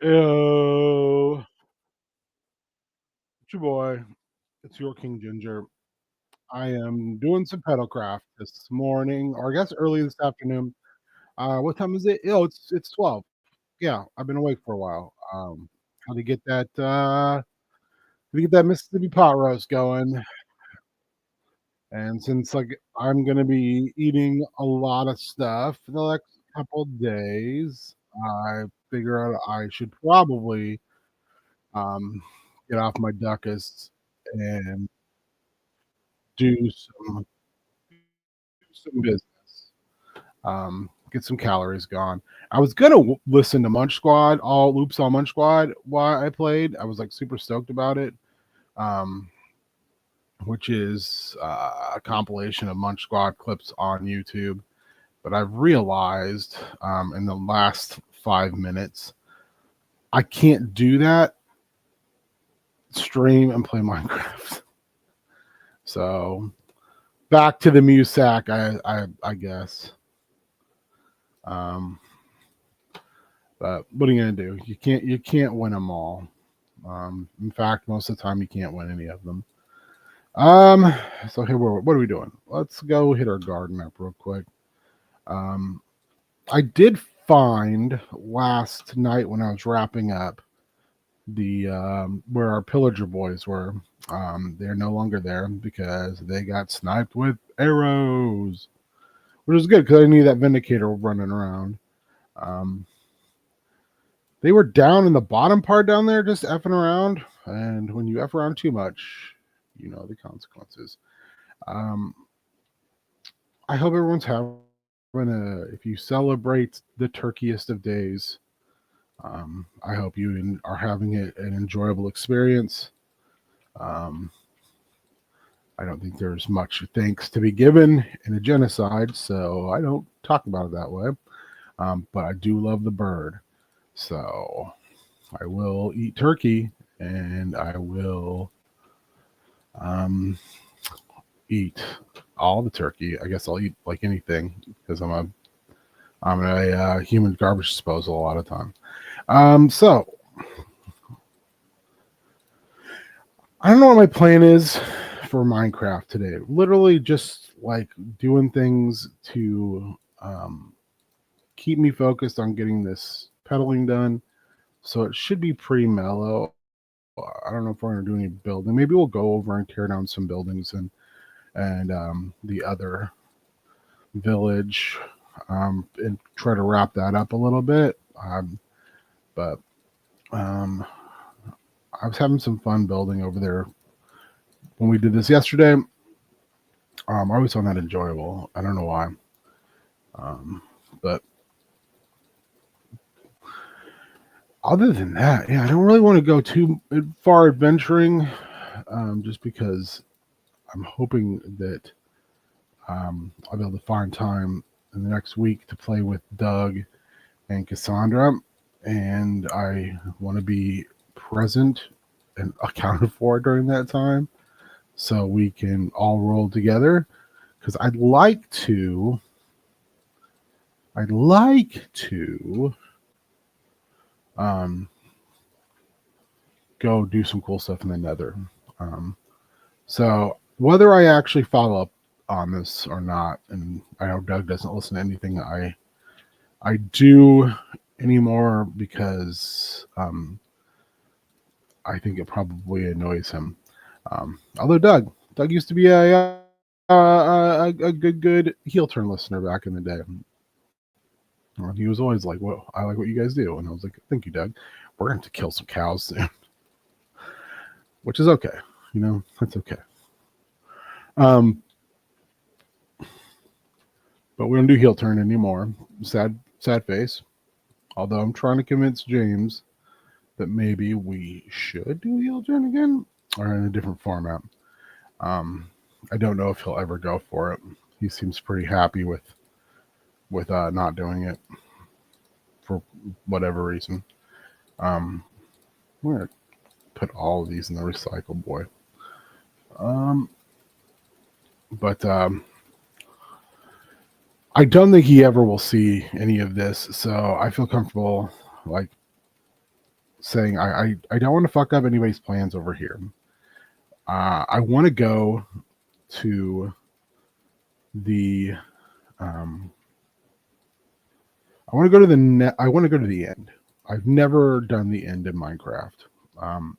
Yo, it's your boy. It's your King Ginger. I am doing some pedal craft this morning, or I guess early this afternoon. What time is it? Oh, it's 12. Yeah, I've been awake for a while. How to get that Mississippi pot roast going. And since like I'm gonna be eating a lot of stuff for the next couple days, I figure out I should probably um get off my duckus and do some business. Get some calories gone. I was gonna listen to Munch Squad, all loops on Munch Squad while I played. I was like super stoked about it, um, which is a compilation of Munch Squad clips on YouTube. But I've realized in the last 5 minutes, I can't do that, stream and play Minecraft. So back to the Musac, I guess. But what are you gonna do? You can't win them all. In fact, most of the time you can't win any of them. So here what are we doing? Let's go hit our garden up real quick. I did find last night when I was wrapping up the where our pillager boys were. They're no longer there because they got sniped with arrows, which is good because I knew that Vindicator running around. They were down in the bottom part down there, just effing around. And when you F around too much, you know the consequences. I hope everyone's having if you celebrate the turkeyest of days, I hope you are having an enjoyable experience. I don't think there's much thanks to be given in a genocide, so I don't talk about it that way. But I do love the bird. So I will eat turkey and I will eat all the turkey. I guess I'll eat like anything because I'm a human garbage disposal a lot of time. So I don't know what my plan is for Minecraft today. Literally just like doing things to keep me focused on getting this pedaling done. So it should be pretty mellow. I don't know if we're going to do any building. Maybe we'll go over and tear down some buildings and the other village and try to wrap that up a little bit. But I was having some fun building over there when we did this yesterday. I always found that enjoyable. I don't know why. But other than that, yeah, I don't really want to go too far adventuring, just because I'm hoping that I'll be able to find time in the next week to play with Doug and Cassandra, and I want to be present and accounted for during that time so we can all roll together, because I'd like to go do some cool stuff in the Nether. So whether I actually follow up on this or not, and I know Doug doesn't listen to anything I do anymore because I think it probably annoys him. Although Doug used to be a good heel turn listener back in the day. He was always like, "Well, I like what you guys do," and I was like, "Thank you, Doug. We're going to kill some cows soon," which is okay. You know, that's okay. But we don't do heel turn anymore. Sad face. Although I'm trying to convince James that maybe we should do heel turn again or in a different format. I don't know if he'll ever go for it. He seems pretty happy with not doing it for whatever reason. I'm gonna put all of these in the recycle boy. But I don't think he ever will see any of this, so I feel comfortable like saying I don't want to fuck up anybody's plans over here. I want to go to the I want to go to the I want to go to the end. I've never done the end in Minecraft. Um,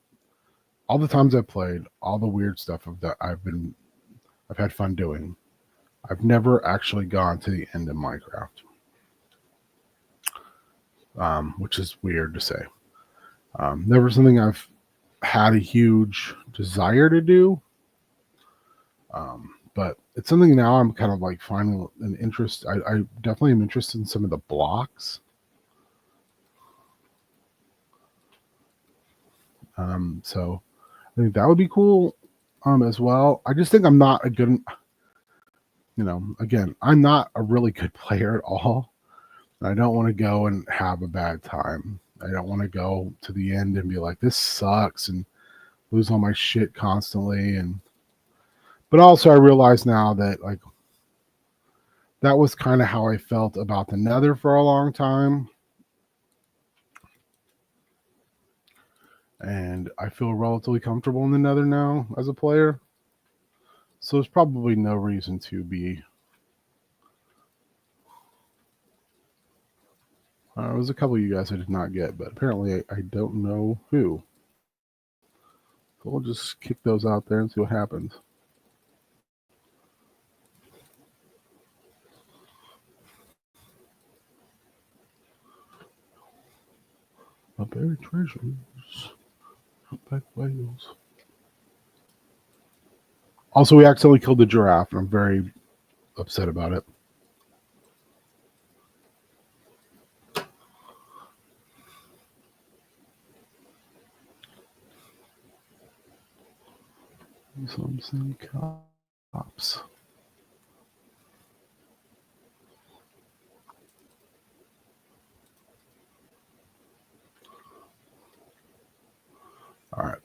all the times I've played, all the weird stuff I've had fun doing. I've never actually gone to the end of Minecraft, which is weird to say. Never something I've had a huge desire to do, but it's something now I'm kind of like finding an interest. I definitely am interested in some of the blocks. So I think that would be cool as well. I just think I'm not a good, again, I'm not a really good player at all. I don't want to go and have a bad time. I don't want to go to the end and be like, this sucks and lose all my shit constantly. But also I realize now that like that was kind of how I felt about the Nether for a long time. And I feel relatively comfortable in the Nether now as a player. So there's probably no reason to be. There was a couple of you guys I did not get, but apparently I don't know who. So we'll just kick those out there and see what happens. A buried treasures. Outback whales. Also, we accidentally killed the giraffe, and I'm very upset about it. Something cops. All right.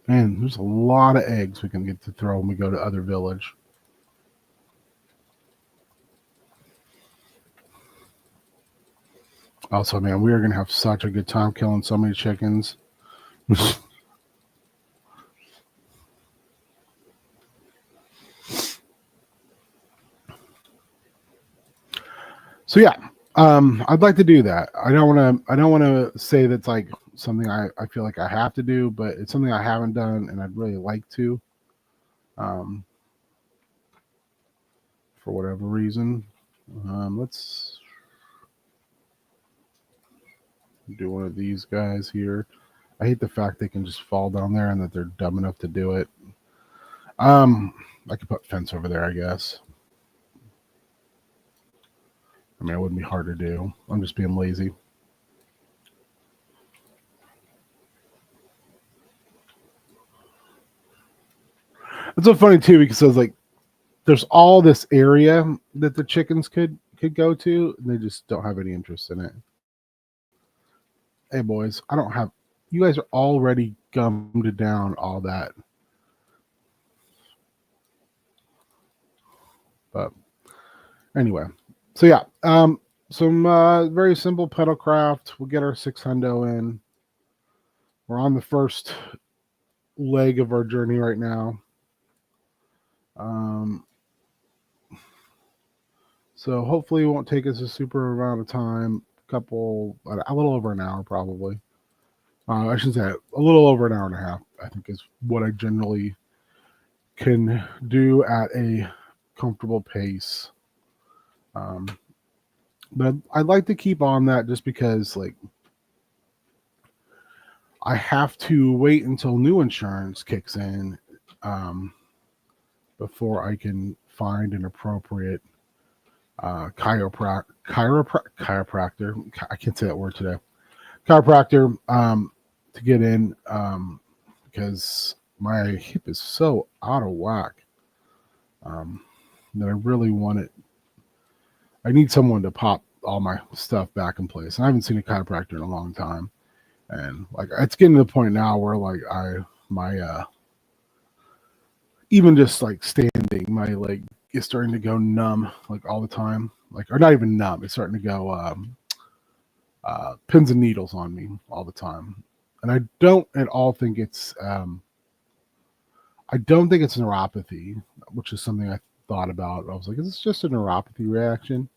Man, there's a lot of eggs we can get to throw when we go to other village. Also, man, we are going to have such a good time killing so many chickens. So yeah, I'd like to do that. I don't want to say that's like something I feel like I have to do, but it's something I haven't done and I'd really like to. For whatever reason. Let's do one of these guys here. I hate the fact they can just fall down there and that they're dumb enough to do it. I could put fence over there, I guess. I mean, it wouldn't be hard to do. I'm just being lazy. It's so funny too because I was like, there's all this area that the chickens could go to, and they just don't have any interest in it. Hey boys, I don't have. You guys are already gummed down all that. But anyway, so yeah, some very simple pedal craft. We'll get our 6 hundo in. We're on the first leg of our journey right now. So hopefully it won't take us a super amount of time. A little over an hour probably. I should say a little over an hour and a half, I think is what I generally can do at a comfortable pace. But I'd like to keep on that just because like I have to wait until new insurance kicks in before I can find an appropriate chiropractor. I can't say that word today. Chiropractor to get in because my hip is so out of whack that I really want it. I need someone to pop all my stuff back in place. And I haven't seen a chiropractor in a long time. And like it's getting to the point now where like even just like standing, my leg is starting to go numb like all the time. Like or not even numb, it's starting to go pins and needles on me all the time. And I don't at all think it's neuropathy, which is something I thought about. I was like, is this just a neuropathy reaction?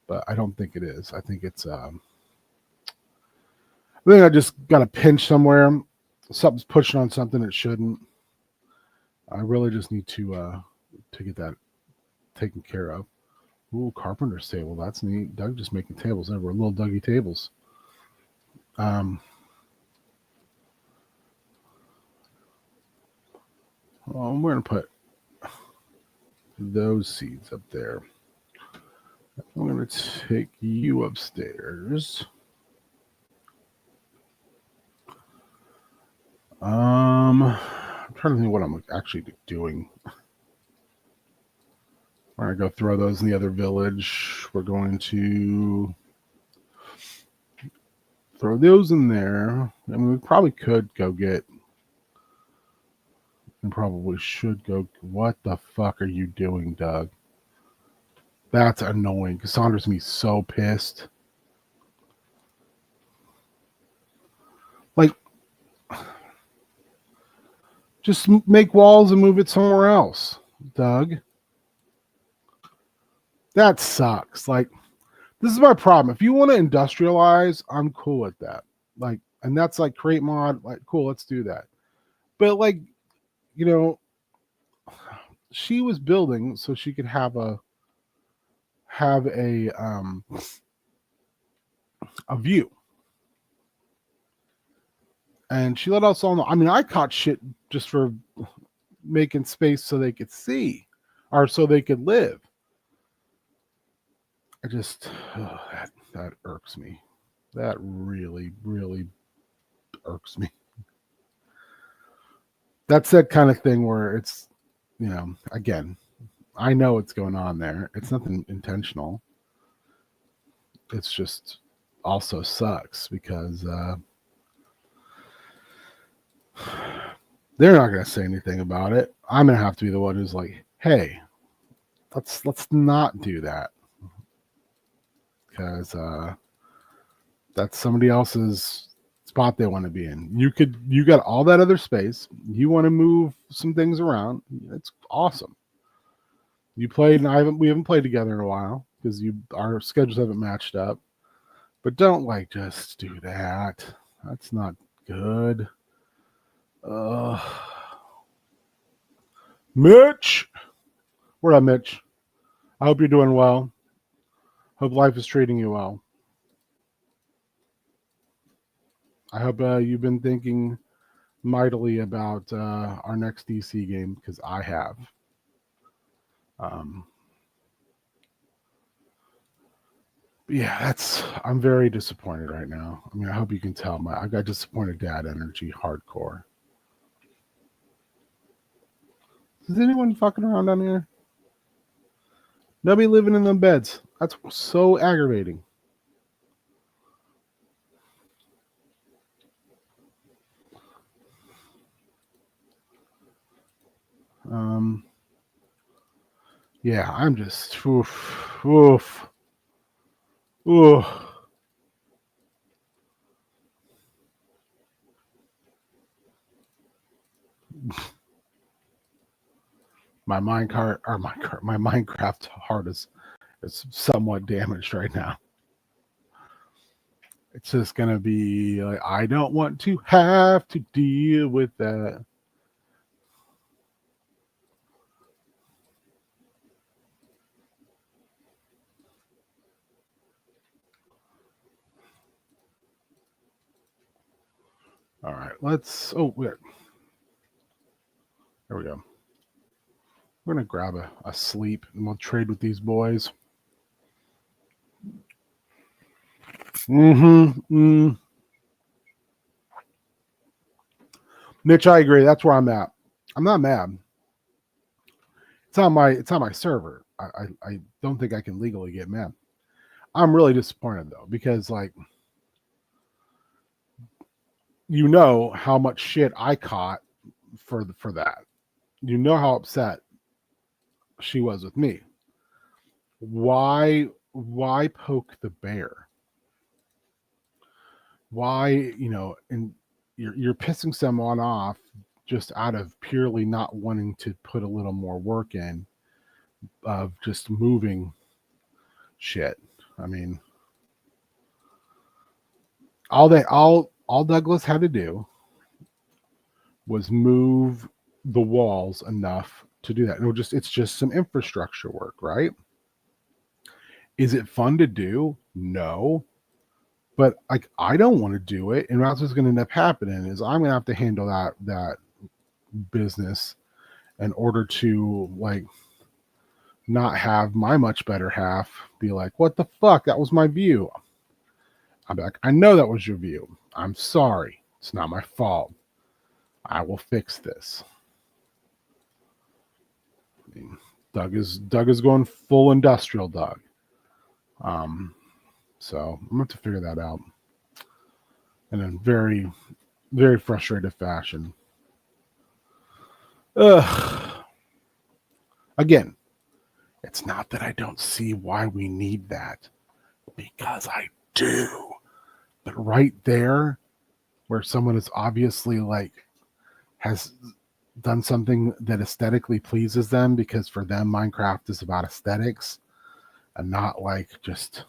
But I don't think it is. I think it's I think I just got a pinch somewhere. Something's pushing on something it shouldn't. I really just need to get that taken care of. Ooh, carpenter's table. That's neat. Doug just making tables. We're little Dougie tables. We're going to put those seeds up there. I'm going to take you upstairs. I'm trying to think what I'm actually doing. We're going to go throw those in the other village. We're going to throw those in there. I mean, we probably could go get, and probably should go. What the fuck are you doing, Doug? That's annoying. Cassandra's gonna be so pissed. Like, just make walls and move it somewhere else, Doug. That sucks. Like, this is my problem. If you want to industrialize, I'm cool with that. Like, and that's like create mod. Like, cool, let's do that. But like, you know, she was building so she could have a view. And she let us all know. I mean, I caught shit just for making space so they could see or so they could live. I just, that irks me. That really, really irks me. That's that kind of thing where it's, you know, again, I know what's going on there. It's nothing intentional. It's just also sucks because they're not going to say anything about it. I'm going to have to be the one who's like, hey, let's not do that. Because that's somebody else's spot they want to be in. You got all that other space. You want to move some things around. It's awesome. You played, and we haven't played together in a while because our schedules haven't matched up. But don't like just do that. That's not good. Mitch, where up, Mitch? I hope you're doing well. Hope life is treating you well. I hope you've been thinking mightily about our next DC game because I have. Yeah, I'm very disappointed right now. I mean, I hope you can tell I got disappointed dad energy hardcore. Is anyone fucking around down here? Nobody living in them beds. That's so aggravating. Yeah, I'm just oof. My Minecraft heart is somewhat damaged right now. It's just gonna be like, I don't want to have to deal with that. All right, let's. Oh, weird. There we go. We're gonna grab a sleep and we'll trade with these boys. Mitch, I agree. That's where I'm at. I'm not mad. It's on my server. I don't think I can legally get mad. I'm really disappointed though, because like, you know how much shit I caught for that. You know how upset she was with me. Why poke the bear? why, and you're pissing someone off just out of purely not wanting to put a little more work in of just moving shit. I mean, all Douglas had to do was move the walls enough to do that. It's just some infrastructure work, right? Is it fun to do? No. But like, I don't want to do it, and that's what's going to end up happening is I'm going to have to handle that business in order to like not have my much better half be like, what the fuck? That was my view. I'm like, I know that was your view. I'm sorry. It's not my fault. I will fix this. I mean, Doug is going full industrial Doug. So I'm going to have to figure that out in a very, very frustrated fashion. Again, it's not that I don't see why we need that, because I do. But right there, where someone is obviously like has done something that aesthetically pleases them, because for them Minecraft is about aesthetics and not like just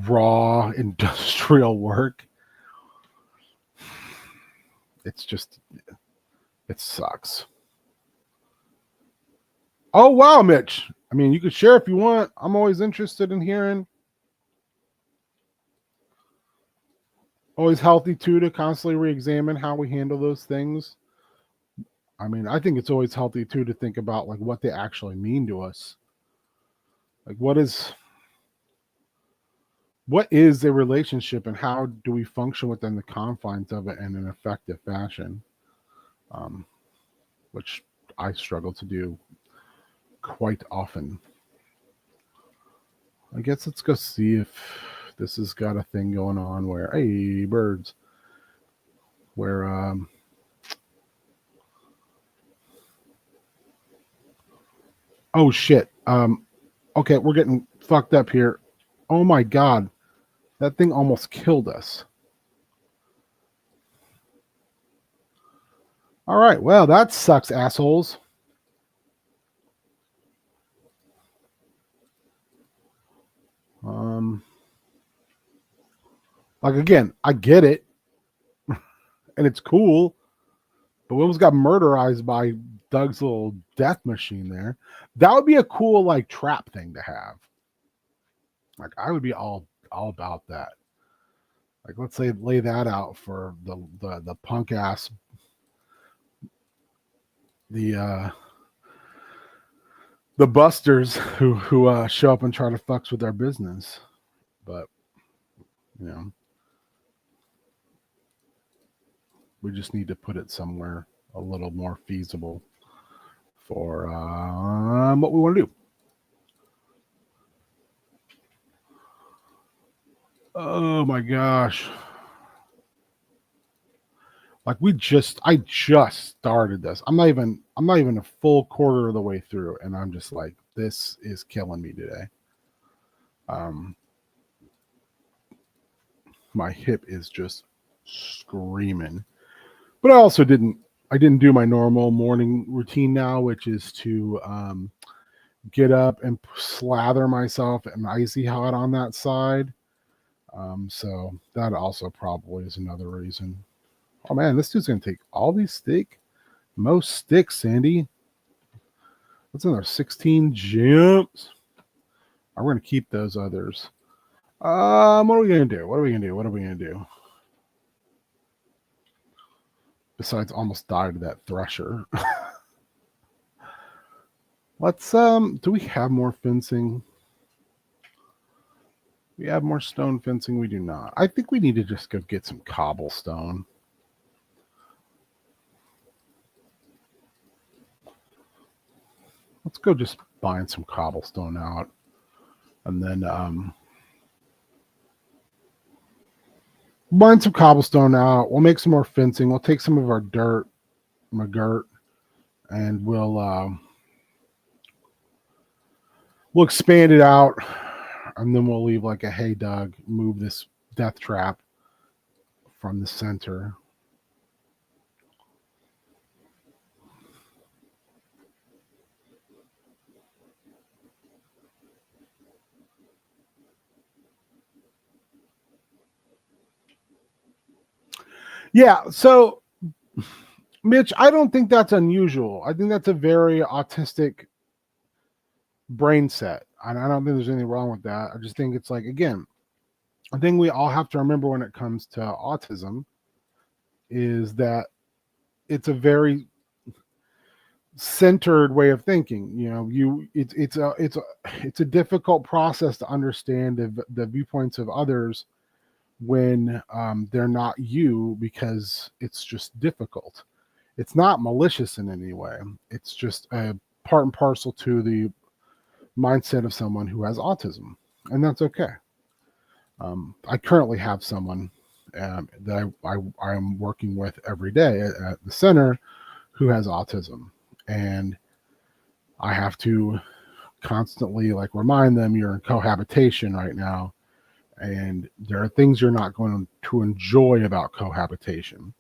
raw industrial work. It's just, it sucks. Oh wow, Mitch. I mean, you could share if you want. I'm always interested in hearing. Always healthy too to constantly re-examine how we handle those things. I mean, I think it's always healthy too to think about like what they actually mean to us. Like what is a relationship and how do we function within the confines of it in an effective fashion? Which I struggle to do quite often. I guess let's go see if this has got a thing going on where, hey, birds, where oh shit. Okay, we're getting fucked up here. Oh my god. That thing almost killed us. All right, well, that sucks, assholes. Like again, I get it, and it's cool, but we almost got murderized by Doug's little death machine there. That would be a cool like trap thing to have. Like I would be all about that. Like let's say lay that out for the punk ass the busters who show up and try to fucks with our business. But you know, we just need to put it somewhere a little more feasible for what we want to do. Oh my gosh. Like I just started this. I'm not even a full quarter of the way through, and I'm just like, this is killing me today. My hip is just screaming. But I didn't do my normal morning routine now, which is to get up and slather myself in icy hot on that side. So that also probably is another reason. Oh man, this dude's gonna take all these most sticks, Sandy. What's in there? 16 gems. I'm gonna keep those others. What are we gonna do? Besides almost die to that thresher. Let's do we have more fencing? We have more stone fencing. We do not. I think we need to just go get some cobblestone. Let's go just buying some cobblestone out. And then buying some cobblestone out. We'll make some more fencing. We'll take some of our dirt, McGirt, and we'll expand it out. And then we'll leave like a, hey, Doug, move this death trap from the center. Yeah, so Mitch, I don't think that's unusual. I think that's a very autistic brain set. And I don't think there's anything wrong with that. I just think it's like, again, I think we all have to remember when it comes to autism is that it's a very centered way of thinking. You know, it's a difficult process to understand the viewpoints of others when they're not you, because it's just difficult. It's not malicious in any way. It's just a part and parcel to the mindset of someone who has autism, and that's okay. I currently have someone that I am working with every day at the center who has autism, and I have to constantly like remind them, you're in cohabitation right now, and there are things you're not going to enjoy about cohabitation.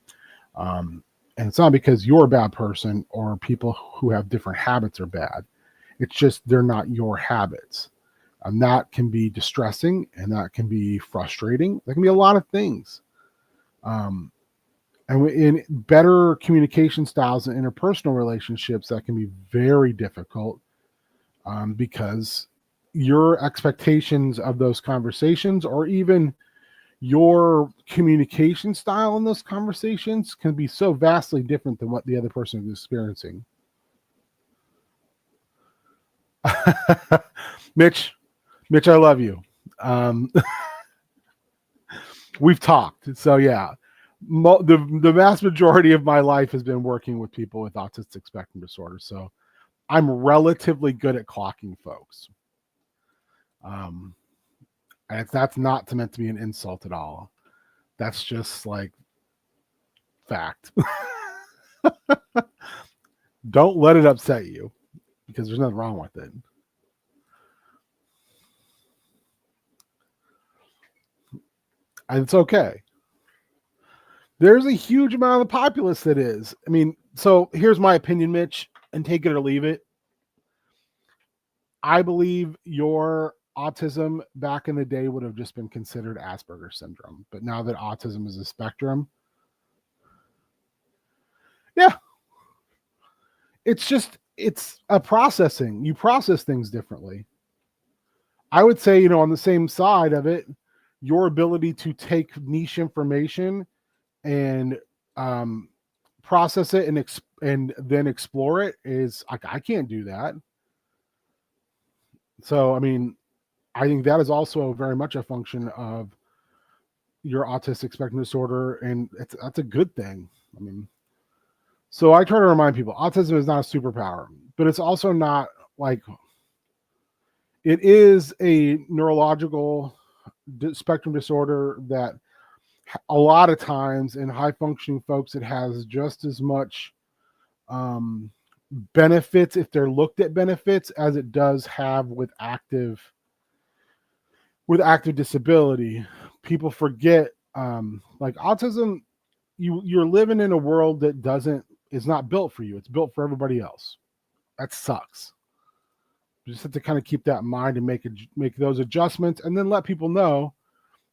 And it's not because you're a bad person or people who have different habits are bad. It's just they're not your habits. And that can be distressing, and that can be frustrating. There can be a lot of things. And in better communication styles and interpersonal relationships, that can be very difficult because your expectations of those conversations, or even your communication style in those conversations, can be so vastly different than what the other person is experiencing. Mitch, I love you. We've talked. So yeah, the vast majority of my life has been working with people with autistic spectrum disorder. So I'm relatively good at clocking folks. And that's not meant to be an insult at all. That's just like fact. Don't let it upset you, because there's nothing wrong with it. And it's okay. There's a huge amount of the populace that is. I mean, so here's my opinion, Mitch, and take it or leave it. I believe your autism back in the day would have just been considered Asperger's syndrome. But now that autism is a spectrum, yeah, it's a processing. You process things differently. I would say, on the same side of it, your ability to take niche information and process it and then explore it is like, I can't do that. So, I mean, I think that is also very much a function of your autistic spectrum disorder, and that's a good thing. I mean, so I try to remind people, autism is not a superpower, but it's also not like, it is a neurological spectrum disorder that a lot of times in high functioning folks, it has just as much benefits, if they're looked at benefits, as it does have with active disability. People forget, like autism, you're living in a world that is not built for you. It's built for everybody else. That sucks. You just have to kind of keep that in mind and make those adjustments, and then let people know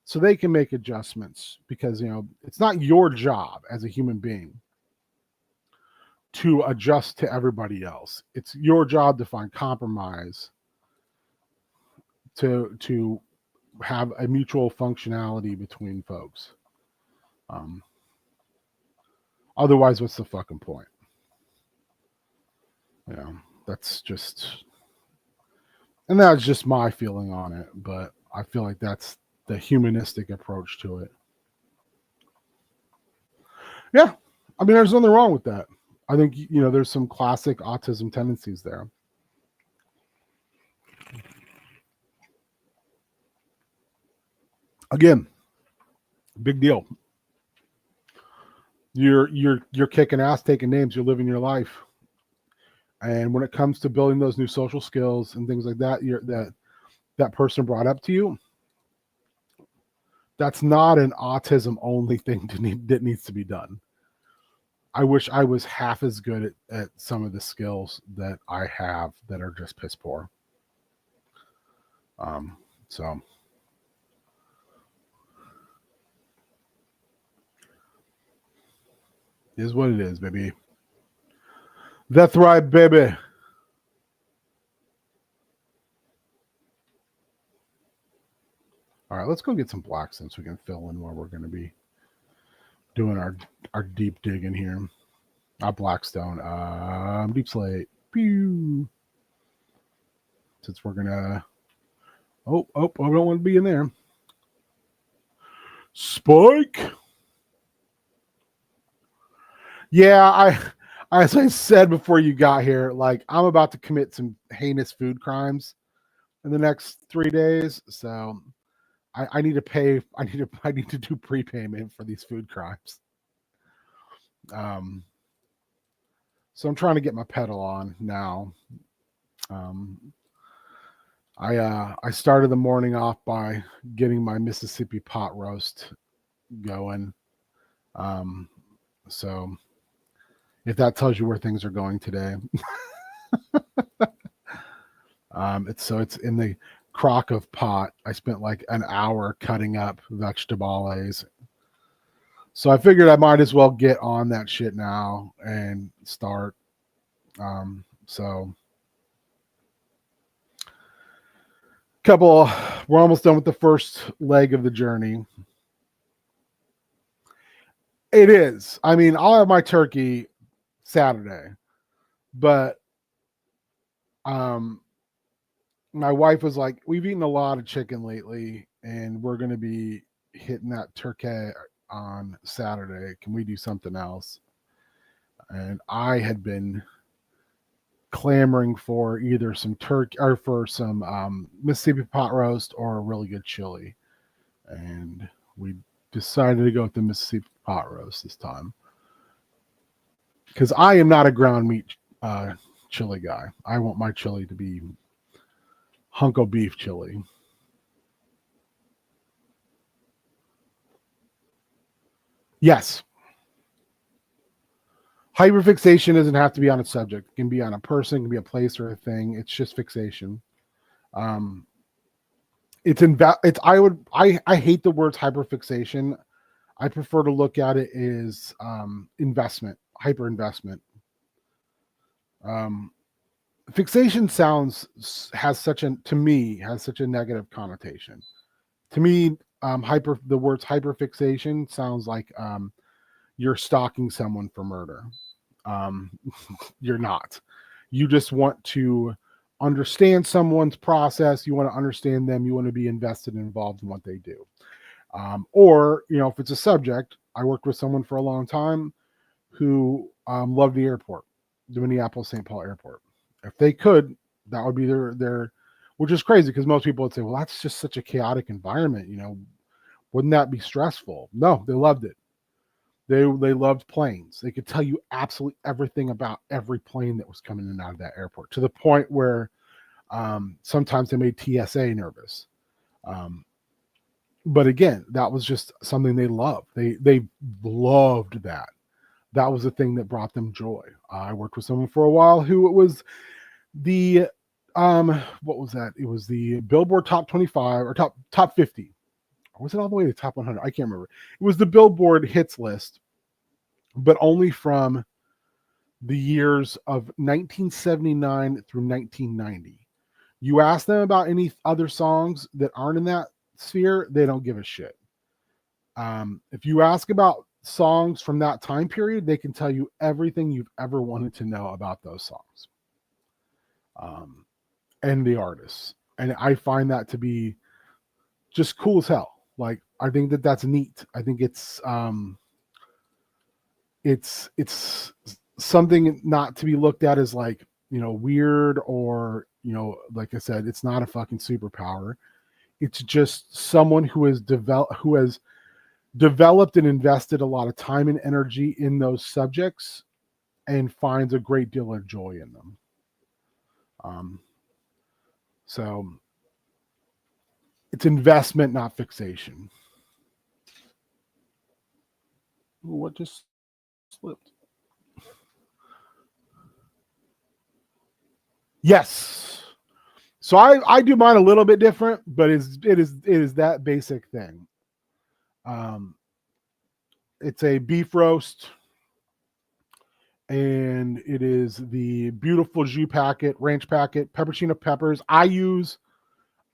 so they can make adjustments, because it's not your job as a human being to adjust to everybody else. It's your job to find compromise to have a mutual functionality between folks. Otherwise, what's the fucking point? That's just, and that's just my feeling on it, but I feel like that's the humanistic approach to it. Yeah. I mean, there's nothing wrong with that. I think, there's some classic autism tendencies there. Again, big deal. You're kicking ass, taking names, you're living your life. And when it comes to building those new social skills and things like that, that person brought up to you, That's not an autism only thing that needs to be done. I wish I was half as good at some of the skills that I have that are just piss poor. So it is what it is, baby. That's right, baby. All right, let's go get some black since we can fill in where we're going to be doing our deep dig in here. Not Blackstone, Deep Slate. Pew. Since we're gonna, I don't want to be in there. Spike. Yeah, as I said before you got here, like I'm about to commit some heinous food crimes in the next 3 days, so I need to pay. I need to do prepayment for these food crimes. So I'm trying to get my pedal on now. I started the morning off by getting my Mississippi pot roast going. So if that tells you where things are going today, it's in the crock of pot. I spent like an hour cutting up vegetables. So I figured I might as well get on that shit now and start. So we're almost done with the first leg of the journey. It is. I mean, I'll have my turkey Saturday, but my wife was like, we've eaten a lot of chicken lately and we're going to be hitting that turkey on Saturday. Can we do something else? And I had been clamoring for either some turkey or for some Mississippi pot roast or a really good chili. And we decided to go with the Mississippi pot roast this time. Because I am not a ground meat chili guy. I want my chili to be hunko beef chili. Yes. Hyperfixation doesn't have to be on a subject. It can be on a person, it can be a place or a thing. It's just fixation. I hate the words hyperfixation. I prefer to look at it as investment, hyper investment. Fixation has such a negative connotation. To me, the words hyperfixation sounds like you're stalking someone for murder. You're not. You just want to understand someone's process. You want to understand them. You want to be invested and involved in what they do. Or, if it's a subject, I worked with someone for a long time who loved the airport, the Minneapolis-St. Paul airport. If they could, that would be their, which is crazy because most people would say, well, that's just such a chaotic environment. Wouldn't that be stressful? No, they loved it. They loved planes. They could tell you absolutely everything about every plane that was coming in and out of that airport, to the point where sometimes they made TSA nervous. But again, that was just something they loved. They loved that. That was the thing that brought them joy. I worked with someone for a while who it was the what was that? It was the Billboard Top 25 or top 50. Or was it all the way to the top 100? I can't remember. It was the Billboard hits list, but only from the years of 1979 through 1990. You ask them about any other songs that aren't in that sphere, they don't give a shit. If you ask about songs from that time period, they can tell you everything you've ever wanted to know about those songs. And the artists. And I find that to be just cool as hell. Like, I think that's neat. I think it's something not to be looked at as like, weird or, like I said, it's not a fucking superpower. It's just someone who has developed and invested a lot of time and energy in those subjects and finds a great deal of joy in them. So it's investment, not fixation. What just slipped? Yes. So I do mine a little bit different, but it is that basic thing. Um, it's a beef roast, and it is the beautiful jus packet, ranch packet, peppercino peppers. I use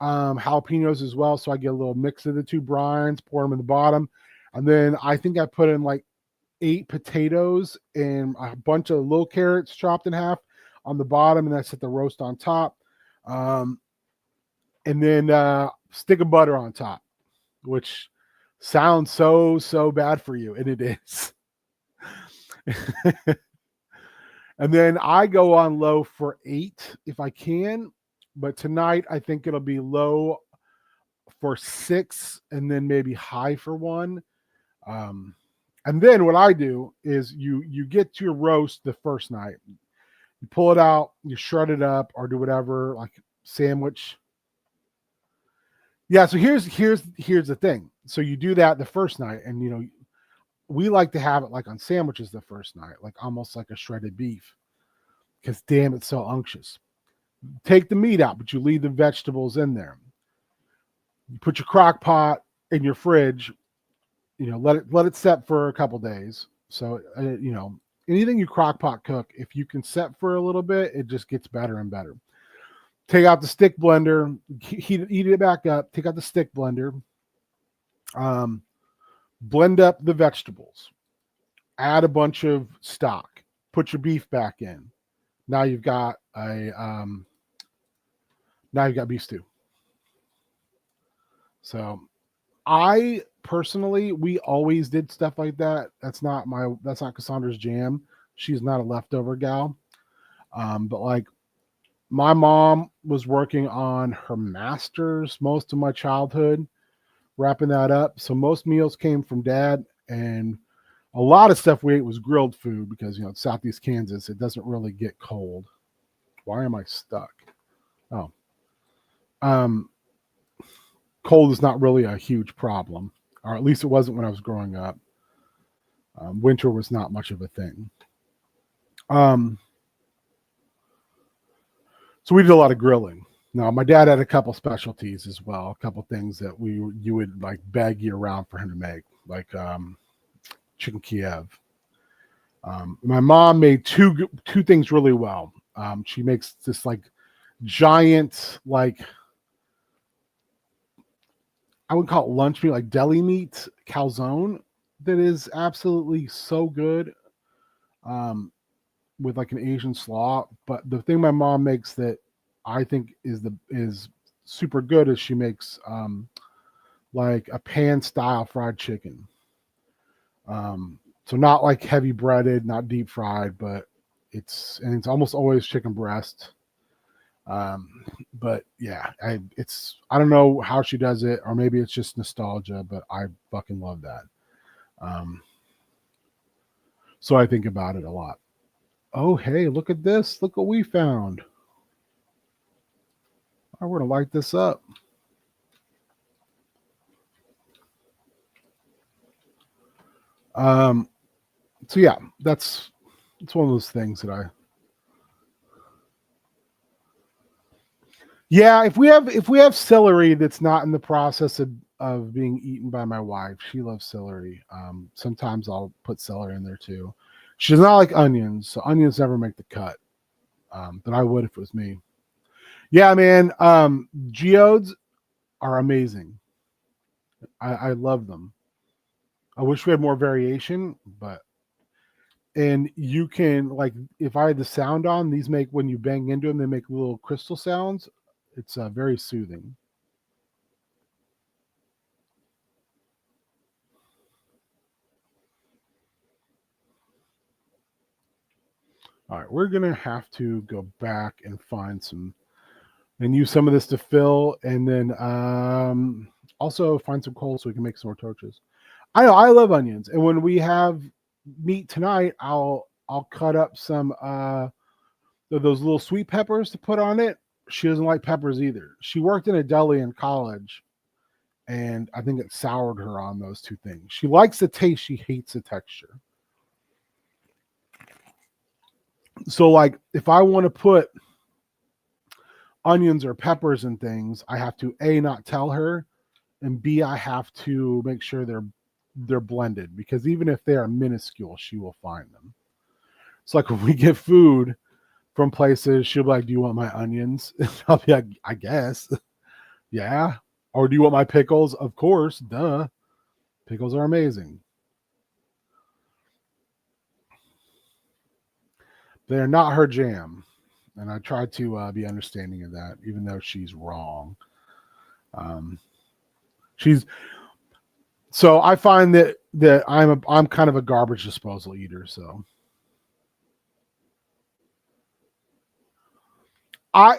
jalapenos as well, so I get a little mix of the two brines, pour them in the bottom, and then I think I put in like 8 potatoes and a bunch of little carrots chopped in half on the bottom, and I set the roast on top. Um, and then stick of butter on top, which sounds so bad for you, and it is. And then I go on low for 8 if I can, but tonight I think it'll be low for 6 and then maybe high for 1. And then what I do is you get your roast the first night. You pull it out, you shred it up, or do whatever, like sandwich. Yeah, so here's the thing. So you do that the first night, and we like to have it like on sandwiches the first night, like almost like a shredded beef, because damn, it's so unctuous. Take the meat out, but you leave the vegetables in there. You put your crock pot in your fridge. Let it set for a couple days. So anything you crock pot cook, if you can set for a little bit, it just gets better and better. Take out the stick blender, heat it back up. Take out the stick blender, blend up the vegetables, add a bunch of stock, put your beef back in. Now you've got beef stew. So I personally, we always did stuff like that. That's not Cassandra's jam. She's not a leftover gal. But like my mom was working on her master's most of my childhood, wrapping that up. So most meals came from dad, and a lot of stuff we ate was grilled food because it's Southeast Kansas. It doesn't really get cold. Why am I stuck? Oh, cold is not really a huge problem, or at least it wasn't when I was growing up. Winter was not much of a thing. So we did a lot of grilling. Now, my dad had a couple specialties as well, a couple things that you would like beg year round for him to make, like chicken Kiev. My mom made two things really well. She makes this like giant, like I would call it lunch meat, like deli meat calzone, that is absolutely so good. With like an Asian slaw. But the thing my mom makes that I think is super good is she makes like a pan style fried chicken. So not like heavy breaded, not deep fried, but it's almost always chicken breast. But yeah, I don't know how she does it, or maybe it's just nostalgia, but I fucking love that. So I think about it a lot. Oh, hey, look at this. Look what we found. I want to light this up. So yeah, it's one of those things that yeah, if we have celery that's not in the process of being eaten by my wife, she loves celery. Sometimes I'll put celery in there too. She does not like onions, so onions never make the cut. But I would if it was me. Yeah, man. Geodes are amazing. I love them. I wish we had more variation, and you can, like, if I had the sound on, these make, when you bang into them, they make little crystal sounds. It's very soothing. All right, we're gonna have to go back and find some and use some of this to fill, and then also find some coal so we can make some more torches. I know I love onions, and when we have meat tonight, I'll cut up some those little sweet peppers to put on it. She doesn't like peppers either. She worked in a deli in college, And I think it soured her on those two things. She likes the taste, she hates the texture. So like if I want to put onions or peppers and things, I have to A, not tell her, and B, I have to make sure they're blended, because even if they are minuscule, she will find them. It's like when we get food from places, she'll be like, "Do you want my onions?" I'll be like, "I guess." Yeah. Or do you want my pickles? Of course. Duh. Pickles are amazing. They're not her jam. And I try to be understanding of that, even though she's wrong. Um, she's so I find that I'm kind of a garbage disposal eater. So I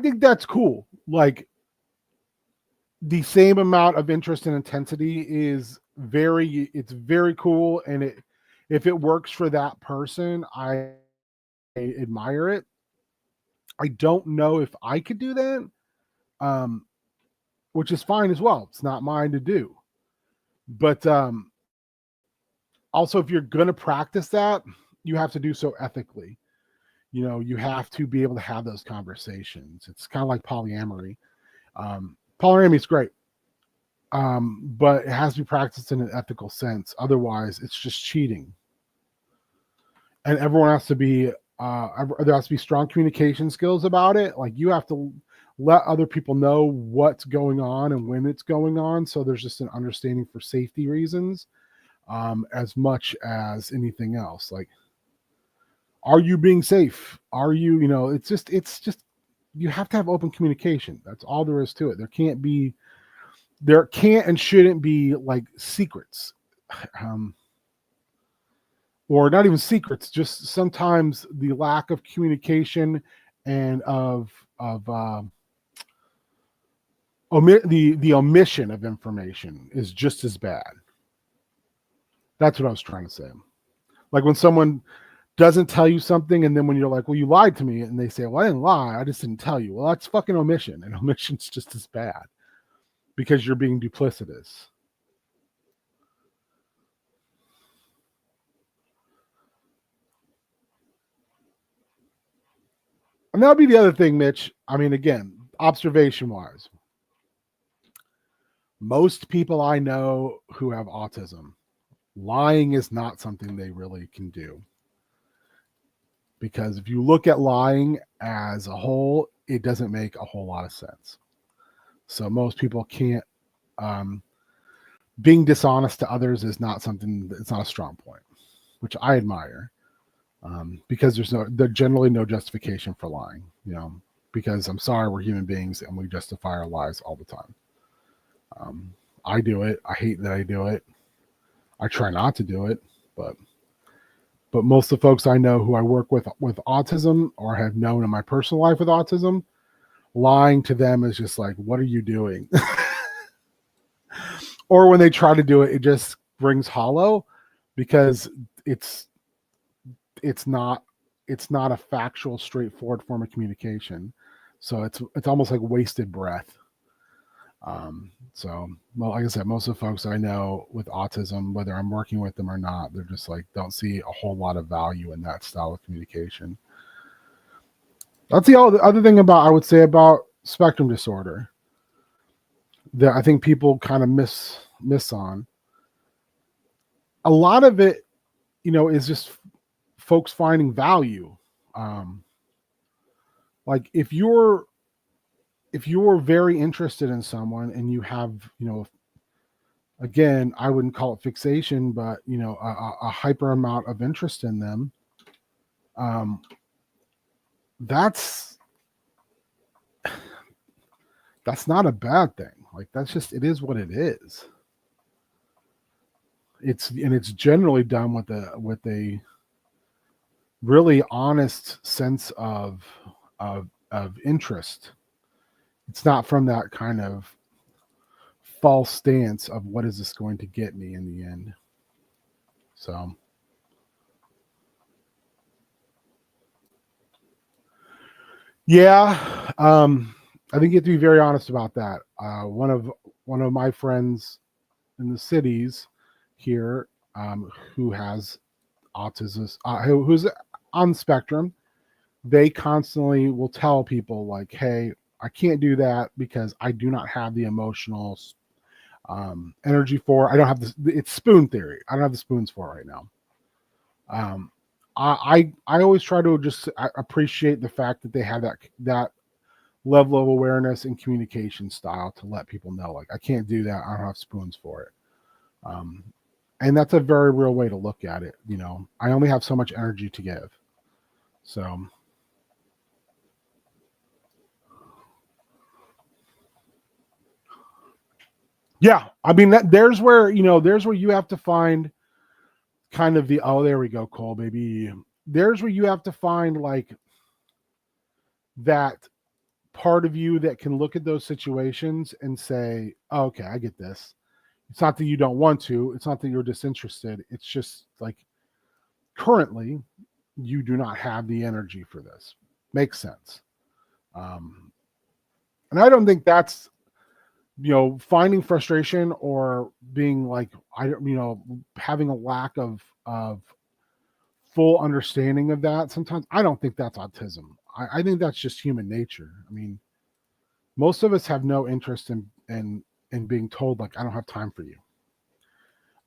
think that's cool. Like the same amount of interest and intensity is it's very cool, and if it works for that person, I admire it. I don't know if I could do that, um, which is fine as well. It's not mine to do. But also, if you're going to practice that, you have to do so ethically. You have to be able to have those conversations. It's kind of like polyamory. Polyamory is great, but it has to be practiced in an ethical sense. Otherwise, it's just cheating. And everyone has to be there has to be strong communication skills about it. Like you have to let other people know what's going on and when it's going on. So there's just an understanding for safety reasons, as much as anything else. Like, are you being safe? Are you, it's just, you have to have open communication. That's all there is to it. There can't and shouldn't be like secrets. Or not even secrets, just sometimes the lack of communication and the omission of information is just as bad. That's what I was trying to say. Like when someone doesn't tell you something, and then when you're like, "Well, you lied to me," and they say, "Well, I didn't lie. I just didn't tell you." Well, that's fucking omission, and omission's just as bad because you're being duplicitous. And that'll be the other thing, Mitch. I mean, again, observation wise, most people I know who have autism, lying is not something they really can do. Because if you look at lying as a whole, it doesn't make a whole lot of sense. So most people can't. Being dishonest to others is not something. It's not a strong point, which I admire, because there's generally no justification for lying. Because I'm sorry, we're human beings and we justify our lies all the time. I do it. I hate that I do it. I try not to do it, but most of the folks I know who I work with autism or have known in my personal life with autism, lying to them is just like, what are you doing? Or when they try to do it, it just rings hollow because it's not a factual, straightforward form of communication. So it's almost like wasted breath. So, well, like I said, most of the folks I know with autism, whether I'm working with them or not, they're just like, don't see a whole lot of value in that style of communication. That's the other thing I would say about spectrum disorder that I think people kind of miss on. A lot of it, is just folks finding value. Like if you're very interested in someone and you have, again, I wouldn't call it fixation, but a hyper amount of interest in them, that's not a bad thing. Like that's just, it is what it is. It's generally done with a really honest sense of interest. It's not from that kind of false stance of what is this going to get me in the end. So yeah, I think you have to be very honest about that. One one of my friends in the cities here, who has autism, who's on the spectrum, they constantly will tell people like, hey, I can't do that because I do not have the emotional energy for it. I don't have this. It's spoon theory. I don't have the spoons for it right now. I always try to just appreciate the fact that they have that level of awareness and communication style to let people know, like, I can't do that. I don't have spoons for it. And that's a very real way to look at it. You know, I only have so much energy to give. So, yeah, I mean, there's where you have to find kind of there we go, Cole, baby. There's where you have to find like that part of you that can look at those situations and say, oh, okay, I get this. It's not that you don't want to. It's not that you're disinterested. It's just like currently you do not have the energy for this. Makes sense. And I don't think that's, finding frustration or being like, having a lack of full understanding of that. Sometimes I don't think that's autism. I think that's just human nature. I mean, most of us have no interest in being told like, I don't have time for you.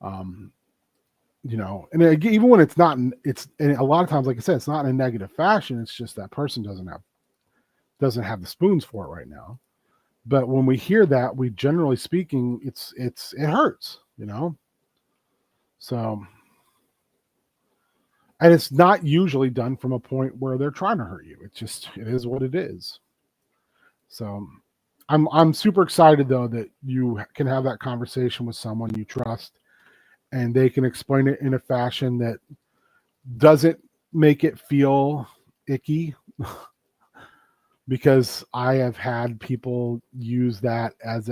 And even when it's not, and a lot of times, like I said, it's not in a negative fashion. It's just that person doesn't have the spoons for it right now. But when we hear that, we generally speaking, it hurts, So, and it's not usually done from a point where they're trying to hurt you. It is what it is. So, I'm super excited though that you can have that conversation with someone you trust, and they can explain it in a fashion that doesn't make it feel icky. Because I have had people use that as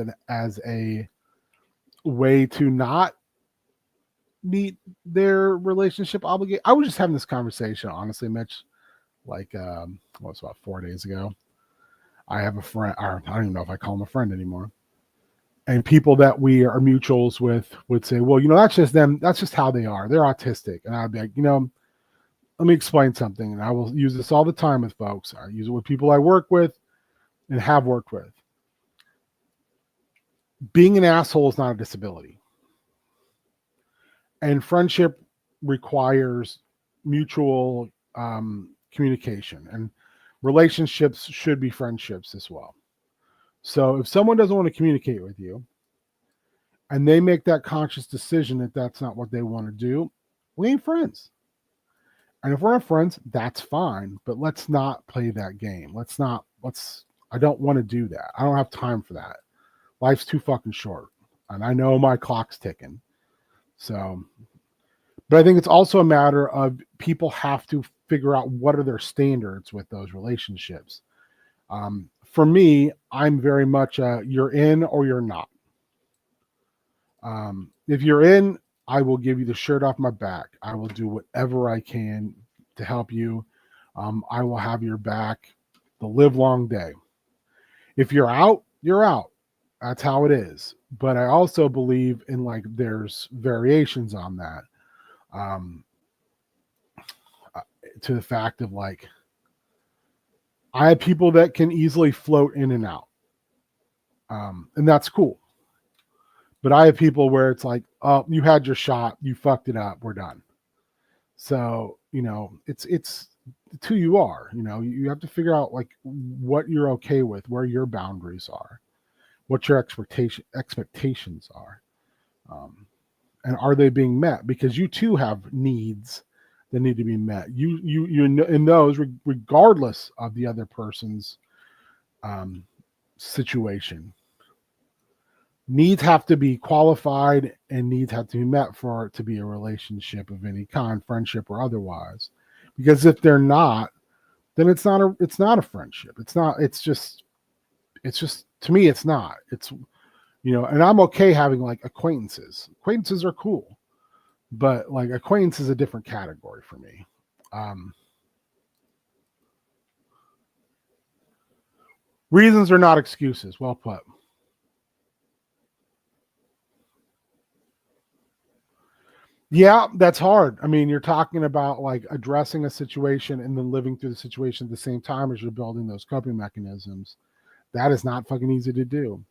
a way to not meet their relationship obligation. I was just having this conversation, honestly, Mitch, like was about 4 days ago. I have a friend, or I don't even know if I call him a friend anymore. And people that we are mutuals with would say, well, that's just them. That's just how they are. They're autistic. And I'd be like, let me explain something. And I will use this all the time with folks. I use it with people I work with and have worked with. Being an asshole is not a disability. And friendship requires mutual communication. And relationships should be friendships as well. So if someone doesn't want to communicate with you and they make that conscious decision that that's not what they want to do, we ain't friends. And if we're not friends, that's fine. But let's not play that game. I don't want to do that. I don't have time for that. Life's too fucking short. And I know my clock's ticking. So, but I think it's also a matter of people have to figure out what are their standards with those relationships. For me, I'm very much you're in or you're not. If you're in, I will give you the shirt off my back. I will do whatever I can to help you. I will have your back the live long day. If you're out, you're out. That's how it is. But I also believe in like there's variations on that. To the fact of like, I have people that can easily float in and out. And that's cool. But I have people where it's like, oh, you had your shot, you fucked it up, we're done. So, it's who you are. You have to figure out like what you're okay with, where your boundaries are, what your expectations are. And are they being met? Because you too have needs that need to be met. You in those, regardless of the other person's situation. Needs have to be qualified and needs have to be met for it to be a relationship of any kind, friendship or otherwise. Because if they're not, then it's not a friendship. It's just to me, it's not. It's and I'm okay having like acquaintances. Acquaintances are cool. But like acquaintance is a different category for me. Reasons are not excuses. Well put. Yeah, that's hard. I mean, you're talking about like addressing a situation and then living through the situation at the same time as you're building those coping mechanisms. That is not fucking easy to do.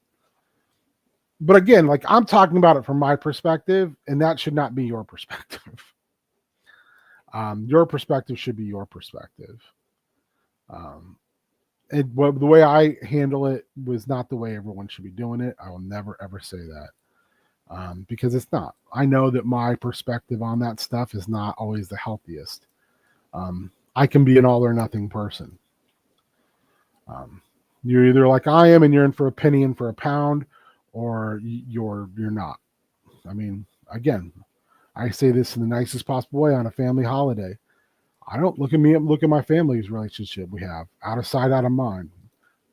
But again, like I'm talking about it from my perspective, and that should not be your perspective. Your perspective should be your perspective. Um, and the way I handle it was not the way everyone should be doing it. I will never ever say that. Because it's not. I know that my perspective on that stuff is not always the healthiest. I can be an all or nothing person. You're either like I am and you're in for a penny and for a pound, or you're not. I mean, again, I say this in the nicest possible way on a family holiday. I don't look at me, look at my family's relationship we have out of sight, out of mind.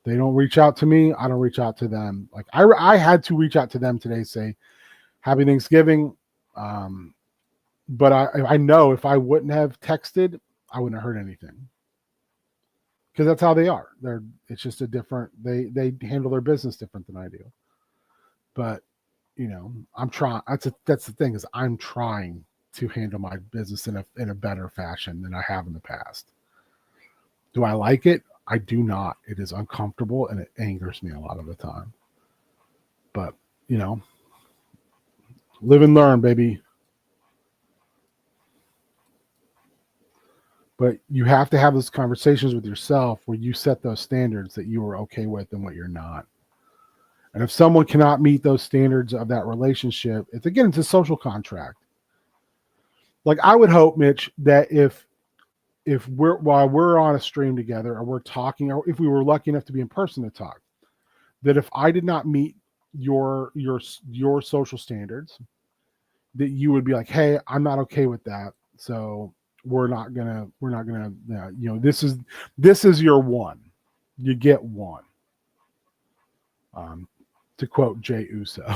They don't reach out to me. I don't reach out to them. Like I had to reach out to them today, say, Happy Thanksgiving. But I know if I wouldn't have texted, I wouldn't have heard anything. Because that's how they are. It's just a different, they handle their business different than I do. But I'm trying. That's the thing is I'm trying to handle my business in a better fashion than I have in the past. Do I like it? I do not. It is uncomfortable and it angers me a lot of the time. But live and learn, baby. But you have to have those conversations with yourself where you set those standards that you are okay with and what you're not. And if someone cannot meet those standards of that relationship, it's a social contract. Like I would hope, Mitch, that if while we're on a stream together or we're talking, or if we were lucky enough to be in person to talk, that if I did not meet your social standards, that you would be like, hey, I'm not okay with that. So we're not gonna this is your one. You get one. To quote Jay Uso.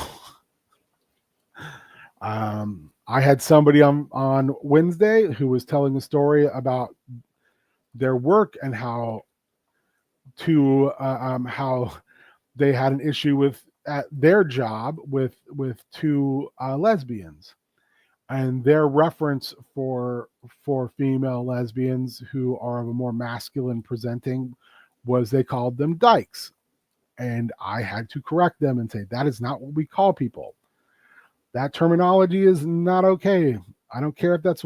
I had somebody on Wednesday who was telling a story about their work and how they had an issue with at their job with two lesbians, and their reference for female lesbians who are of a more masculine presenting was they called them dykes. And I had to correct them and say, that is not what we call people. That terminology is not okay. I don't care if that's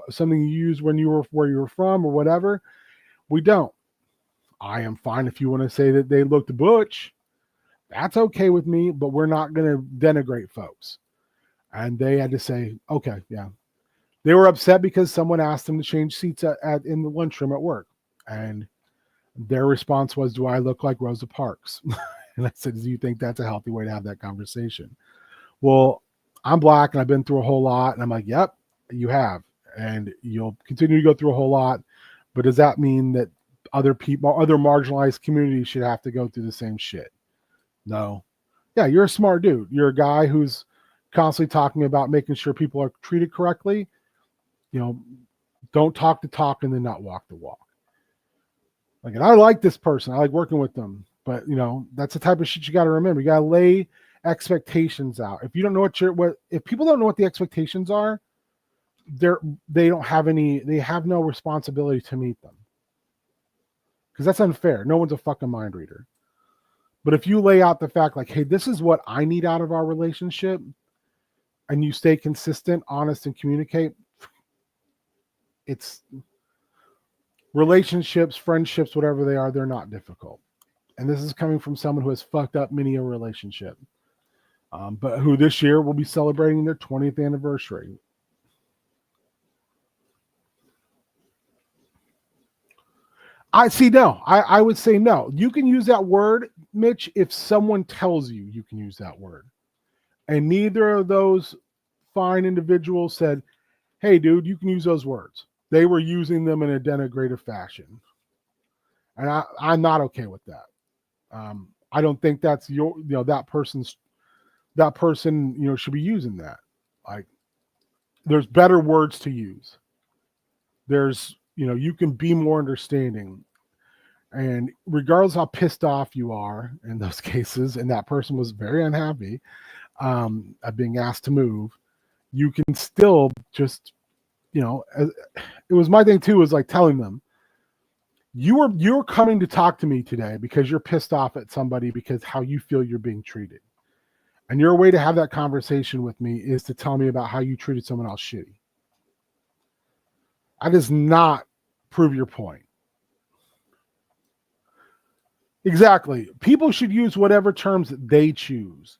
something you use when you were where you were from or whatever. We don't. I am fine if you want to say that they looked butch. That's okay with me, but we're not going to denigrate folks. And they had to say, okay, yeah. They were upset because someone asked them to change seats in the lunchroom at work. And their response was, do I look like Rosa Parks? And I said, do you think that's a healthy way to have that conversation? Well, I'm black and I've been through a whole lot. And I'm like, yep, you have. And you'll continue to go through a whole lot. But does that mean that other people, other marginalized communities should have to go through the same shit? No. Yeah, you're a smart dude. You're a guy who's constantly talking about making sure people are treated correctly. Don't talk the talk and then not walk the walk. Like, and I like this person. I like working with them. But, that's the type of shit you got to remember. You got to lay expectations out. If you don't know if people don't know what the expectations are, they have no responsibility to meet them. Because that's unfair. No one's a fucking mind reader. But if you lay out the fact like, hey, this is what I need out of our relationship, and you stay consistent, honest, and communicate, it's relationships, friendships, whatever they are, they're not difficult. And this is coming from someone who has fucked up many a relationship, but who this year will be celebrating their 20th anniversary. I would say no. You can use that word, Mitch, if someone tells you can use that word. And neither of those fine individuals said, hey, dude, you can use those words. They were using them in a denigrative fashion. And I'm not okay with that. I don't think that's that person should be using that. Like, there's better words to use. There's, you can be more understanding. And regardless how pissed off you are in those cases, and that person was very unhappy of being asked to move, you can still just, it was my thing too, was like telling them, you're coming to talk to me today because you're pissed off at somebody because how you feel you're being treated. And your way to have that conversation with me is to tell me about how you treated someone else shitty. That does not prove your point. Exactly. People should use whatever terms that they choose.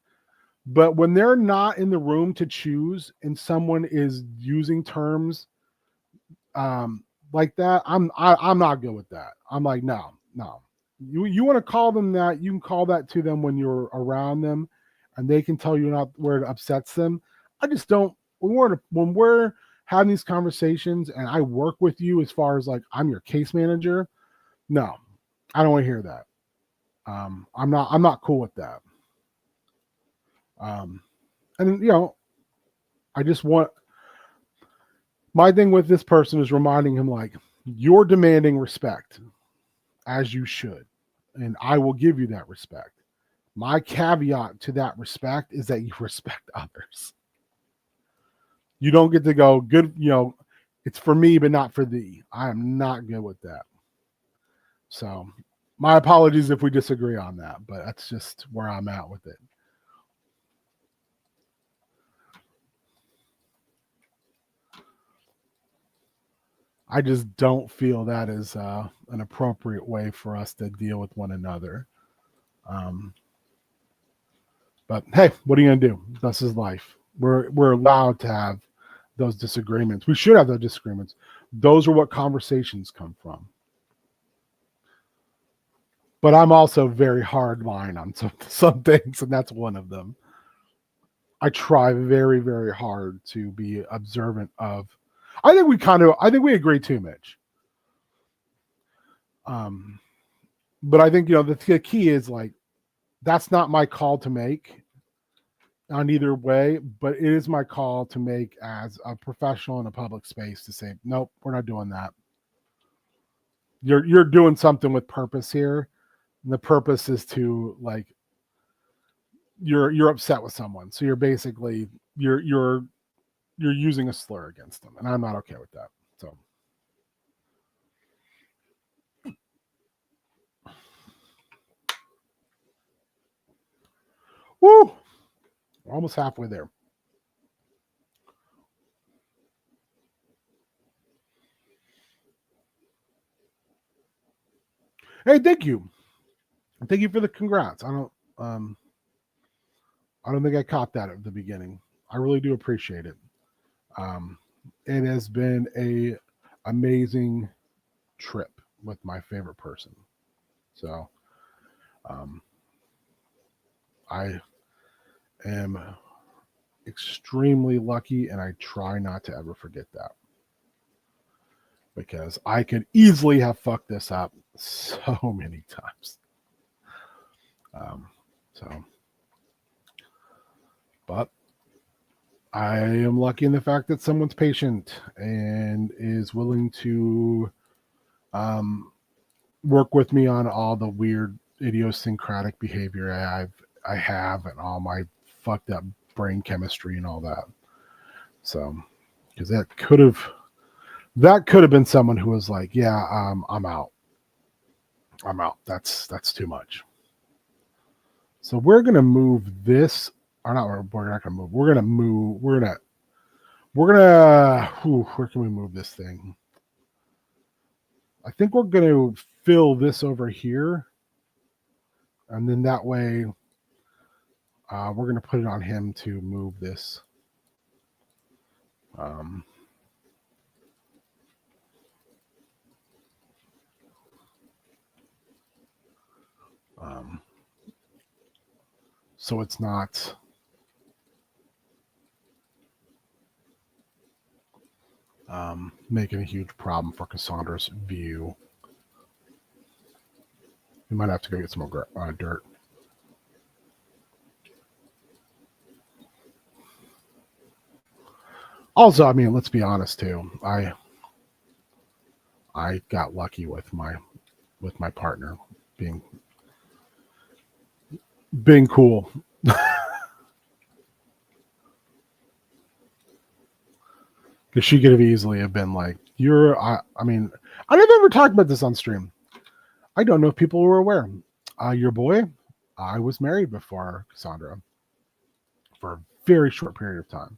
But when they're not in the room to choose and someone is using terms like that, I'm not good with that. I'm like, no. You want to call them that, you can call that to them when you're around them and they can tell you not where it upsets them. I just don't, when we're having these conversations and I work with you as far as like I'm your case manager, no, I don't want to hear that. I'm not cool with that. And I just want, my thing with this person is reminding him like, you're demanding respect as you should, and I will give you that respect. My caveat to that respect is that you respect others. You don't get to go, good, it's for me, but not for thee. I am not good with that. So my apologies if we disagree on that, but that's just where I'm at with it. I just don't feel that is an appropriate way for us to deal with one another. But hey, what are you gonna do? This is life. We're allowed to have those disagreements. We should have those disagreements. Those are what conversations come from. But I'm also very hard line on some things, and that's one of them. I try very, very hard to be observant of. I think we agree too, Mitch. But I think the key is like, that's not my call to make on either way, but it is my call to make as a professional in a public space to say, nope, we're not doing that. You're doing something with purpose here. And the purpose is to like, you're upset with someone. So you're basically, you're using a slur against them. And I'm not okay with that. So. Woo! We're almost halfway there. Hey, thank you. Thank you for the congrats. I don't think I caught that at the beginning. I really do appreciate it. It has been a amazing trip with my favorite person. So, I am extremely lucky, and I try not to ever forget that, because I could easily have fucked this up so many times. But I am lucky in the fact that someone's patient and is willing to work with me on all the weird idiosyncratic behavior I have and all my fucked up brain chemistry and all that. So, because that could have been someone who was like, yeah, I'm out. That's too much. So we're gonna move this, or not. We're not gonna move. We're gonna move. Where can we move this thing? I think we're gonna fill this over here, and then that way, we're gonna put it on him to move this. So it's not making a huge problem for Cassandra's view. We might have to go get some more dirt. Also, I mean, let's be honest too. I got lucky with my partner being cool. Because she could have easily have been like, I mean, I never ever talked about this on stream. I don't know if people were aware. Your boy, I was married before Cassandra for a very short period of time,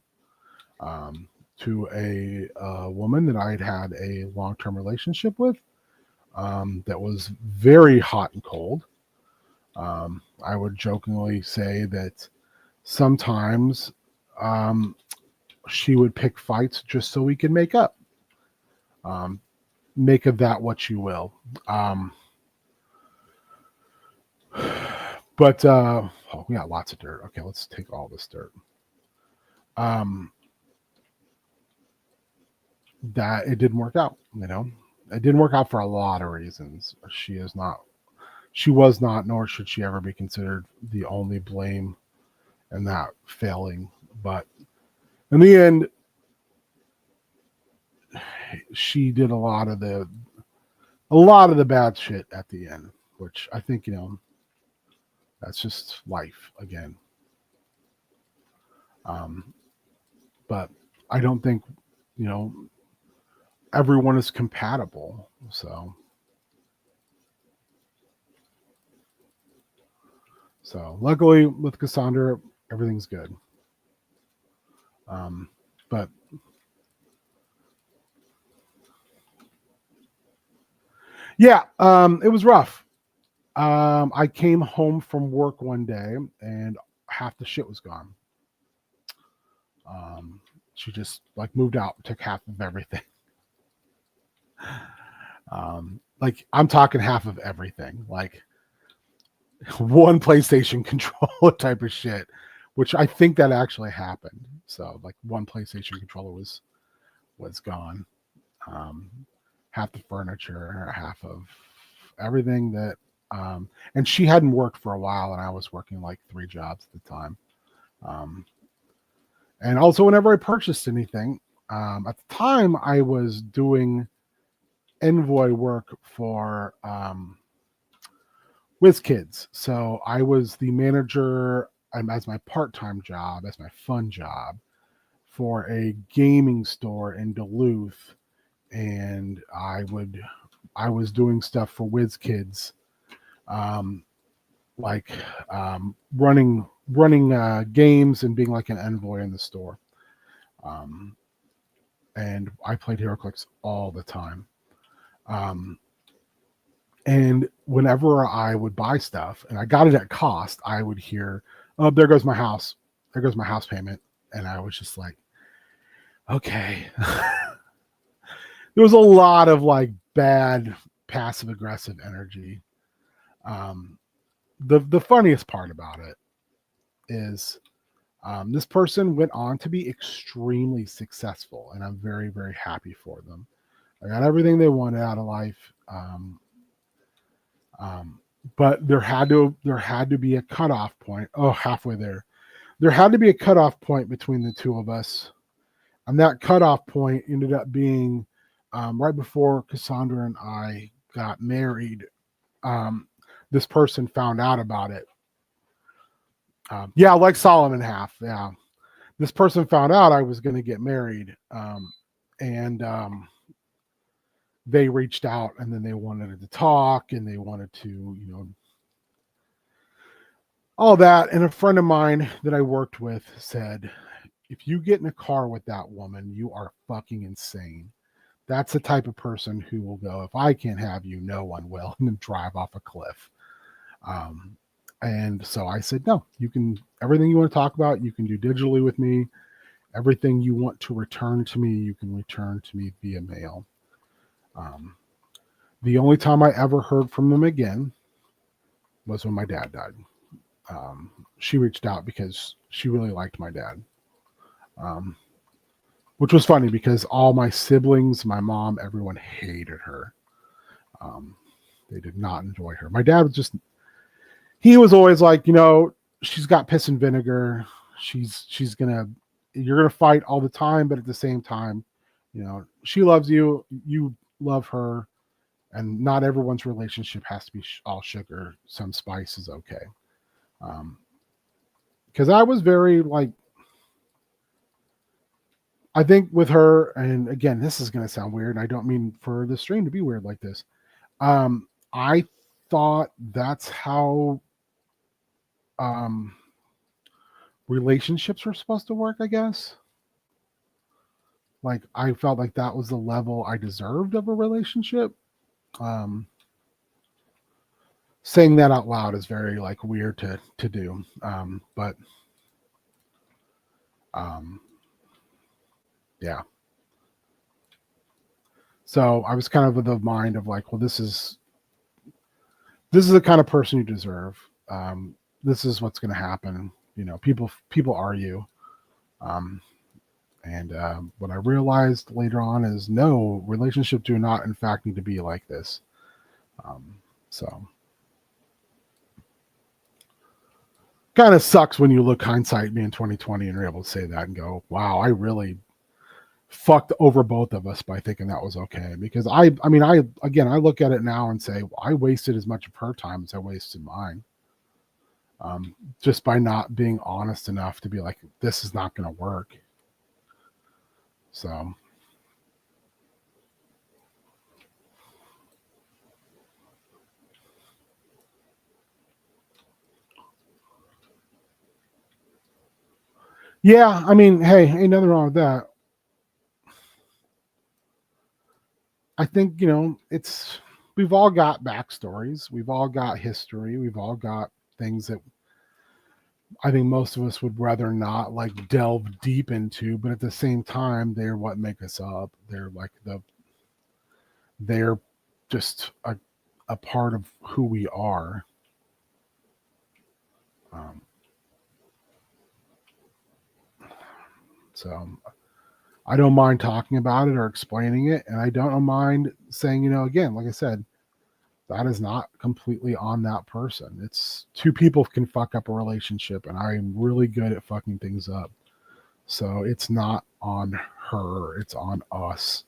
to a woman that I had a long-term relationship with, that was very hot and cold. I would jokingly say that sometimes she would pick fights just so we could make up. Make of that what you will. But we got lots of dirt. Okay, let's take all this dirt. That it didn't work out. It didn't work out for a lot of reasons. She was not, nor should she ever be considered the only blame in that failing. But in the end, she did a lot of the bad shit at the end, which I think, that's just life again. But I don't think, everyone is compatible. So luckily with Cassandra, everything's good. But yeah, it was rough. I came home from work one day and half the shit was gone. She just like moved out, took half of everything. Like I'm talking half of everything, like one PlayStation controller type of shit, which I think that actually happened. So like one PlayStation controller was gone. Half the furniture, half of everything that, and she hadn't worked for a while and I was working like 3 jobs at the time. And also whenever I purchased anything, at the time I was doing envoy work for WizKids. So I was the manager as my part-time job, as my fun job for a gaming store in Duluth. And I was doing stuff for WizKids, running games and being like an envoy in the store. And I played HeroClix all the time. And whenever I would buy stuff and I got it at cost, I would hear, "Oh, there goes my house. There goes my house payment." And I was just like, okay. There was a lot of like bad passive aggressive energy. The funniest part about it is this person went on to be extremely successful, and I'm very, very happy for them. I got everything they wanted out of life. But there had to be a cutoff point. Oh, halfway there. There had to be a cutoff point between the two of us. And that cutoff point ended up being right before Cassandra and I got married. This person found out about it. Yeah, like Solomon half. Yeah. This person found out I was going to get married. And they reached out and then they wanted to talk and they wanted to, all that. And a friend of mine that I worked with said, if you get in a car with that woman, you are fucking insane. That's the type of person who will go, if I can't have you, no one will, and then drive off a cliff. And so I said, no, you can, everything you want to talk about, you can do digitally with me. Everything you want to return to me, you can return to me via mail. The only time I ever heard from them again was when my dad died. She reached out because she really liked my dad. Which was funny because all my siblings, my mom, everyone hated her. They did not enjoy her. My dad was just, he was always like, she's got piss and vinegar. You're gonna fight all the time, but at the same time, she loves you, you love her, and not everyone's relationship has to be all sugar. Some spice is okay. Because I was very like, I think with her, and again, this is going to sound weird, and I don't mean for the stream to be weird like this. I thought that's how relationships were supposed to work, I guess. Like, I felt like that was the level I deserved of a relationship. Saying that out loud is very like weird to do. But yeah. So I was kind of of the mind of like, well, this is the kind of person you deserve. This is what's going to happen. You know, people argue. And what I realized later on is no, relationships do not, in fact, need to be like this. So kind of sucks when you look hindsight being 2020 and you're able to say that and go, wow, I really fucked over both of us by thinking that was okay. Because I look at it now and say, well, I wasted as much of her time as I wasted mine. Just by not being honest enough to be like, this is not going to work. So yeah, I mean, hey, ain't nothing wrong with that. I think, you know, we've all got backstories, we've all got history, we've all got things that I think most of us would rather not like delve deep into, but at the same time, they're what make us up. They're like they're just a part of who we are. So I don't mind talking about it or explaining it, and I don't mind saying, you know, again, like I said, that is not completely on that person. It's two people can fuck up a relationship, and I'm really good at fucking things up. So it's not on her, it's on us.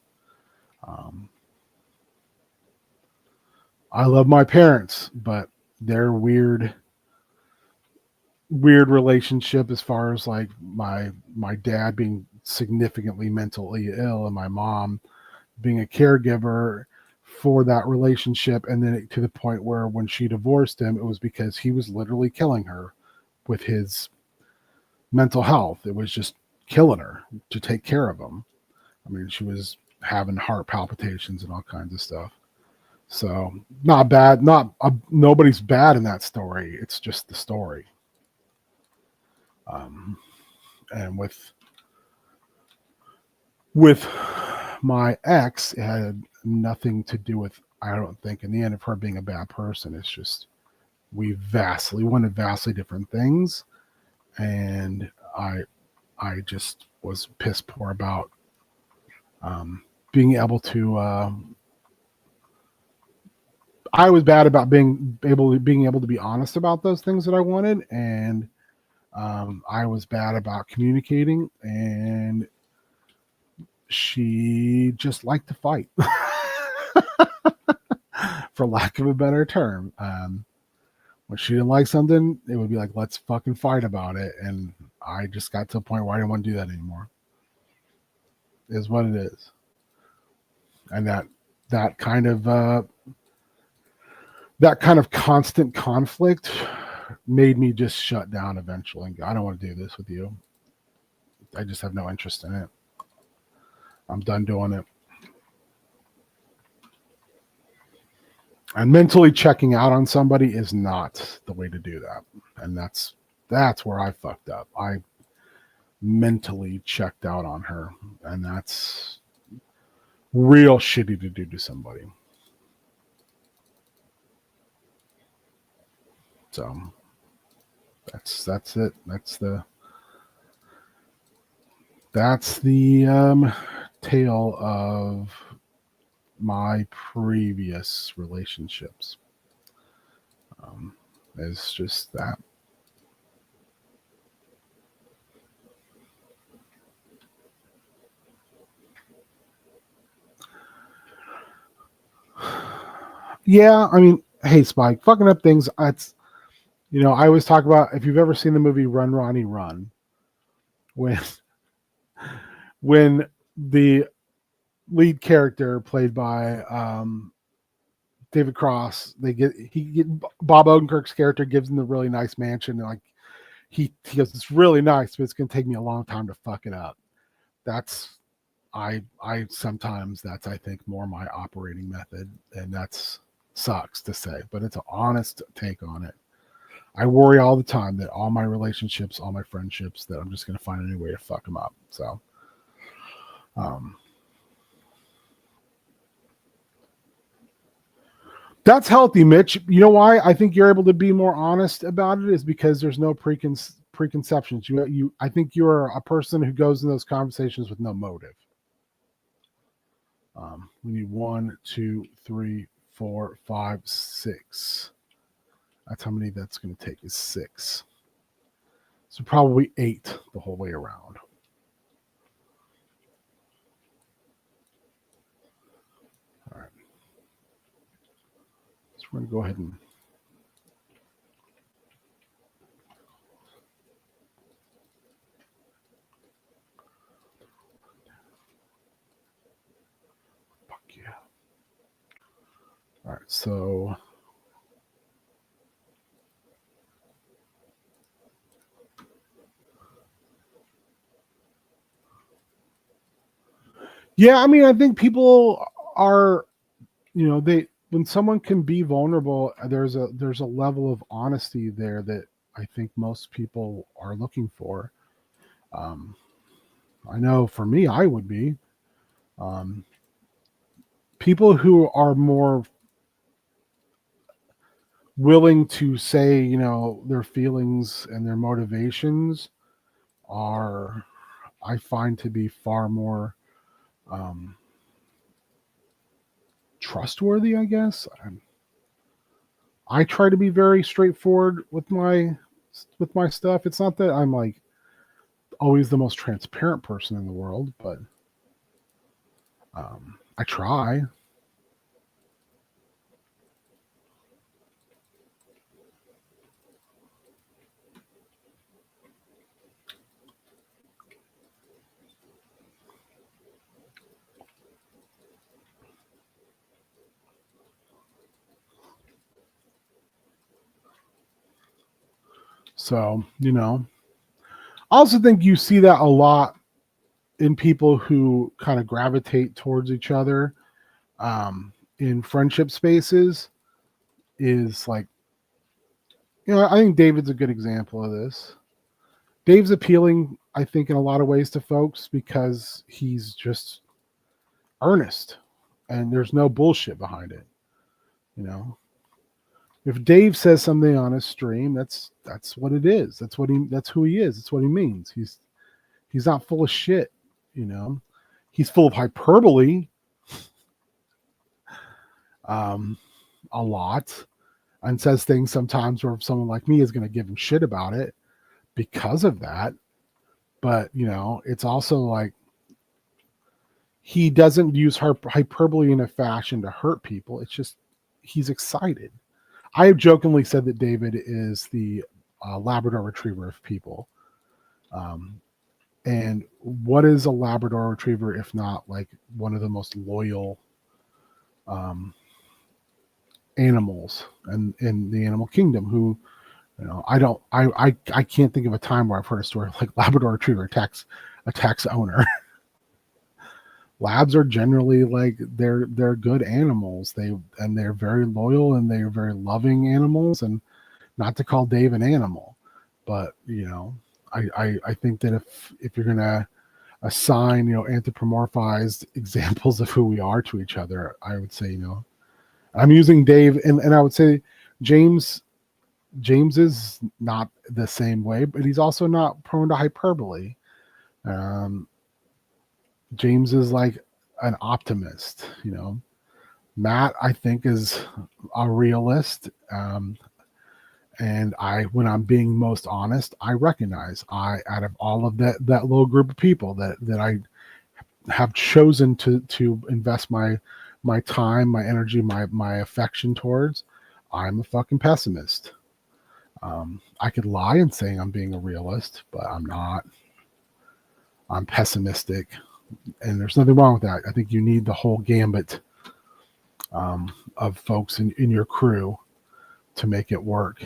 I love my parents, but they're weird relationship as far as like my dad being significantly mentally ill and my mom being a caregiver for that relationship, and then to the point where when she divorced him, it was because he was literally killing her with his mental health. It was just killing her to take care of him. I mean, she was having heart palpitations and all kinds of stuff. So not bad. Nobody's bad in that story. It's just the story. And with my ex, it had nothing to do with, I don't think, in the end, of her being a bad person. It's just we wanted vastly different things, and I just was piss poor about being able to. I was bad about being able to be honest about those things that I wanted, and I was bad about communicating, and she just liked to fight, for lack of a better term. When she didn't like something, it would be like, let's fucking fight about it. And I just got to a point where I didn't want to do that anymore. Is what it is. And that kind of constant conflict made me just shut down eventually. I don't want to do this with you. I just have no interest in it. I'm done doing it. And mentally checking out on somebody is not the way to do that. And that's where I fucked up. I mentally checked out on her, and that's real shitty to do to somebody. So that's it. That's the tale of my previous relationships. It's just that. Yeah, I mean, hey, Spike, fucking up things. It's, you know, I always talk about, if you've ever seen the movie Run, Ronnie, Run, when when the lead character played by David Cross, Bob Odenkirk's character gives him the really nice mansion, and like he goes, it's really nice, but it's gonna take me a long time to fuck it up. That's I sometimes that's I think more my operating method, and that's sucks to say, but it's an honest take on it. I worry all the time that all my relationships, all my friendships, that I'm just gonna find any way to fuck them up. So that's healthy, Mitch. You know why I think you're able to be more honest about it is because there's no preconceptions. I think you're a person who goes in those conversations with no motive. We need 1, 2, 3, 4, 5, 6. That's how many that's going to take is 6. So probably 8 the whole way around. All right. So we're going to go ahead and fuck yeah. All right, so yeah, I mean, I think people are, when someone can be vulnerable, there's a level of honesty there that I think most people are looking for. I know for me, I would be. People who are more willing to say, their feelings and their motivations are, I find, to be far more trustworthy, I guess. I try to be very straightforward with my stuff. It's not that I'm like always the most transparent person in the world, but I try. So, I also think you see that a lot in people who kind of gravitate towards each other in friendship spaces. Is like, I think David's a good example of this. Dave's appealing, I think, in a lot of ways to folks because he's just earnest and there's no bullshit behind it. If Dave says something on his stream, that's what it is. That's who he is. That's what he means. He's not full of shit, He's full of hyperbole a lot, and says things sometimes where someone like me is going to give him shit about it because of that. But, it's also like he doesn't use hyperbole in a fashion to hurt people. It's just he's excited. I have jokingly said that David is the Labrador Retriever of people. And what is a Labrador Retriever if not like one of the most loyal animals in the animal kingdom? Who, I can't think of a time where I've heard a story like Labrador Retriever attacks owner. Labs are generally like they're good animals. They're very loyal and they're very loving animals. And not to call Dave an animal, but I think that if you're gonna assign anthropomorphized examples of who we are to each other, I would say I'm using Dave and I would say James is not the same way, but he's also not prone to hyperbole. James is like an optimist, Matt, I think, is a realist. And when I'm being most honest, I recognize out of all of that little group of people that I have chosen to invest my time, my energy, my affection towards, I'm a fucking pessimist. I could lie in saying I'm being a realist, but I'm not. I'm pessimistic And there's nothing wrong with that. I think you need the whole gambit of folks in your crew to make it work,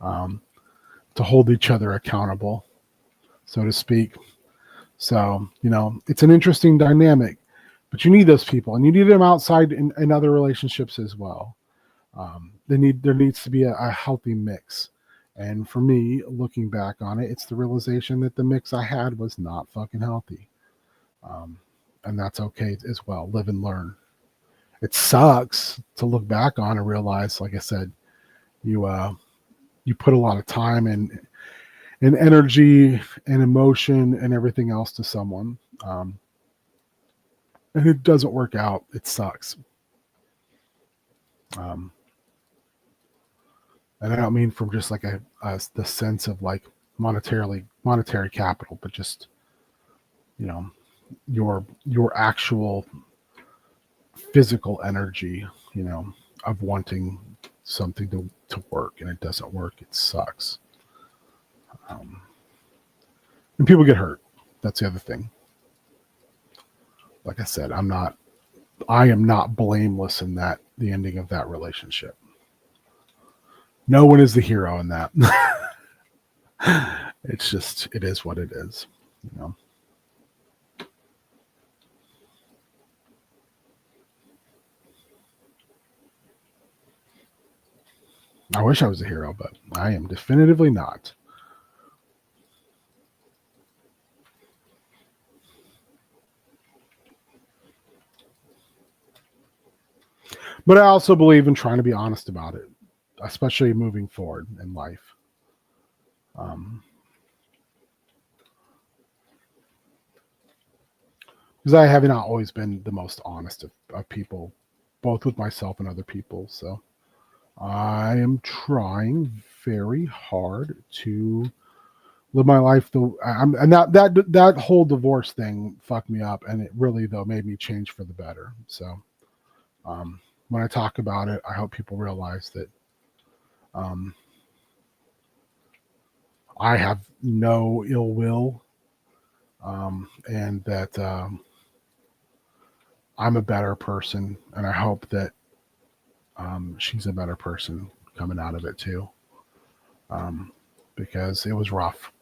to hold each other accountable, so to speak. So, it's an interesting dynamic, but you need those people, and you need them outside in other relationships as well. There needs to be a healthy mix. And for me, looking back on it, it's the realization that the mix I had was not fucking healthy. And that's okay as well. Live and learn. It sucks to look back on and realize, like I said, you put a lot of time and energy and emotion and everything else to someone, and it doesn't work out. It sucks. And I don't mean from just like the sense of like monetary capital, but just your actual physical energy, of wanting something to work, and it doesn't work. It sucks. And people get hurt. That's the other thing. Like I said, I am not blameless in the ending of that relationship. No one is the hero in that. It's just, it is what it is, I wish I was a hero, but I am definitively not. But I also believe in trying to be honest about it, especially moving forward in life. Because I have not always been the most honest of people, both with myself and other people. So I am trying very hard to live my life. And that whole divorce thing fucked me up, and it really though made me change for the better. So when I talk about it, I hope people realize that I have no ill will, and that I'm a better person, and I hope that she's a better person coming out of it too, because it was rough.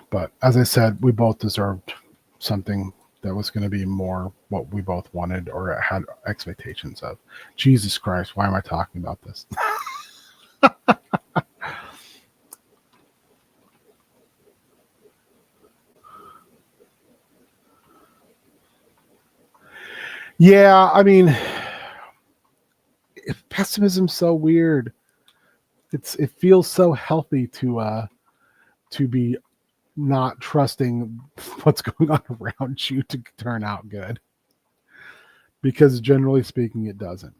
But as I said, we both deserved something that was going to be more what we both wanted or had expectations of. Jesus Christ, why am I talking about this? Yeah, I mean, pessimism's so weird. It feels so healthy to be not trusting what's going on around you to turn out good, because generally speaking it doesn't.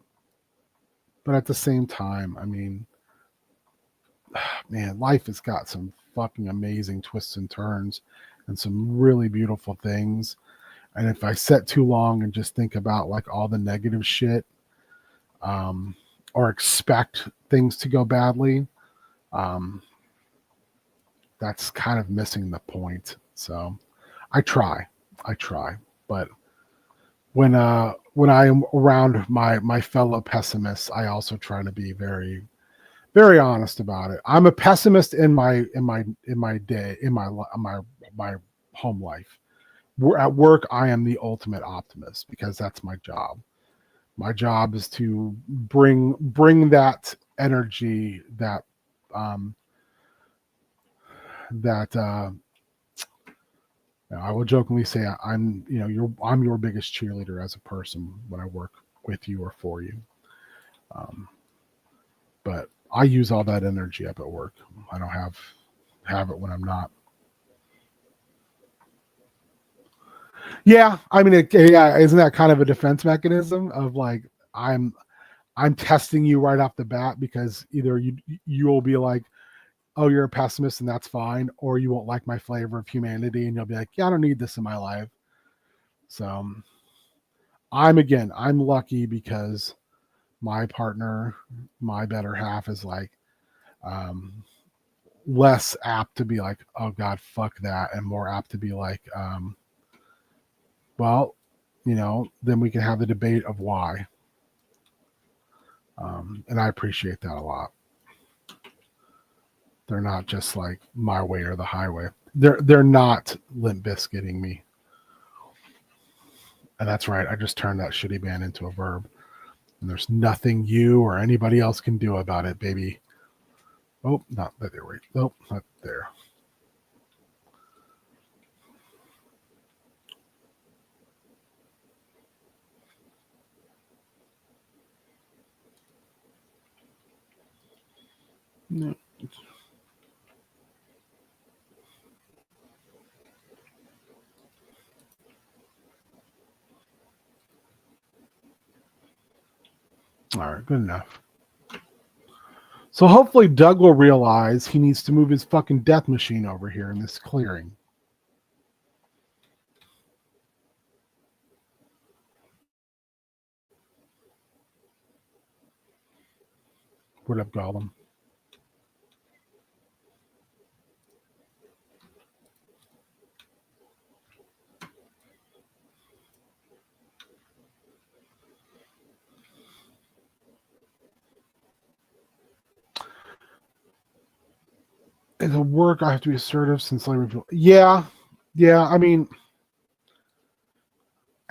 But at the same time, I mean, man, life has got some fucking amazing twists and turns and some really beautiful things. And if I sit too long and just think about like all the negative shit, or expect things to go badly, that's kind of missing the point. So I try, but when I am around my fellow pessimists, I also try to be very, very honest about it. I'm a pessimist in my day, in my home life. At work, I am the ultimate optimist because that's my job. My job is to bring that energy, that I will jokingly say I'm your biggest cheerleader as a person when I work with you or for you. But I use all that energy up at work. I don't have it when I'm not. Yeah, I mean, yeah, isn't that kind of a defense mechanism of like I'm testing you right off the bat, because either you will be like, oh, you're a pessimist and that's fine, or you won't like my flavor of humanity and you'll be like, yeah, I don't need this in my life. So I'm lucky because my partner, my better half, is like less apt to be like, oh God, fuck that, and more apt to be like, well, then we can have the debate of why. And I appreciate that a lot. They're not just like my way or the highway. They're not Limp Bizkitting me. And that's right. I just turned that shitty band into a verb. And there's nothing you or anybody else can do about it, baby. Oh, not there. Wait. Nope, not there. No. All right, good enough. So hopefully Doug will realize he needs to move his fucking death machine over here in this clearing. What up, Gollum? As a work, I have to be assertive since labor. Yeah. I mean,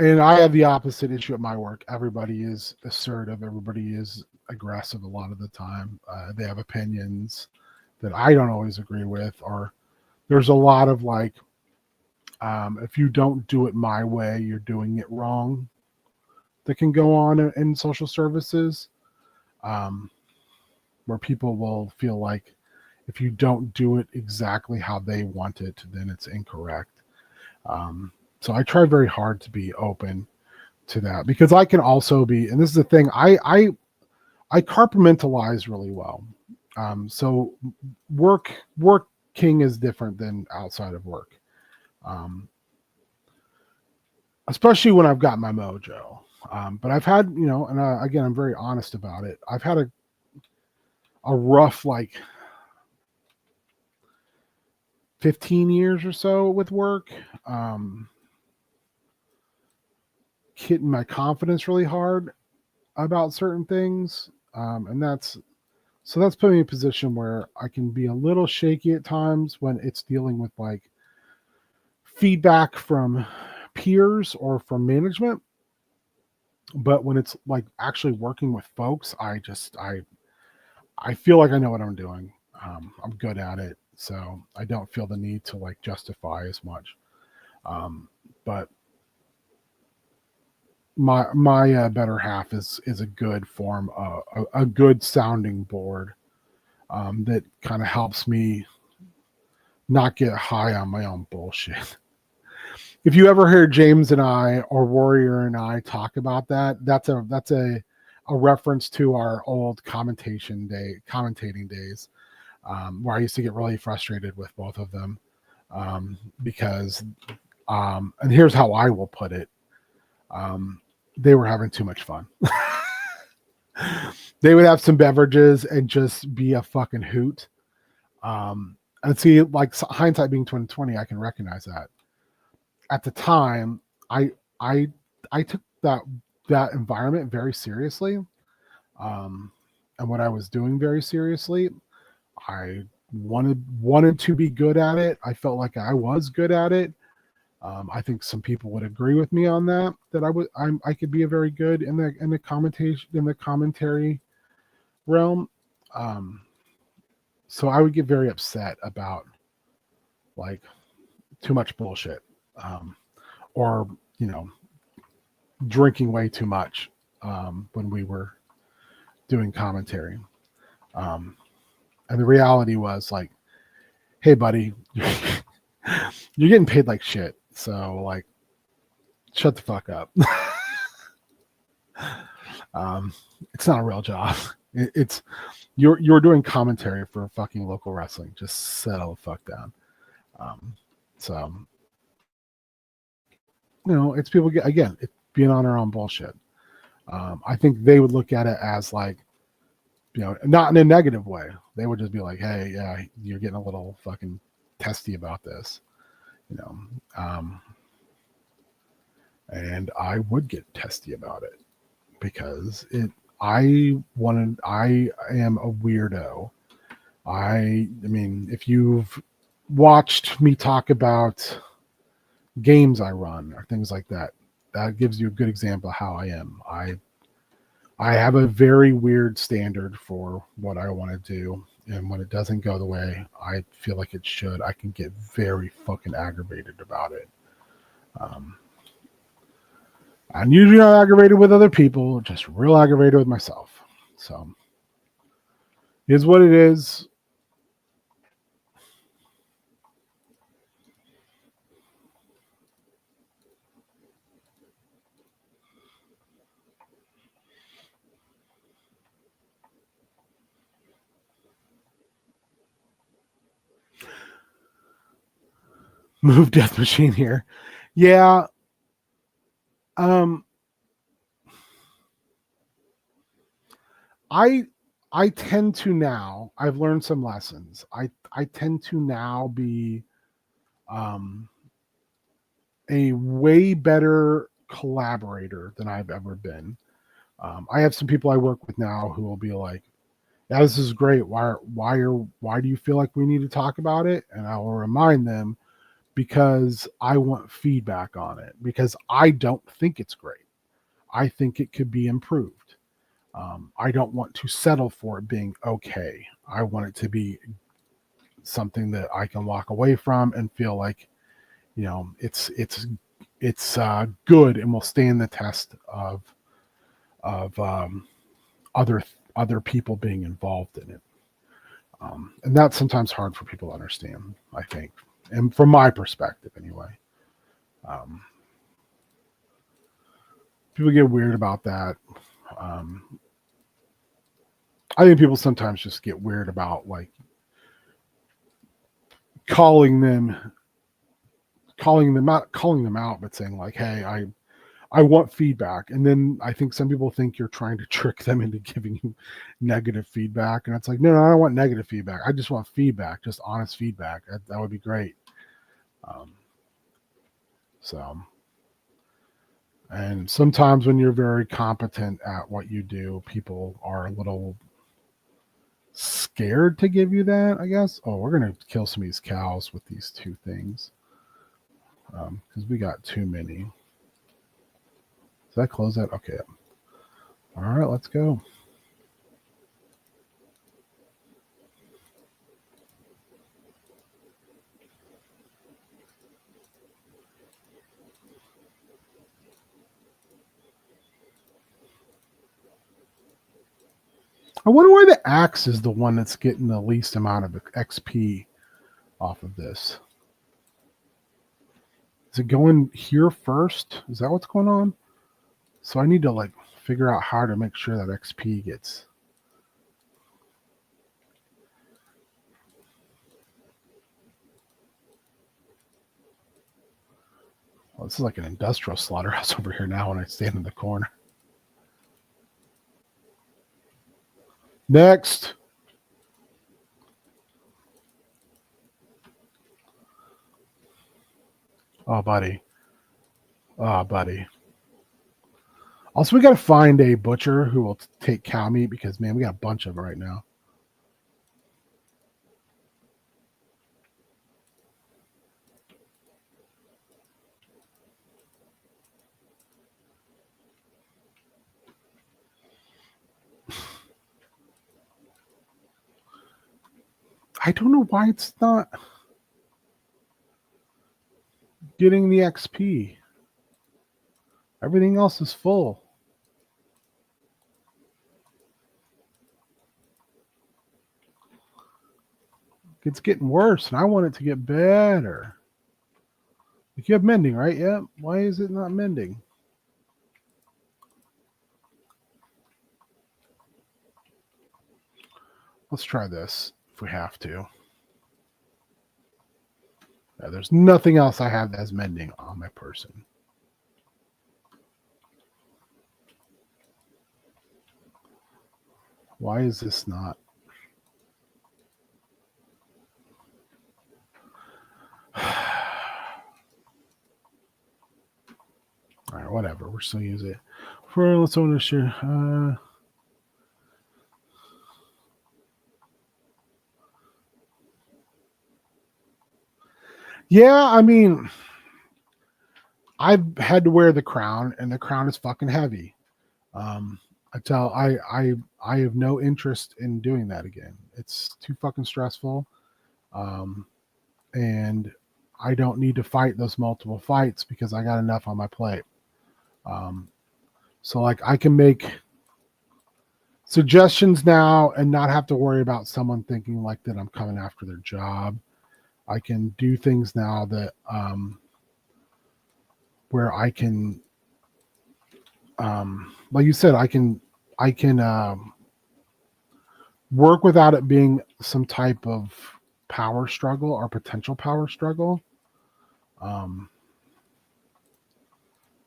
and I have the opposite issue at my work. Everybody is assertive. Everybody is aggressive a lot of the time. They have opinions that I don't always agree with, or there's a lot of like, if you don't do it my way, you're doing it wrong. That can go on in social services, where people will feel like if you don't do it exactly how they want it, then it's incorrect. So I try very hard to be open to that, because I can also be, and this is the thing, I compartmentalize really well. So working is different than outside of work, especially when I've got my mojo. But I've had, and again, I'm very honest about it. I've had a rough, like 15 years or so with work, hitting my confidence really hard about certain things. And that's put me in a position where I can be a little shaky at times when it's dealing with like feedback from peers or from management. But when it's like actually working with folks, I feel like I know what I'm doing. I'm good at it. So I don't feel the need to like justify as much. But my better half is a good form, a good sounding board, that kind of helps me not get high on my own bullshit. If you ever hear James and I or Warrior and I talk about that, that's a reference to our old commentating days, where I used to get really frustrated with both of them, because and here's how I will put it, they were having too much fun. They would have some beverages and just be a fucking hoot. And see, like hindsight being 2020, I can recognize that. At the time, I took that environment very seriously, and what I was doing very seriously. I wanted to be good at it. I felt like I was good at it. I think some people would agree with me on that. That I could be a very good in the commentary realm. So I would get very upset about like too much bullshit, or drinking way too much, when we were doing commentary. And the reality was like, hey buddy, you're getting paid like shit. So like, shut the fuck up. It's not a real job. It's you're doing commentary for fucking local wrestling. Just settle the fuck down. So it's people it's being on their own bullshit. I think they would look at it as like not in a negative way. They would just be like, hey, yeah, you're getting a little fucking testy about this, you know. And I would get testy about it because I am a weirdo. I mean, if you've watched me talk about games I run or things like that, that gives you a good example of how I am. I have a very weird standard for what I want to do. And when it doesn't go the way I feel like it should, I can get very fucking aggravated about it. I'm usually not aggravated with other people, just real aggravated with myself. So, here's what it is. Move Death Machine here. Yeah. I tend to now, I've learned some lessons. I tend to now be a way better collaborator than I've ever been. I have some people I work with now who will be like, yeah, this is great. Why do you feel like we need to talk about it? And I will remind them, because I want feedback on it, because I don't think it's great. I think it could be improved. I don't want to settle for it being okay. I want it to be something that I can walk away from and feel like, it's good and will stand the test of other people being involved in it. And that's sometimes hard for people to understand, I think, and from my perspective anyway. People get weird about that. I think people sometimes just get weird about like calling them out, but saying like, hey, I want feedback. And then I think some people think you're trying to trick them into giving you negative feedback. And it's like, no, I don't want negative feedback. I just want feedback, just honest feedback. That would be great. And sometimes when you're very competent at what you do, people are a little scared to give you that, I guess. Oh, we're going to kill some of these cows with these two things. Because we got too many. Does that close that? Okay. All right, let's go. I wonder why the axe is the one that's getting the least amount of XP off of this. Is it going here first? Is that what's going on? So I need to like figure out how to make sure that XP gets. Well, this is like an industrial slaughterhouse over here now when I stand in the corner. Next. Oh, buddy. Oh, buddy. Also, we got to find a butcher who will take cow meat because, man, we got a bunch of it right now. I don't know why it's not getting the XP. Everything else is full. It's getting worse, and I want it to get better. Like you have mending, right? Yeah. Why is it not mending? Let's try this if we have to. Yeah, there's nothing else I have that has mending on my person. Why is this not? All right, whatever. We're still using it. Let's own this shit. Yeah, I mean, I've had to wear the crown, and the crown is fucking heavy. I have no interest in doing that again. It's too fucking stressful, and I don't need to fight those multiple fights because I got enough on my plate. So like I can make suggestions now and not have to worry about someone thinking like that I'm coming after their job. I can do things now that where I can, like you said, I can work without it being some type of power struggle or potential power struggle.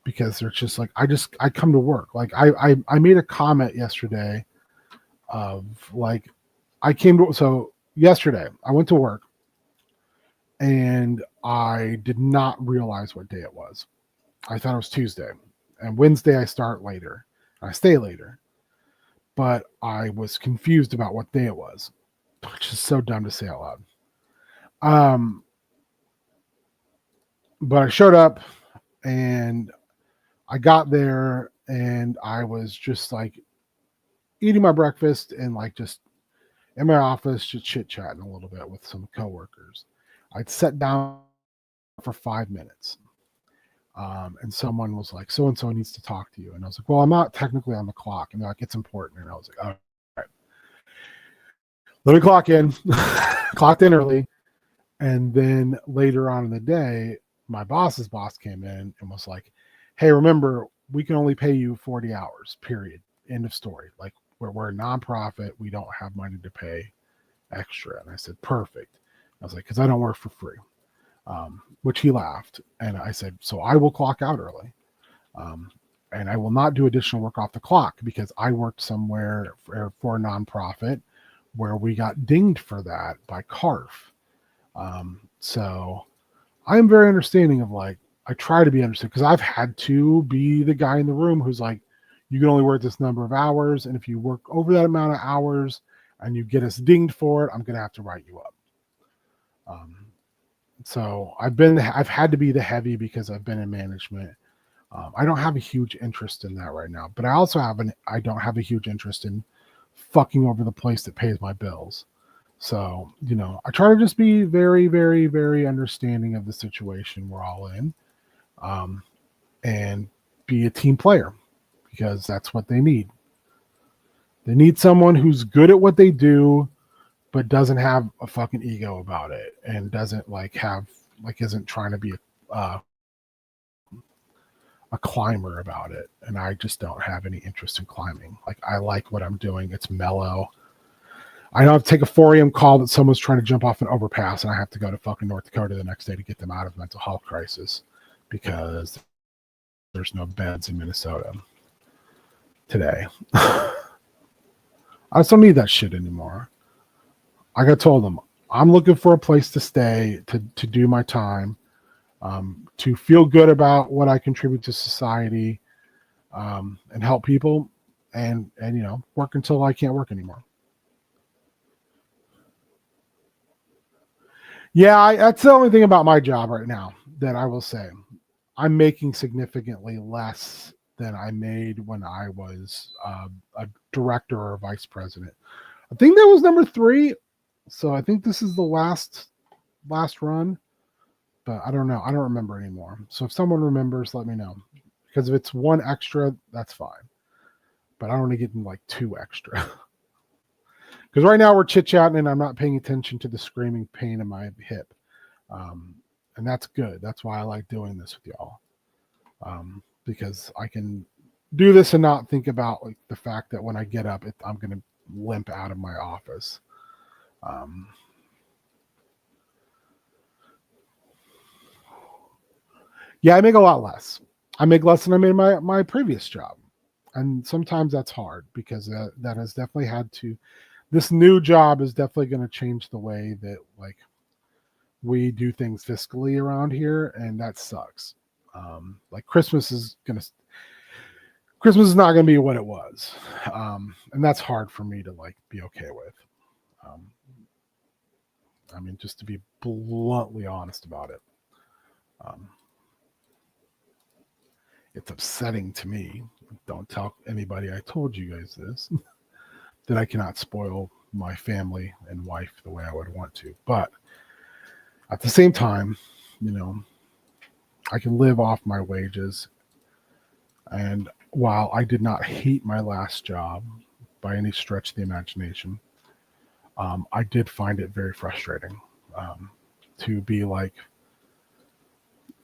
Because they're just like I come to work. Like I made a comment yesterday of like so yesterday I went to work and I did not realize what day it was. I thought it was Tuesday. And Wednesday I start later. I stay later. But I was confused about what day it was, which is so dumb to say out loud. But I showed up and I got there and I was just like eating my breakfast and like just in my office, just chit chatting a little bit with some coworkers. I'd sat down for 5 minutes. And someone was like, so and so needs to talk to you. And I was like, well, I'm not technically on the clock. And they're like, it's important. And I was like, all right, let me clock in. Clocked in early. And then later on in the day, my boss's boss came in and was like, hey, remember, we can only pay you 40 hours, period. End of story. Like, we're a nonprofit. We don't have money to pay extra. And I said, perfect. I was like, because I don't work for free. Which he laughed. And I said, so I will clock out early. And I will not do additional work off the clock because I worked somewhere for a nonprofit where we got dinged for that by CARF. So I'm very understanding of like, I try to be understanding because I've had to be the guy in the room who's like, you can only work this number of hours. And if you work over that amount of hours and you get us dinged for it, I'm going to have to write you up. So I've had to be the heavy because I've been in management. I don't have a huge interest in that right now, but I don't have a huge interest in fucking over the place that pays my bills. So, I try to just be very, very, very understanding of the situation we're all in, and be a team player because that's what they need. They need someone who's good at what they do, but doesn't have a fucking ego about it and doesn't isn't trying to be a climber about it. And I just don't have any interest in climbing. Like, I like what I'm doing. It's mellow. I don't have to take a 4 a.m. call that someone's trying to jump off an overpass and I have to go to fucking North Dakota the next day to get them out of mental health crisis because there's no beds in Minnesota today. I just don't need that shit anymore. Like I told them, I'm looking for a place to stay, to do my time, to feel good about what I contribute to society, and help people, and work until I can't work anymore. Yeah, that's the only thing about my job right now that I will say. I'm making significantly less than I made when I was a director or a vice president. I think that was number 3. So I think this is the last run, but I don't know. I don't remember anymore. So if someone remembers, let me know. Because if it's 1 extra, that's fine. But I don't want to get in like 2 extra. Because right now we're chit-chatting and I'm not paying attention to the screaming pain in my hip. And that's good. That's why I like doing this with y'all. Because I can do this and not think about like the fact that when I get up, I'm going to limp out of my office. Yeah, I make a lot less. I make less than I made my previous job. And sometimes that's hard because that has definitely had to. This new job is definitely going to change the way that like we do things fiscally around here, and that sucks. Like Christmas is not going to be what it was, and that's hard for me to like be okay with. Um, I mean, just to be bluntly honest about it, um, it's upsetting to me. Don't tell anybody I told you guys this that I cannot spoil my family and wife the way I would want to, but at the same time, you know, I can live off my wages. And while I did not hate my last job by any stretch of the imagination, I did find it very frustrating to be like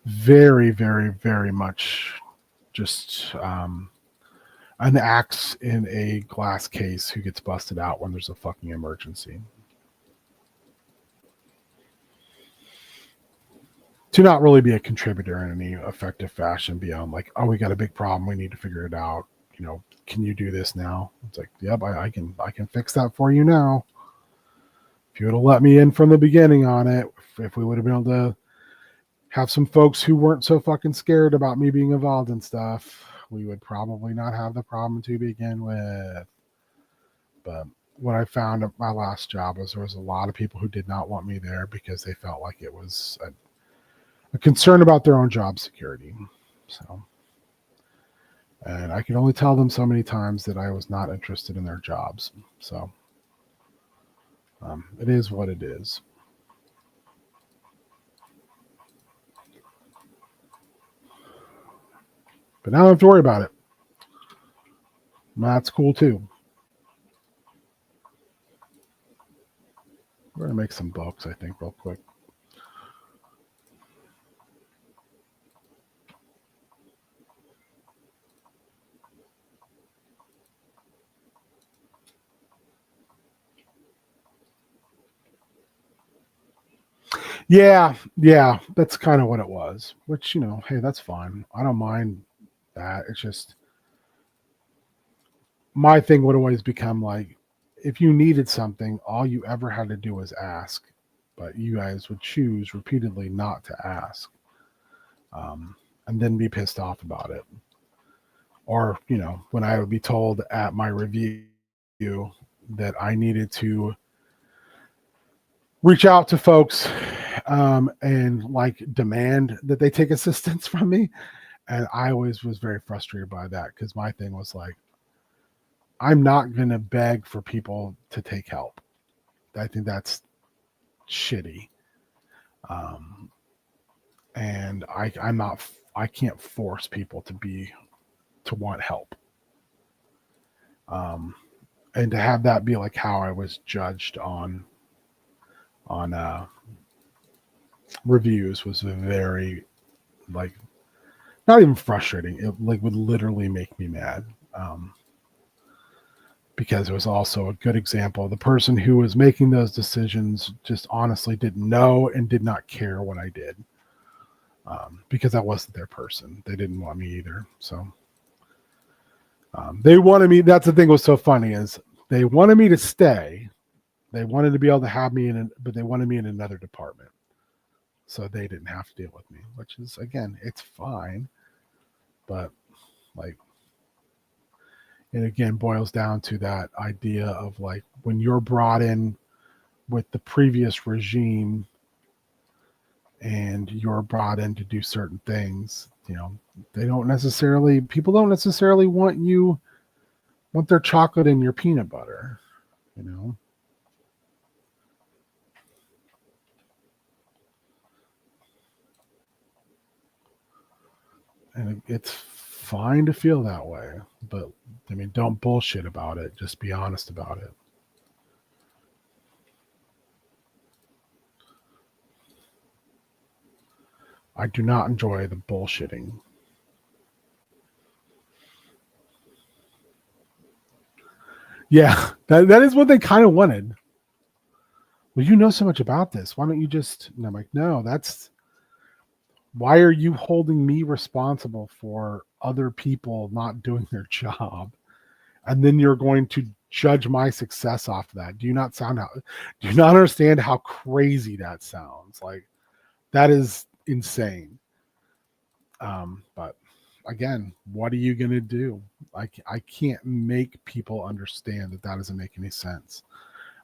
very, very, very much just an axe in a glass case who gets busted out when there's a fucking emergency. To not really be a contributor in any effective fashion beyond like, oh, we got a big problem, we need to figure it out. You know, can you do this now? It's like, yep, I can fix that for you now. If you would have let me in from the beginning on it, if we would have been able to have some folks who weren't so fucking scared about me being involved in stuff, we would probably not have the problem to begin with. But what I found at my last job was there was a lot of people who did not want me there because they felt like it was a concern about their own job security. So, and I could only tell them so many times that I was not interested in their jobs. So, it is what it is. But now I don't have to worry about it. That's cool too. We're going to make some books, I think, real quick. Yeah, that's kind of what it was. Which, you know, hey, that's fine. I don't mind that. It's just my thing would always become like, if you needed something, all you ever had to do was ask, but you guys would choose repeatedly not to ask, and then be pissed off about it. Or, you know, when I would be told at my review that I needed to reach out to folks and like demand that they take assistance from me. And I always was very frustrated by that because my thing was like, I'm not going to beg for people to take help. I think that's shitty. And I can't force people to want help. And to have that be like how I was judged on reviews was very like not even frustrating. It like would literally make me mad. Because it was also a good example. The person who was making those decisions just honestly didn't know and did not care what I did, because I wasn't their person. They didn't want me either. So they wanted me. That's the thing was so funny is they wanted me to stay. They wanted to be able to have me but they wanted me in another department. So they didn't have to deal with me, which is, again, it's fine. But like, it again boils down to that idea of like when you're brought in with the previous regime and you're brought in to do certain things, you know, people don't necessarily want their chocolate and your peanut butter, you know. And it's fine to feel that way, but I mean, don't bullshit about it. Just be honest about it. I do not enjoy the bullshitting. Yeah, that is what they kind of wanted. Well, you know so much about this. Why don't you just? And I'm like, no, why are you holding me responsible for other people not doing their job, and then you're going to judge my success off of that. Do you not understand how crazy that sounds? Like, that is insane. But again, what are you going to do? I can't make people understand that doesn't make any sense,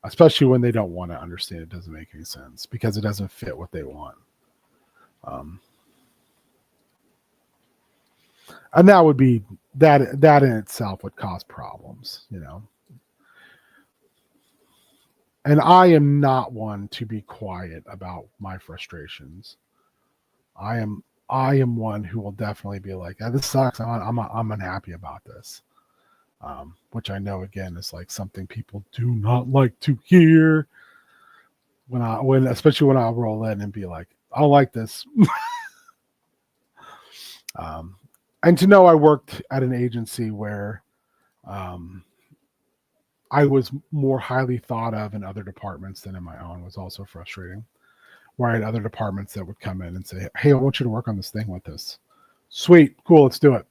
especially when they don't want to understand it doesn't make any sense because it doesn't fit what they want. And that would be that in itself would cause problems, And I am not one to be quiet about my frustrations. I am one who will definitely be like, this sucks. I'm unhappy about this. Which I know again is like something people do not like to hear. Especially when I roll in and be like, I don't like this. And to know I worked at an agency where I was more highly thought of in other departments than in my own was also frustrating. Where I had other departments that would come in and say, hey, I want you to work on this thing with us. Sweet, cool, let's do it.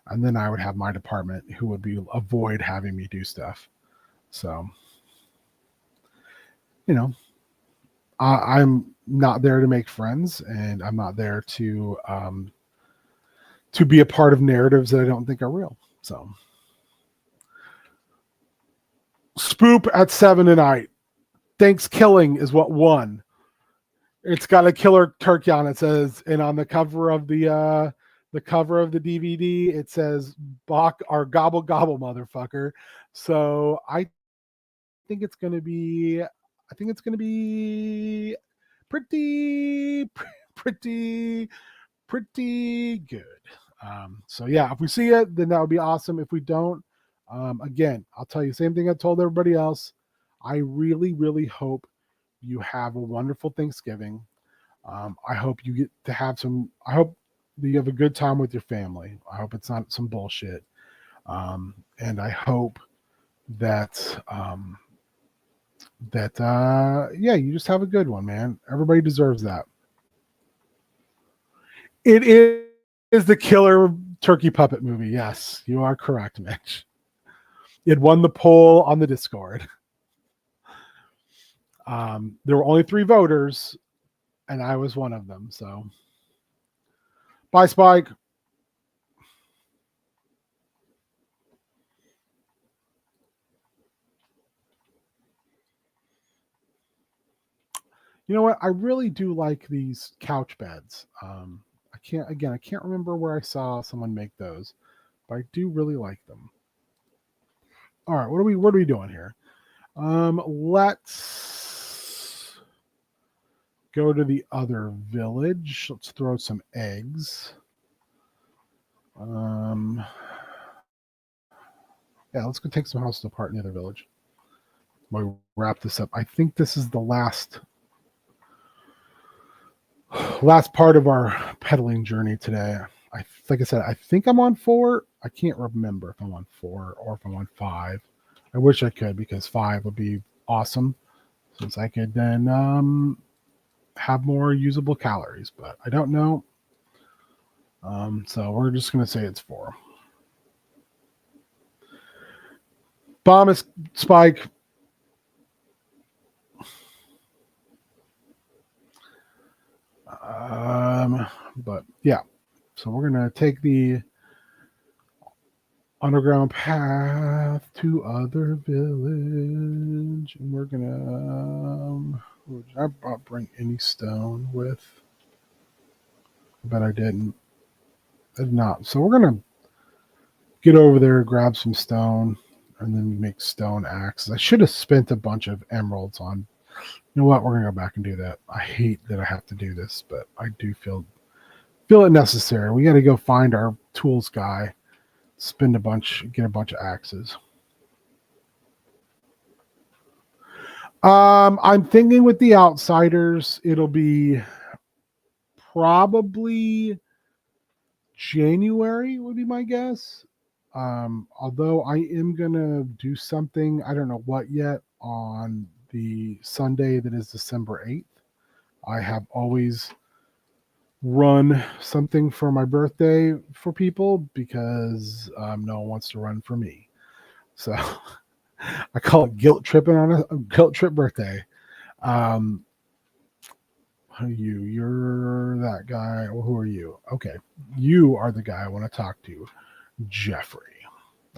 And then I would have my department who would avoid having me do stuff. So, I'm not there to make friends, and I'm not there to be a part of narratives that I don't think are real. So, Spoop at 7 tonight. Thankskilling is what won. It's got a killer turkey on it. Says, and on the cover of the DVD, it says "Bach or gobble gobble, motherfucker." So I think it's gonna be pretty good. So yeah, if we see it, then that would be awesome. If we don't, again, I'll tell you the same thing I told everybody else. I really, really hope you have a wonderful Thanksgiving. I hope you get to have I hope that you have a good time with your family. I hope it's not some bullshit. And I hope that, you just have a good one, man. Everybody deserves that. It is the killer turkey puppet movie. Yes, you are correct, Mitch. It won the poll on the Discord. There were only 3 voters, and I was one of them. So, bye, Spike. You know what? I really do like these couch beds. I can't remember where I saw someone make those, but I do really like them. All right, what are we doing here? Let's go to the other village. Let's throw some eggs. Yeah, let's go take some houses apart in the other village. We wrap this up. I think this is the last part of our pedaling journey today. Like I said, I think I'm on 4. I can't remember if I'm on 4 or if I'm on 5. I wish I could, because 5 would be awesome, since I could then have more usable calories, but I don't know. So we're just going to say it's 4. Bomb is Spike. But yeah, so we're going to take the underground path to other village, and we're going to... I not bring any stone with. I bet I didn't. I did not. So we're going to get over there, grab some stone, and then make stone axes. I should have spent a bunch of emeralds on... You know what? We're going to go back and do that. I hate that I have to do this, but I do feel it necessary. We got to go find our tools guy, get a bunch of axes. I'm thinking with the outsiders, it'll be probably January would be my guess. Although I am going to do something, I don't know what yet, on the Sunday that is December 8th. I have always run something for my birthday for people because no one wants to run for me. So I call it guilt tripping on a guilt trip birthday. Um, you're that guy. Well, who are you? Okay, you are the guy I want to talk to, Jeffrey.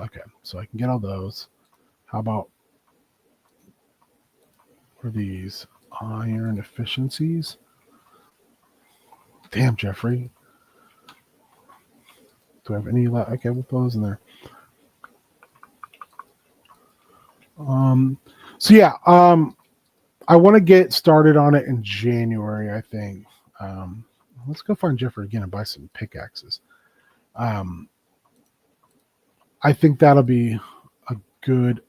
Okay, so I can get all those. How about for these iron efficiencies? Damn, Jeffrey. Do I have any left? Okay, we'll put those in there. So yeah, I want to get started on it in January, I think. Let's go find Jeffrey again and buy some pickaxes. I think that'll be a good.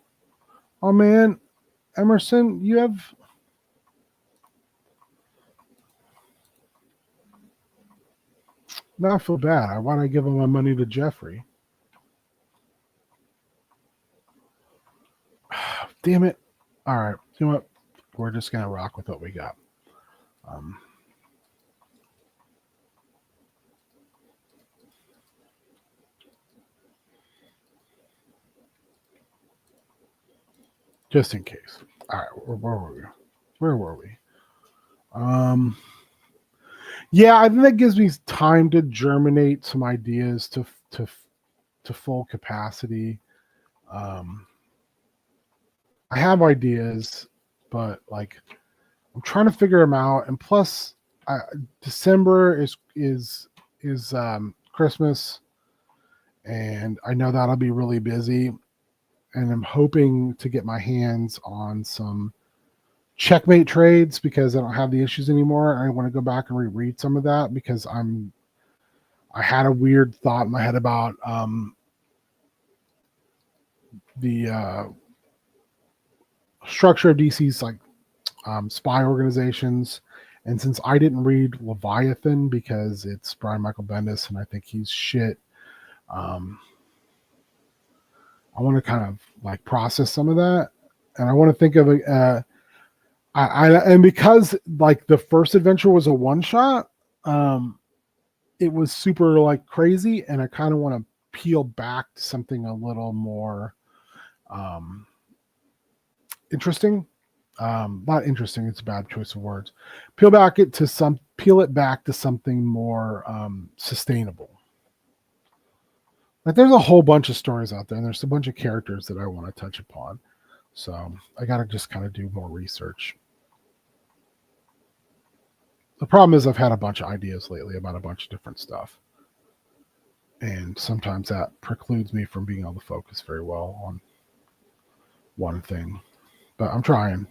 Oh man, Emerson, you have. Now I feel bad. Why don't I give all my money to Jeffrey? Damn it. All right. You know what? We're just going to rock with what we got. Just in case. All right. Where were we? Where were we? Yeah, I think that gives me time to germinate some ideas to full capacity. I have ideas, but like I'm trying to figure them out. And plus, December is Christmas, and I know that'll be really busy. And I'm hoping to get my hands on some checkmate trades because I don't have the issues anymore. I want to go back and reread some of that because I had a weird thought in my head about the structure of DC's like spy organizations. And since I didn't read Leviathan because it's Brian Michael Bendis and I think he's shit, I want to kind of like process some of that. And I want to think of it. And because like the first adventure was a one shot, it was super like crazy. And I kind of want to peel back to something a little more interesting. Not interesting, it's a bad choice of words. Peel it back to something more sustainable. Like there's a whole bunch of stories out there and there's a bunch of characters that I want to touch upon. So I gotta just kind of do more research. The problem is I've had a bunch of ideas lately about a bunch of different stuff. And sometimes that precludes me from being able to focus very well on one thing. But I'm trying.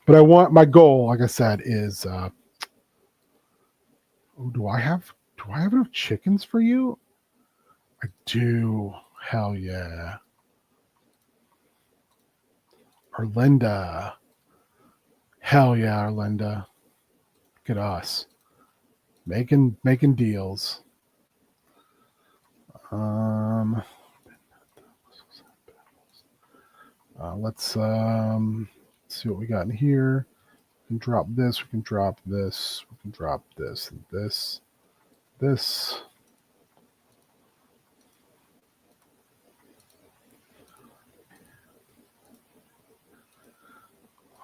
But I want my goal, like I said, is do I have enough chickens for you? I do. Hell yeah. Arlinda. Hell yeah, Arlinda. Look at us. Making deals. Let's see what we got in here. We can drop this. We can drop this. We can drop this and this. This.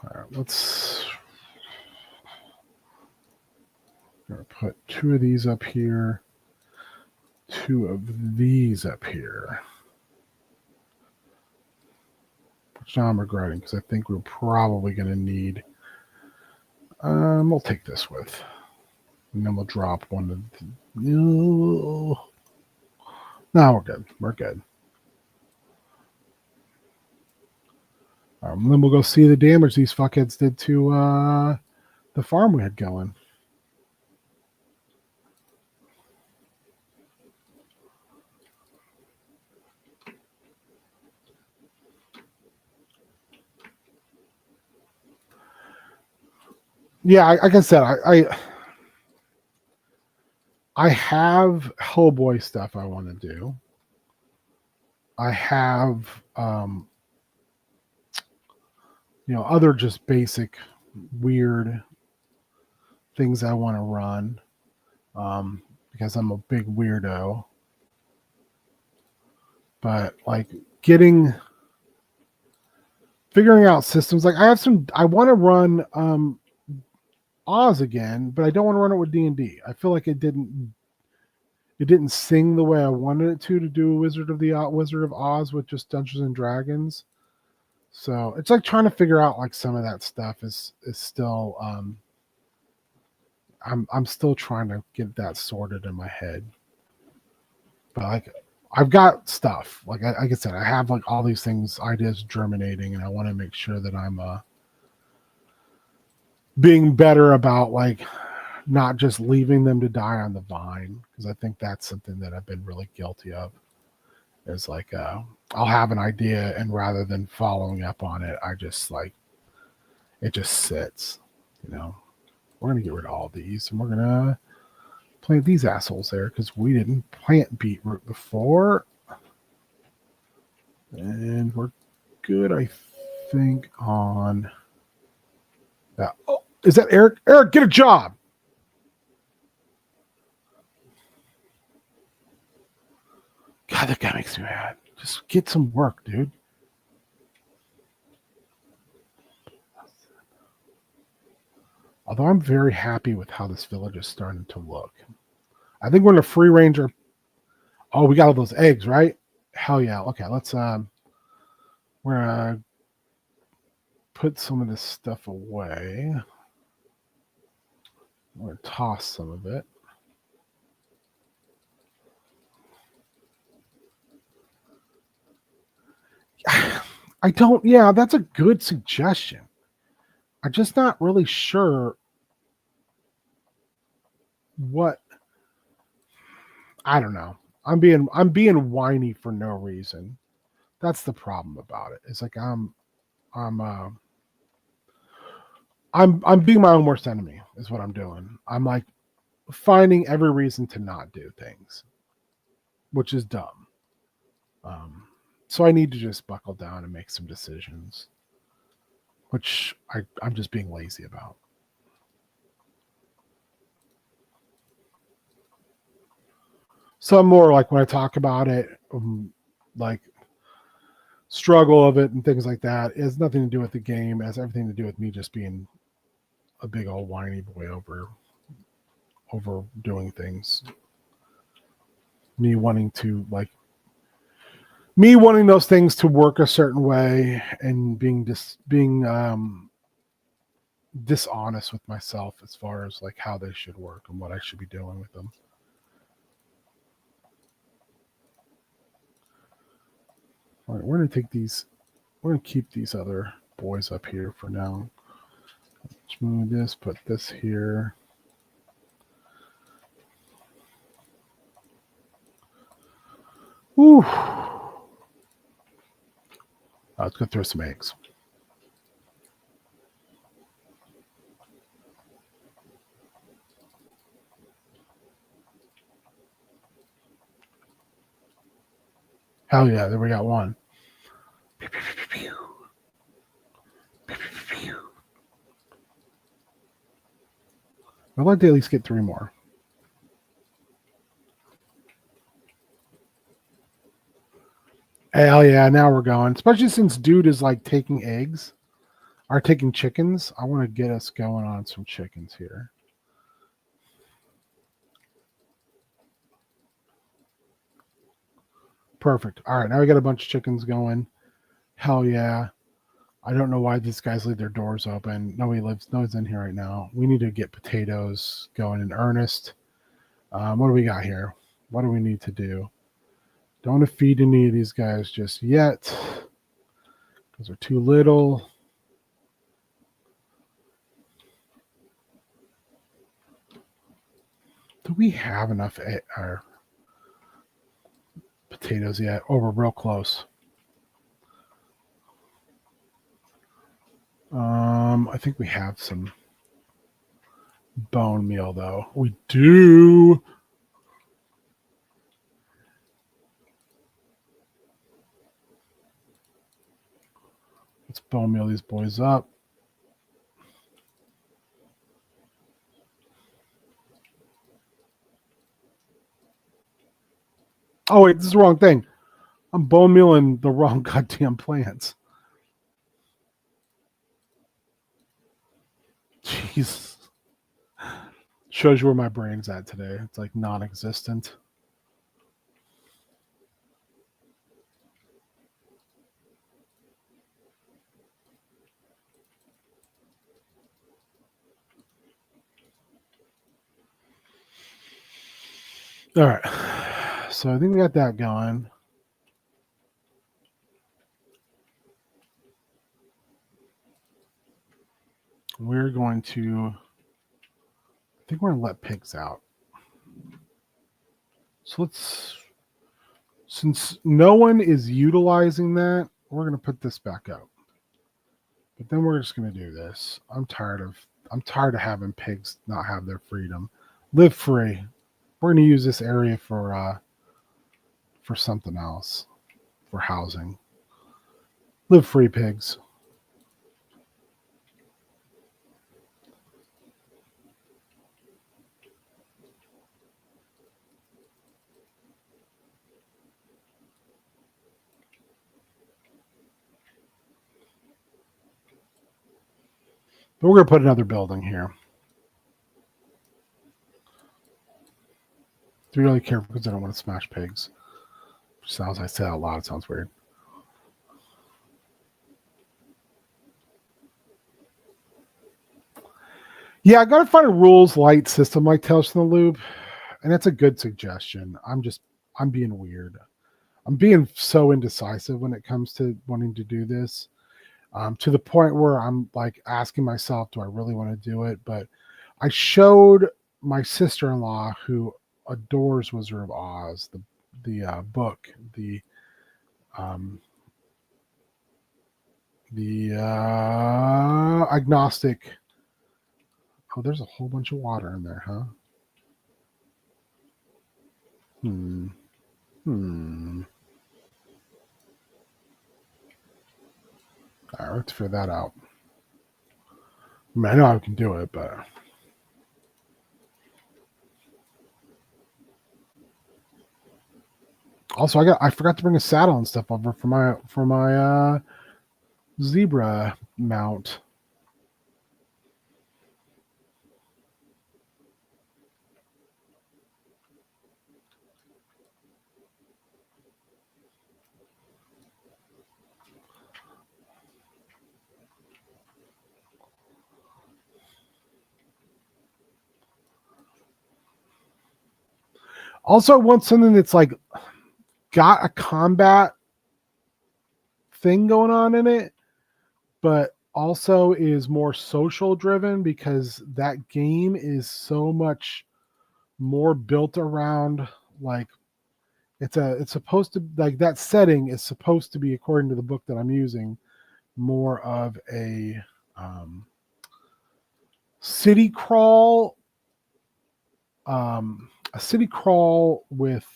All right, let's put 2 of these up here, 2 of these up here. Which now I'm regretting because I think we're probably going to need. We'll take this with, and then we'll drop one of. No, we're good. We're good. Then we'll go see the damage these fuckheads did to the farm we had going. Yeah, like I said, I have Hellboy stuff I want to do. I have other just basic weird things I want to run. because I'm a big weirdo. But like figuring out systems. Like I want to run Oz again, but I don't want to run it with D&D. I feel like it didn't sing the way I wanted it to do Wizard of Oz with just Dungeons and Dragons. So it's like trying to figure out like some of that stuff is still I'm still trying to get that sorted in my head. But like I've got stuff. Like I said, I have like all these things, ideas germinating, and I want to make sure that I'm being better about like not just leaving them to die on the vine, because I think that's something that I've been really guilty of. Is like I'll have an idea, and rather than following up on it, I just like it just sits. We're gonna get rid of all these, and we're gonna plant these assholes there because we didn't plant beetroot before, and we're good, I think, on that. Oh, is that Eric? Eric, get a job. God, that guy makes me mad. Just get some work, dude. Although I'm very happy with how this village is starting to look. I think we're in a free ranger. Oh, we got all those eggs, right? Hell yeah. Okay, let's we're gonna put some of this stuff away. We're gonna toss some of it. I don't, yeah, that's a good suggestion. I'm just not really sure what, I don't know. I'm being whiny for no reason. That's the problem about it. It's like I'm I'm being my own worst enemy is what I'm doing. I'm like finding every reason to not do things, which is dumb. So I need to just buckle down and make some decisions, which I'm just being lazy about. So I'm more like when I talk about it, like struggle of it and things like that, it has nothing to do with the game. It has everything to do with me just being a big old whiny boy overdoing things. Me wanting those things to work a certain way and being dishonest with myself as far as like how they should work and what I should be doing with them. All right, we're gonna take these. We're gonna keep these other boys up here for now. Let's move this. Put this here. Whew. Let's go throw some eggs. Hell yeah, there we got one. I'd like to at least get 3 more. Hell yeah, now we're going. Especially since dude is like taking eggs or taking chickens. I want to get us going on some chickens here. Perfect. All right, now we got a bunch of chickens going. Hell yeah. I don't know why these guys leave their doors open. Nobody's in here right now. We need to get potatoes going in earnest. What do we got here? What do we need to do? Don't want to feed any of these guys just yet because they're too little. Do we have enough potatoes yet? Oh, we're real close. I think we have some bone meal though. We do. Let's bone meal these boys up. Oh wait, this is the wrong thing. I'm bone mealing the wrong goddamn plants. Jeez. Shows you where my brain's at today. It's like non-existent. All right. So I think we got that going. We're going to, I think we're going to let pigs out. So let's, since no one is utilizing that, we're going to put this back up. But then we're just going to do this. I'm tired of having pigs not have their freedom. Live free. We're going to use this area for something else, for housing. Live free, pigs. But we're going to put another building here. To be really careful because I don't want to smash pigs. Sounds, I say out loud, it sounds weird. Yeah, I got to find a rules light system like Tales from the Loop, and it's a good suggestion. I'm being weird. I'm being so indecisive when it comes to wanting to do this, to the point where I'm like asking myself, do I really want to do it? But I showed my sister-in-law, who adores Wizard of Oz, the book, the agnostic. Oh, there's a whole bunch of water in there, huh? Hmm. All right, let's figure that out. I mean, I know I can do it, but also I forgot to bring a saddle and stuff over for my zebra mount. Also, I want something that's like got a combat thing going on in it, but also is more social driven because that game is so much more built around like it's supposed to, like, that setting is supposed to be, according to the book that I'm using, more of um, city crawl a city crawl with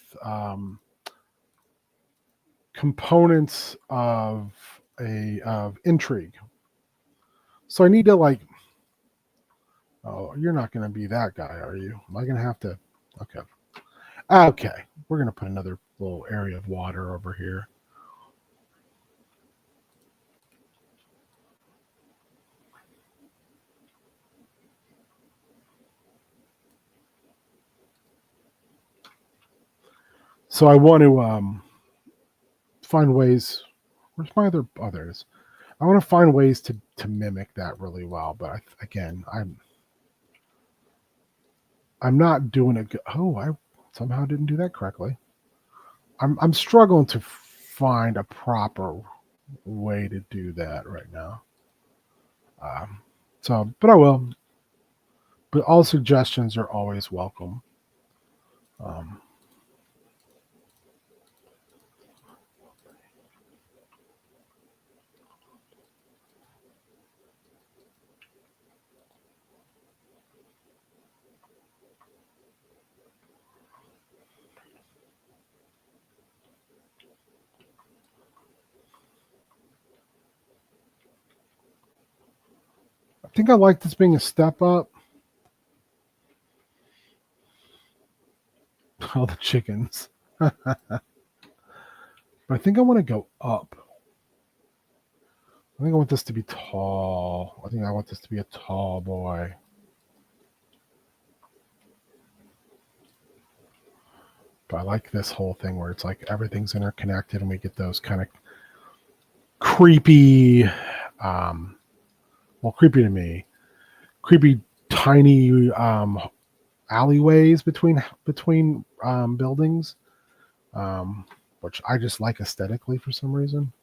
components of intrigue. So I need to, like, oh, you're not going to be that guy, are you? Am I going to have to? Okay. Okay. We're going to put another little area of water over here. So I want to find ways. Where's my others? I want to find ways to mimic that really well. But again, I'm not doing it. Oh, I somehow didn't do that correctly. I'm struggling to find a proper way to do that right now. So, but I will. But all suggestions are always welcome. Um, I think I like this being a step up. All the chickens. But I think I want to go up. I think I want this to be tall. I think I want this to be a tall boy. But I like this whole thing where it's like everything's interconnected and we get those kind of creepy, well, creepy to me, creepy tiny alleyways between buildings, which I just like aesthetically for some reason.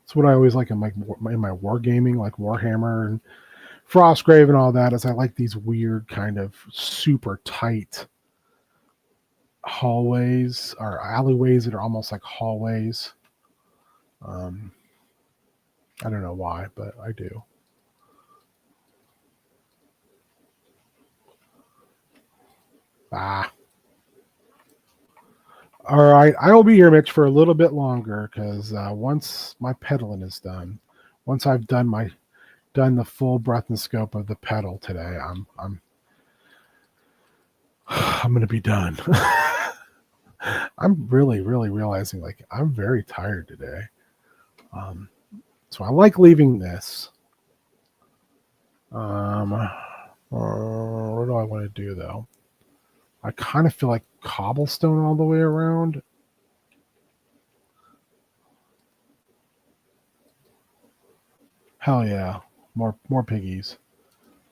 It's what I always like in my wargaming, like Warhammer and Frostgrave and all that. Is I like these weird kind of super tight hallways or alleyways that are almost like hallways. I don't know why, but I do. Ah. All right, I will be here, Mitch, for a little bit longer because once my pedaling is done, once I've done the full breadth and scope of the pedal today, I'm gonna be done. I'm really realizing like I'm very tired today. So I like leaving this. What do I want to do though? I kind of feel like cobblestone all the way around. Hell yeah, more piggies.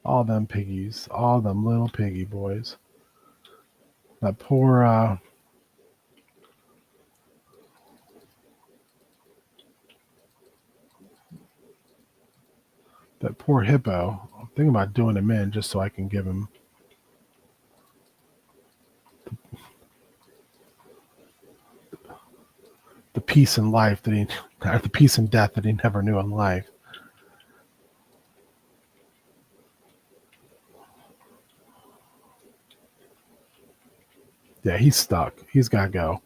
All them piggies, all them little piggy boys. That poor that poor hippo. I'm thinking about doing him in just so I can give him the peace in life that he, or the peace and death that he never knew in life. Yeah, he's stuck. He's got to go.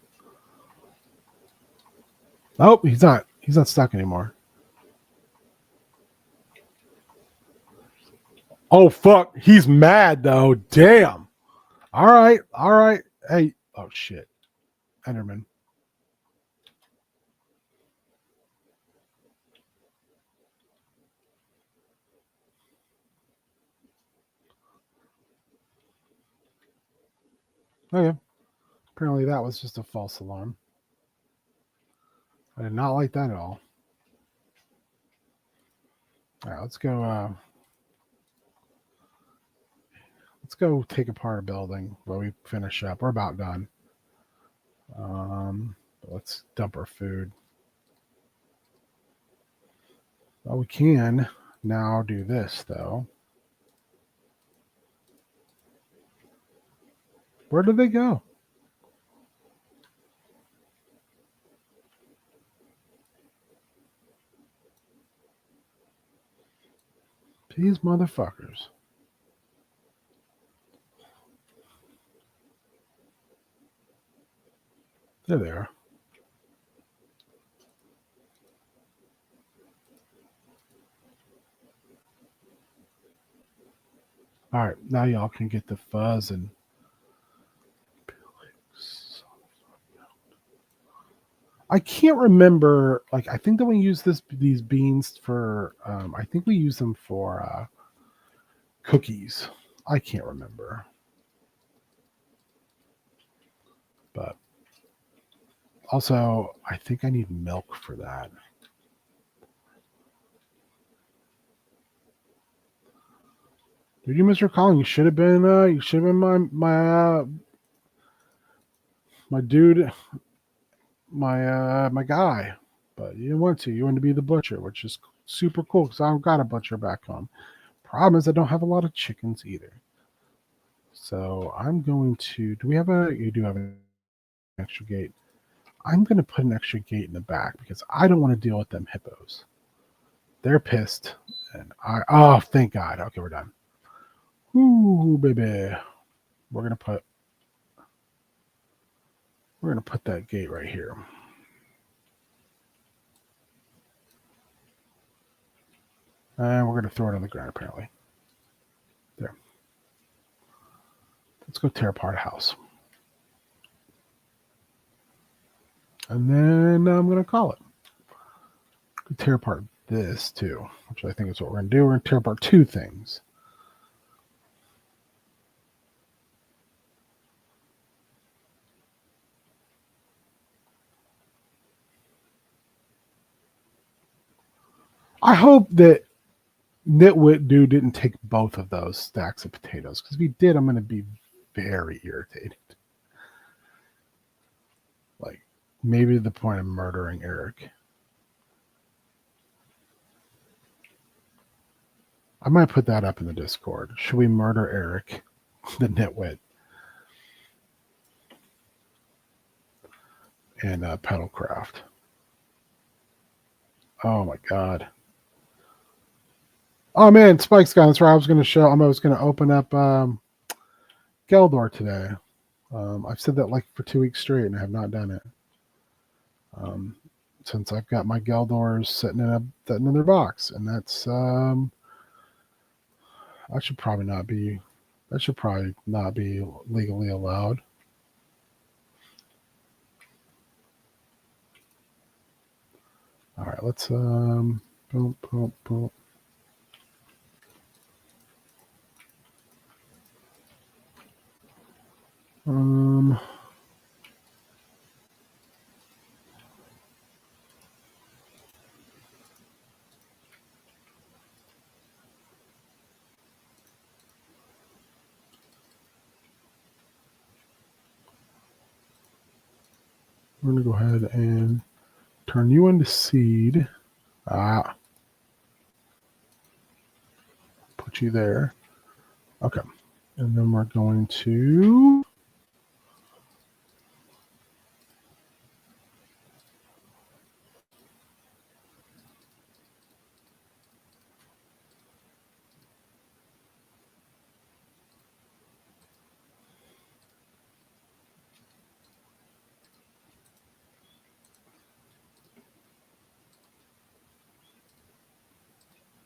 Oh, he's not. He's not stuck anymore. Oh fuck, he's mad though. Damn. All right, all right. Hey, oh shit, Enderman. Okay. Apparently that was just a false alarm. I did not like that at all. All right, let's go. Let's go take apart a building where we finish up. We're about done. Let's dump our food. Well, we can now do this though. Where did they go? These motherfuckers. They're there. All right, now y'all can get the fuzz and. I can't remember. Like, I think that we use these beans for. I think we use them for cookies. I can't remember, but also I think I need milk for that. Did you, Mr. Collin? You should have been. You should have been my dude, my guy. But you didn't want to. You wanted to be the butcher, which is super cool because I've got a butcher back home. Problem is, I don't have a lot of chickens either. So I'm going to. Do we have a? You do have an extra gate. I'm going to put an extra gate in the back because I don't want to deal with them hippos. They're pissed, and I. Oh, thank God. Okay, we're done. Ooh, baby. We're gonna put. We're gonna put that gate right here. And we're going to throw it on the ground, apparently. There. Let's go tear apart a house. And then I'm going to call it. Tear apart this, too, which I think is what we're going to do. We're going to tear apart two things. I hope that Nitwit Dude didn't take both of those stacks of potatoes, because if he did, I'm going to be very irritated. Like, maybe to the point of murdering Eric. I might put that up in the Discord. Should we murder Eric, the Nitwit, and Pedalcraft? Oh my god. Oh man, Spike's gone. That's right. I was going to open up Geldor today. I've said that like for 2 weeks straight, and I have not done it. Since I've got my Geldors sitting in their box, and that's that should probably not be legally allowed. All right, let's boom, boom, boom. We're going to go ahead and turn you into seed. Put you there. Okay. And then we're going to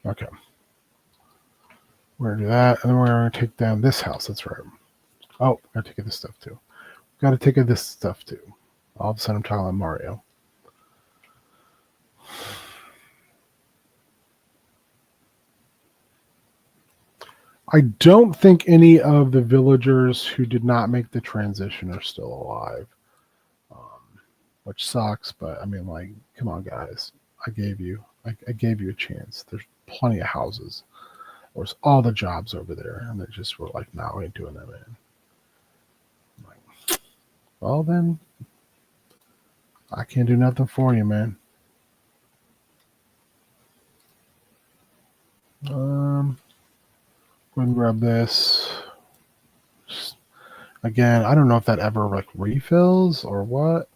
okay. We're going to do that, and then we're going to take down this house. That's right. Oh, got to take this stuff too. Got to take this stuff too. All of a sudden, I'm talking about Mario. I don't think any of the villagers who did not make the transition are still alive, which sucks. But I mean, like, come on, guys. I gave you a chance. There's plenty of houses. There's all the jobs over there, and they just were like, "No, we ain't doing that, man." I'm like, well, then I can't do nothing for you, man. Go and grab this. Again, I don't know if that ever like refills or what.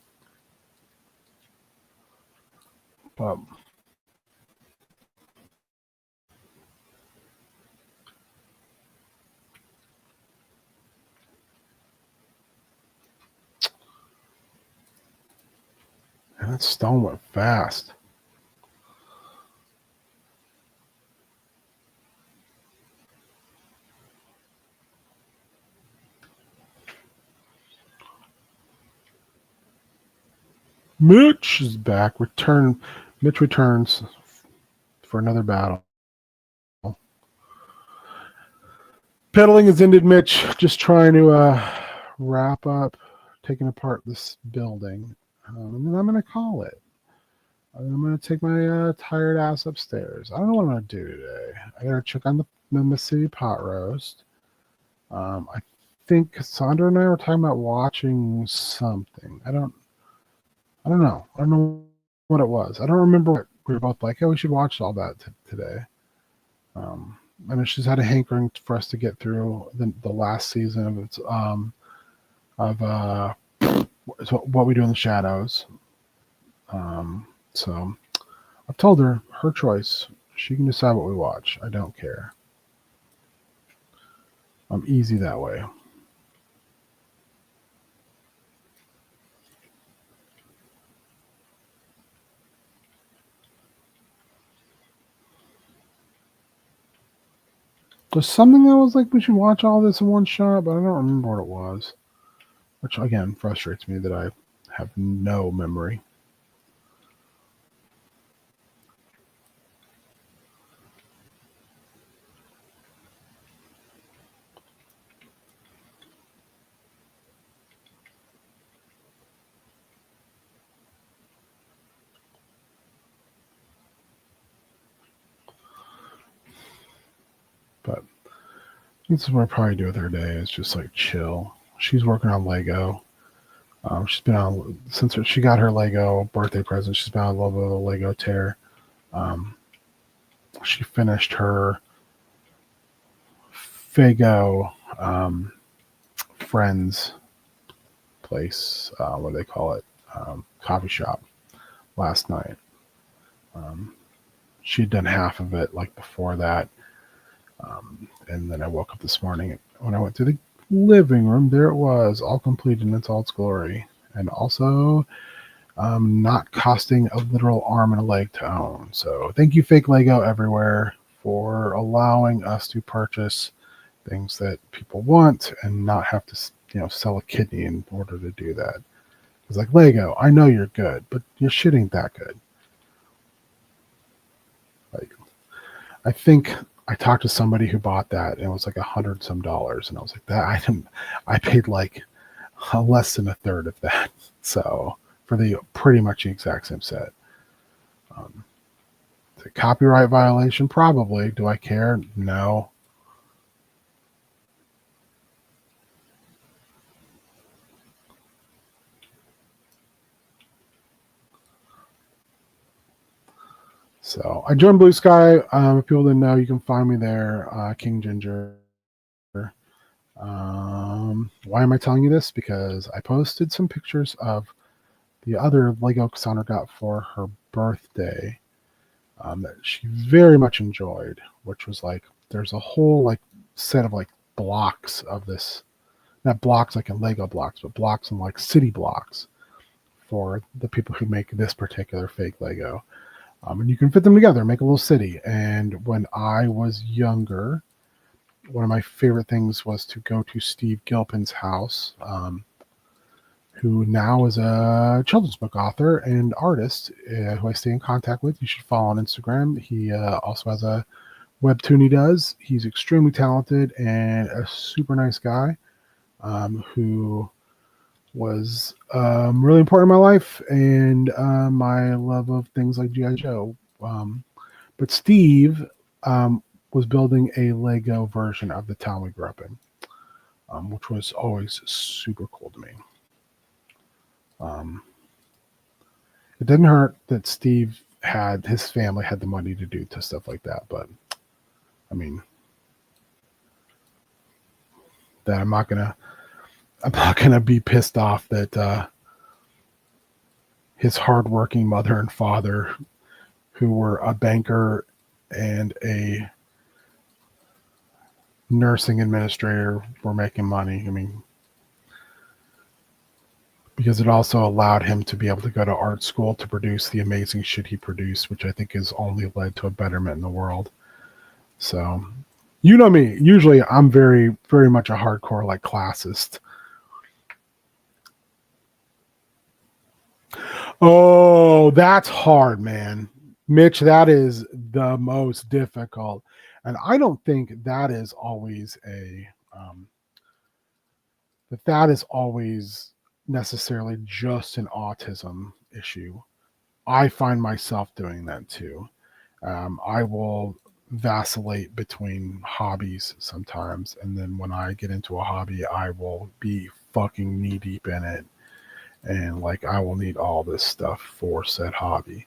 But man, that stone went fast. Mitch is back. Mitch returns for another battle. Pedaling has ended, Mitch. Just trying to wrap up taking apart this building. And then I'm going to call it. I'm going to take my tired ass upstairs. I don't know what I'm going to do today. I got to check on the Mississippi pot roast. I think Cassandra and I were talking about watching something. I don't know. I don't know what it was. I don't remember what we were both like, "Hey, we should watch all that today." I know she's had a hankering for us to get through the last season of its What We Do in the Shadows. So I've told her choice. She can decide what we watch. I don't care. I'm easy that way. There's something that was like we should watch all this in one shot, but I don't remember what it was. Which again frustrates me that I have no memory. But this is what I probably do with her day. Is just like chill. She's working on Lego. She's been on since she got her Lego birthday present. She's been on a little bit of a Lego tear. Um, she finished her Fago friends place. What do they call it? Coffee shop last night. Um, she'd done half of it like before that. And then I woke up this morning when I went to the living room. There it was, all complete in its all its glory. And also not costing a literal arm and a leg to own. So thank you, Fake Lego everywhere, for allowing us to purchase things that people want and not have to, sell a kidney in order to do that. It's like, Lego, I know you're good, but your shit ain't that good. Like, I think I talked to somebody who bought that and it was like $100 some, and I was like, that item, I paid like less than a third of that. So for the pretty much the exact same set. It's a copyright violation, probably. Do I care? No. So I joined Blue Sky. If people didn't know, you can find me there, King Ginger. Why am I telling you this? Because I posted some pictures of the other Lego Cassandra got for her birthday that she very much enjoyed, which was like there's a whole like set of like blocks of this, not blocks like in Lego blocks, but blocks in like city blocks for the people who make this particular fake Lego. And you can fit them together, make a little city. And when I was younger, one of my favorite things was to go to Steve Gilpin's house, who now is a children's book author and artist who I stay in contact with. You should follow on Instagram. He also has a webtoon he does. He's extremely talented and a super nice guy who was really important in my life and my love of things like G.I. Joe. But Steve was building a Lego version of the town we grew up in, which was always super cool to me. It didn't hurt that Steve his family had the money to do to stuff like that, but I mean, that I'm not gonna be pissed off that his hardworking mother and father, who were a banker and a nursing administrator, were making money. I mean, because it also allowed him to be able to go to art school to produce the amazing shit he produced, which I think has only led to a betterment in the world. So, you know me. Usually, I'm very, very much a hardcore like classist. Oh, that's hard, man. Mitch, that is the most difficult. And I don't think that is always that is always necessarily just an autism issue. I find myself doing that too. I will vacillate between hobbies sometimes. And then when I get into a hobby, I will be fucking knee deep in it. And like, I will need all this stuff for said hobby.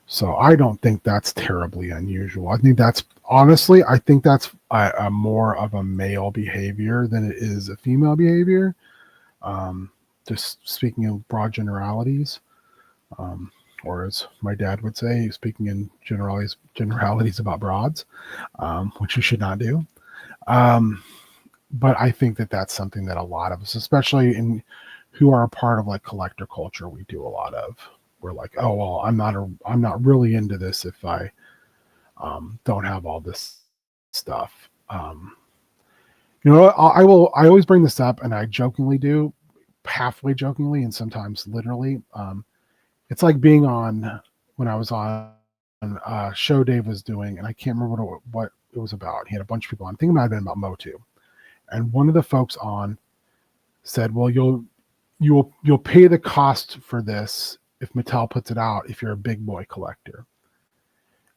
So I don't think that's terribly unusual. I think that's honestly, I think that's a more of a male behavior than it is a female behavior. Just speaking in broad generalities, or as my dad would say, speaking in generalities about broads, which you should not do. But I think that that's something that a lot of us, especially in who are a part of like collector culture, we do a lot of. We're like, oh well, I'm not really into this if I don't have all this stuff. Um, you know, I always bring this up, and I jokingly do, halfway jokingly, and sometimes literally. It's like being on when I was on a show Dave was doing, and I can't remember what it was about. He had a bunch of people on. I think it might have been about Motu, and one of the folks on said, "Well, you'll pay the cost for this if Mattel puts it out if you're a big boy collector."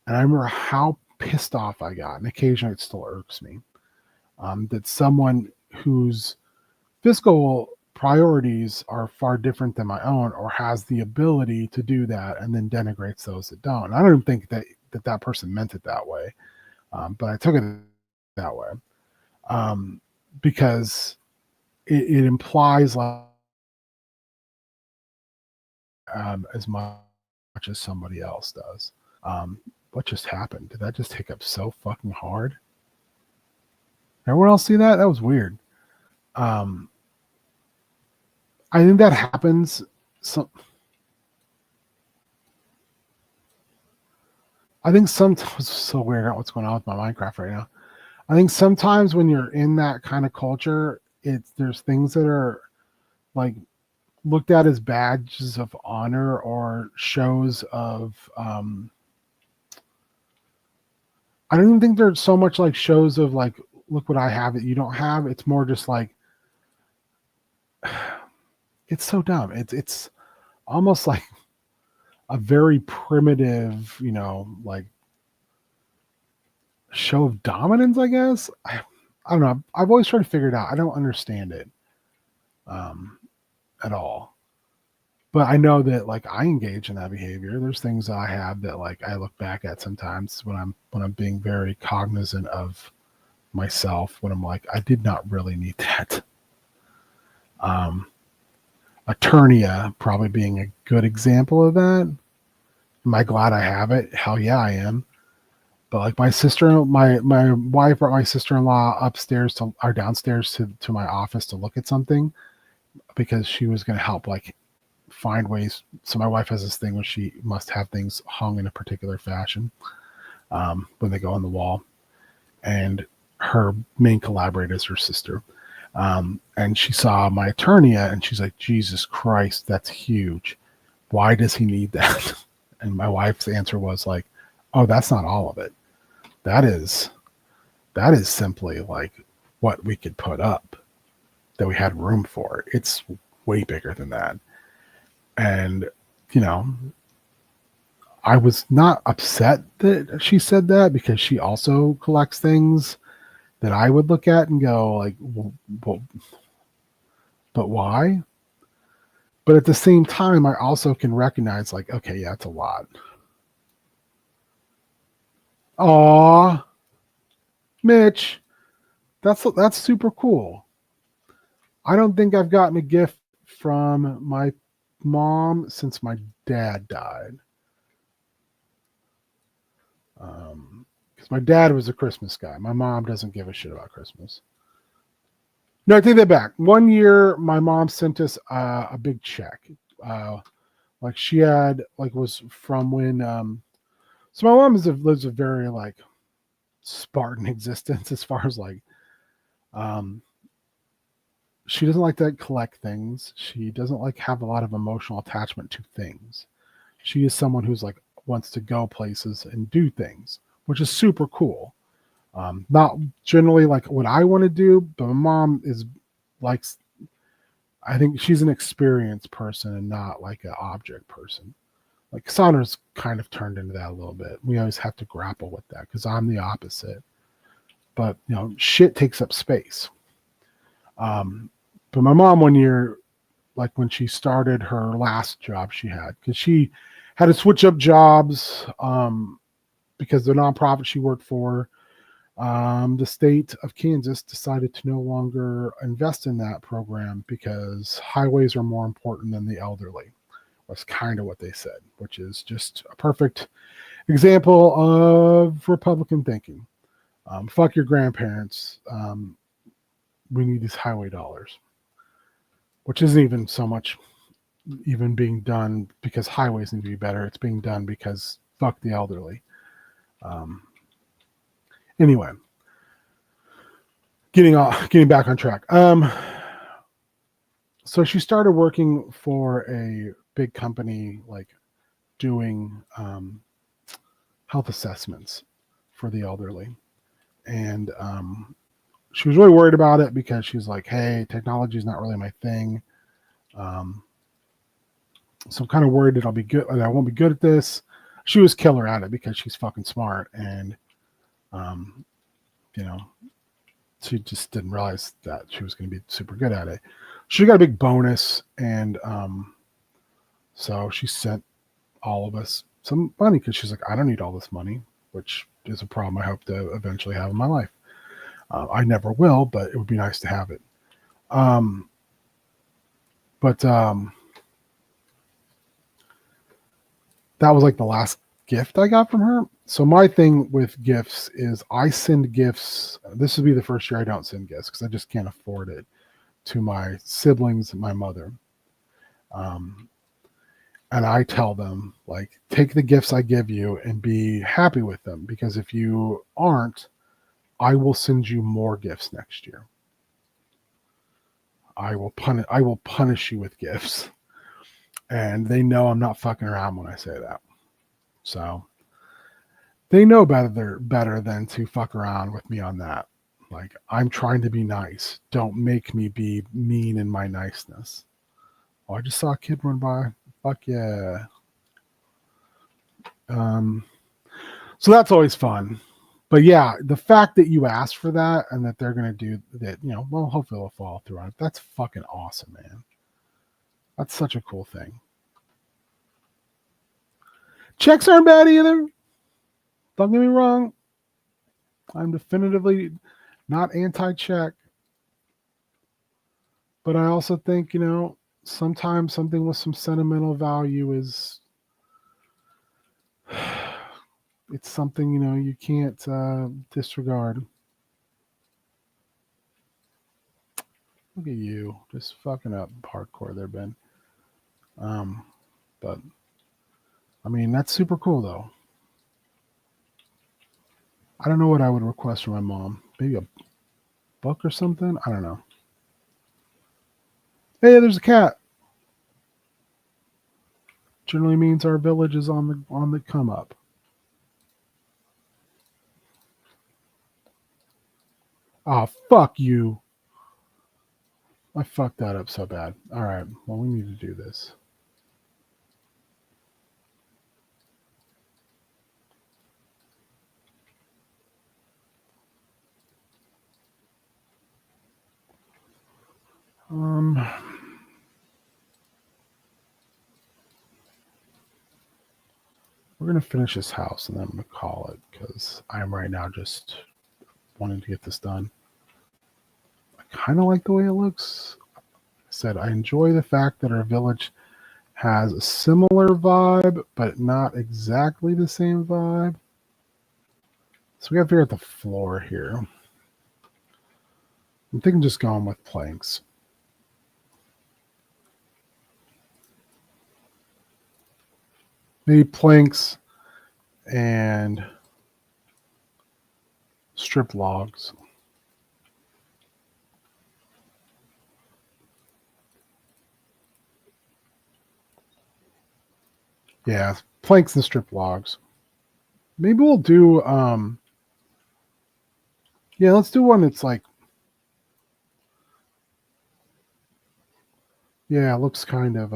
And I remember how pissed off I got, and occasionally it still irks me, that someone whose fiscal priorities are far different than my own or has the ability to do that and then denigrates those that don't. And I don't even think that person meant it that way, but I took it that way, because it implies like as much as somebody else does. What just happened? Did that just hiccup so fucking hard? Everyone else see that? That was weird. I think that happens. I think sometimes it's so weird. I don't know what's going on with my Minecraft right now. I think sometimes when you're in that kind of culture, there's things that are like looked at as badges of honor or shows of. I don't even think they're so much like shows of like, look what I have that you don't have. It's more just like, it's so dumb. It's almost like a very primitive, like show of dominance, I guess. I don't know. I've always tried to figure it out. I don't understand it at all. But I know that like I engage in that behavior. There's things that I have that like I look back at sometimes when I'm being very cognizant of myself, when I'm like, I did not really need that. Eternia probably being a good example of that. Am I glad I have it? Hell yeah, I am. But like my wife brought my sister-in-law upstairs or downstairs to my office to look at something because she was going to help like find ways. So my wife has this thing where she must have things hung in a particular fashion when they go on the wall. And her main collaborator is her sister. And she saw my Eternia and she's like, Jesus Christ, that's huge. Why does he need that? And my wife's answer was like, oh, that's not all of it. That is simply like what we could put up that we had room for. It's way bigger than that. And, I was not upset that she said that because she also collects things that I would look at and go like, well, but why? But at the same time, I also can recognize like, okay, yeah, it's a lot. Aw, Mitch, that's super cool. I don't think I've gotten a gift from my mom since my dad died. Because my dad was a Christmas guy. My mom doesn't give a shit about Christmas. No, I take that back. One year, my mom sent us a big check. Like she had, like, was from when. So my mom lives a very like Spartan existence as far as like, she doesn't like to collect things. She doesn't like have a lot of emotional attachment to things. She is someone who's like wants to go places and do things, which is super cool. Not generally like what I want to do, but my mom is likes. I think she's an experienced person and not like an object person. Like Cassandra's kind of turned into that a little bit. We always have to grapple with that because I'm the opposite. But shit takes up space. But my mom one year, like when she started her last job she had, because she had to switch up jobs because the nonprofit she worked for, the state of Kansas decided to no longer invest in that program because highways are more important than the elderly. Was kind of what they said, which is just a perfect example of Republican thinking. Fuck your grandparents. We need these highway dollars, which isn't even so much even being done because highways need to be better. It's being done because fuck the elderly. Anyway, getting back on track. So she started working for a big company, like doing health assessments for the elderly. And she was really worried about it because she's like, hey, technology is not really my thing. So I'm kind of worried that I won't be good at this. She was killer at it because she's fucking smart. And, you know, she just didn't realize that she was going to be super good at it. She got a big bonus. And so she sent all of us some money because she's like, I don't need all this money, which is a problem I hope to eventually have in my life. I never will, but it would be nice to have it. But that was like the last gift I got from her. So my thing with gifts is I send gifts. This would be the first year I don't send gifts because I just can't afford it, to my siblings and my mother. And I tell them, like, take the gifts I give you and be happy with them, because if you aren't, I will send you more gifts next year. I will punish you with gifts. And they know I'm not fucking around when I say that. So they know better than to fuck around with me on that. Like, I'm trying to be nice. Don't make me be mean in my niceness. Oh, I just saw a kid run by. Fuck yeah. So that's always fun. But yeah, the fact that you asked for that and that they're going to do that, well, hopefully they'll follow through on it. That's fucking awesome, man. That's such a cool thing. Checks aren't bad either. Don't get me wrong. I'm definitively not anti-check. But I also think, sometimes something with some sentimental value is, it's something, you can't disregard. Look at you, just fucking up hardcore there, Ben. But, I mean, that's super cool, though. I don't know what I would request from my mom. Maybe a book or something? I don't know. Hey, there's a cat. Generally means our village is on the come up. Oh, fuck you. I fucked that up so bad. All right. Well, we need to do this. We're going to finish this house and then I'm going to call it, because I'm right now just wanting to get this done. I kind of like the way it looks. I said I enjoy the fact that our village has a similar vibe, but not exactly the same vibe. So we got to figure out the floor here. I'm thinking just going with planks. Maybe planks and strip logs. Yeah, planks and strip logs. Maybe we'll do let's do one that's like, it looks kind of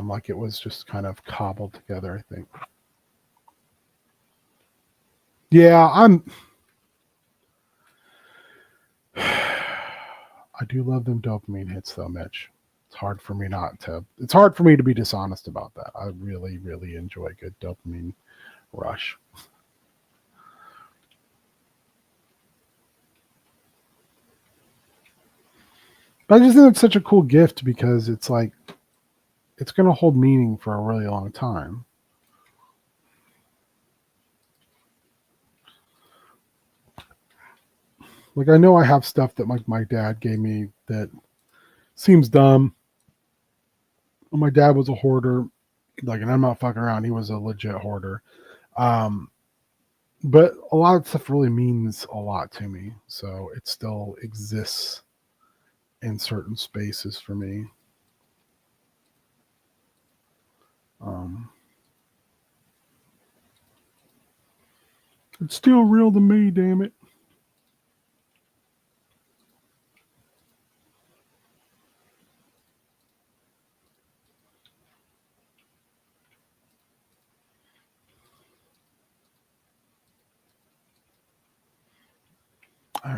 like it was just kind of cobbled together, I think. Yeah, I do love them dopamine hits though, Mitch. It's hard for me to be dishonest about that. I really, really enjoy a good dopamine rush. But I just think it's such a cool gift because it's like, it's going to hold meaning for a really long time. Like, I know I have stuff that my dad gave me that seems dumb. My dad was a hoarder, like, and I'm not fucking around. He was a legit hoarder. But a lot of stuff really means a lot to me, so it still exists in certain spaces for me. Um, it's still real to me, damn it.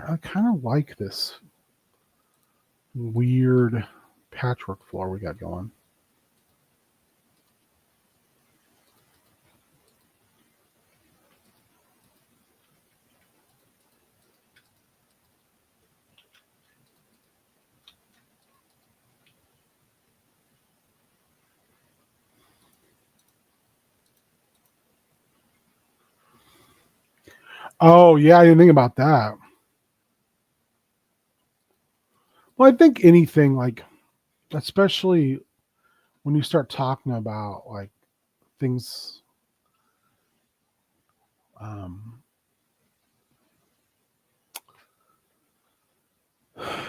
I kind of like this weird patchwork floor we got going. Oh yeah, I didn't think about that. Well, I think anything like, especially when you start talking about like things, um,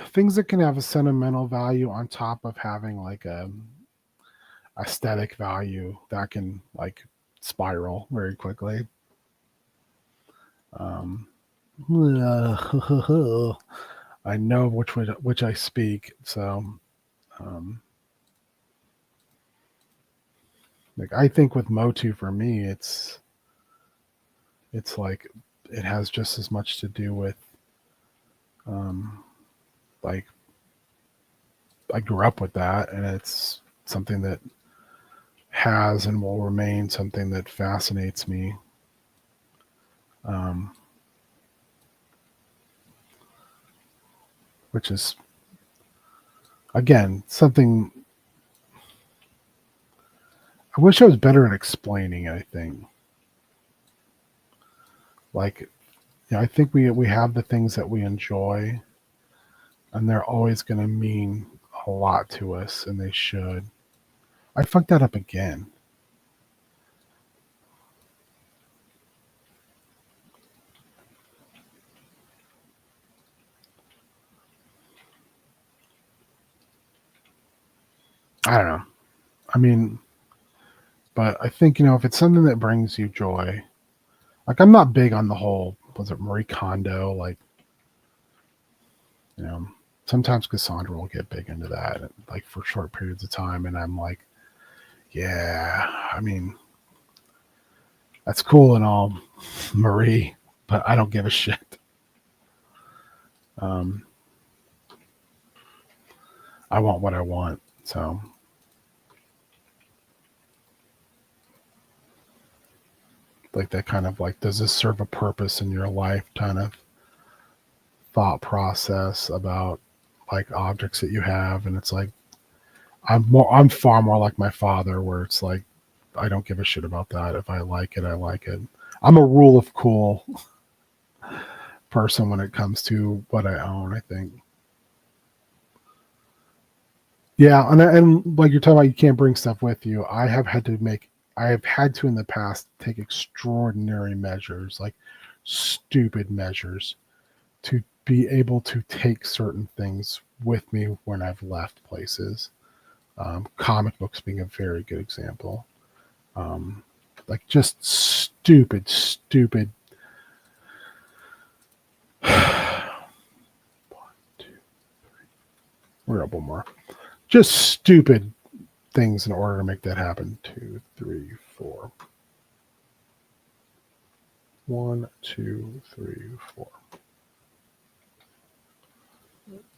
things that can have a sentimental value on top of having like a aesthetic value that can like spiral very quickly. Um, I know which I speak, so um, like I think with Motu for me, it's like it has just as much to do with um, like I grew up with that, and it's something that has and will remain something that fascinates me. Um, which is again something I wish I was better at explaining. I think like I think we have the things that we enjoy, and they're always going to mean a lot to us, and they should. I fucked that up again. I don't know. I mean, but I think if it's something that brings you joy, like I'm not big on the whole was it Marie Kondo like you know sometimes Cassandra will get big into that like for short periods of time, and I'm like, yeah, I mean that's cool and all, Marie, but I don't give a shit. Um, I want what I want, so like that kind of like does this serve a purpose in your life kind of thought process about like objects that you have, and it's like I'm far more like my father where it's like I don't give a shit about that. If I like it, I like it. I'm a rule of cool person when it comes to what I own, I think. Yeah, and like you're talking about, you can't bring stuff with you. I have had to in the past take extraordinary measures, like stupid measures, to be able to take certain things with me when I've left places. Comic books being a very good example. Um, like just stupid. We're a couple more. Just stupid things in order to make that happen. 2, 3, 4. 1, 2, 3, 4.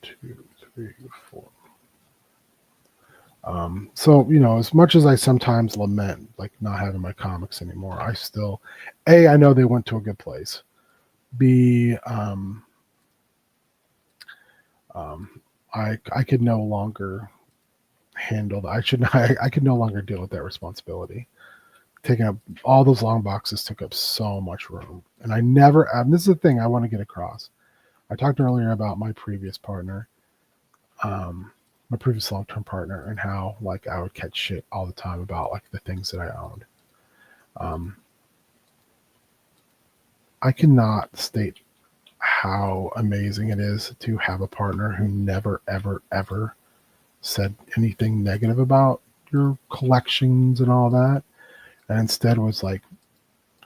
2, 3, 4. So as much as I sometimes lament like not having my comics anymore, I still, I know they went to a good place. B, um, I could no longer handle that. I could no longer deal with that responsibility. Taking up all those long boxes took up so much room, and I never. This is the thing I want to get across. I talked earlier about my previous partner, my previous long-term partner, and how like I would catch shit all the time about like the things that I owned. Um, I cannot state how amazing it is to have a partner who never, ever, ever said anything negative about your collections and all that, and instead was like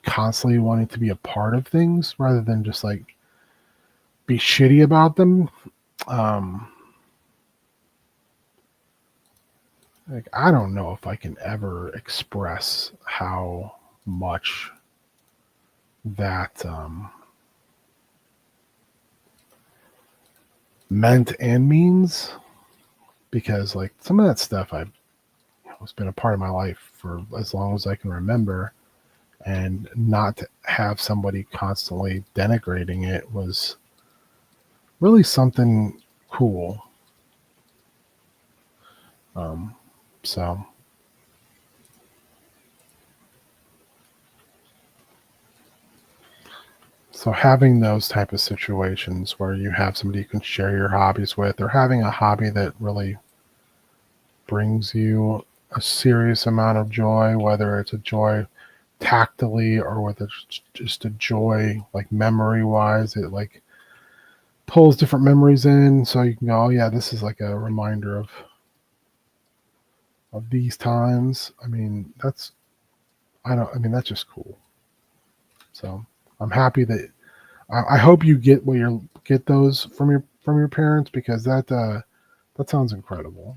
constantly wanting to be a part of things rather than just like be shitty about them. Um, like I don't know if I can ever express how much that meant and means, because like some of that stuff I've it's been a part of my life for as long as I can remember, and not to have somebody constantly denigrating it was really something cool. Um, so so having those type of situations where you have somebody you can share your hobbies with, or having a hobby that really brings you a serious amount of joy, whether it's a joy tactily or whether it's just a joy like memory wise, it like pulls different memories in, so you can go, oh yeah, this is like a reminder of these times. I mean, that's just cool. So I'm happy that I hope you get those from your parents, because that sounds incredible.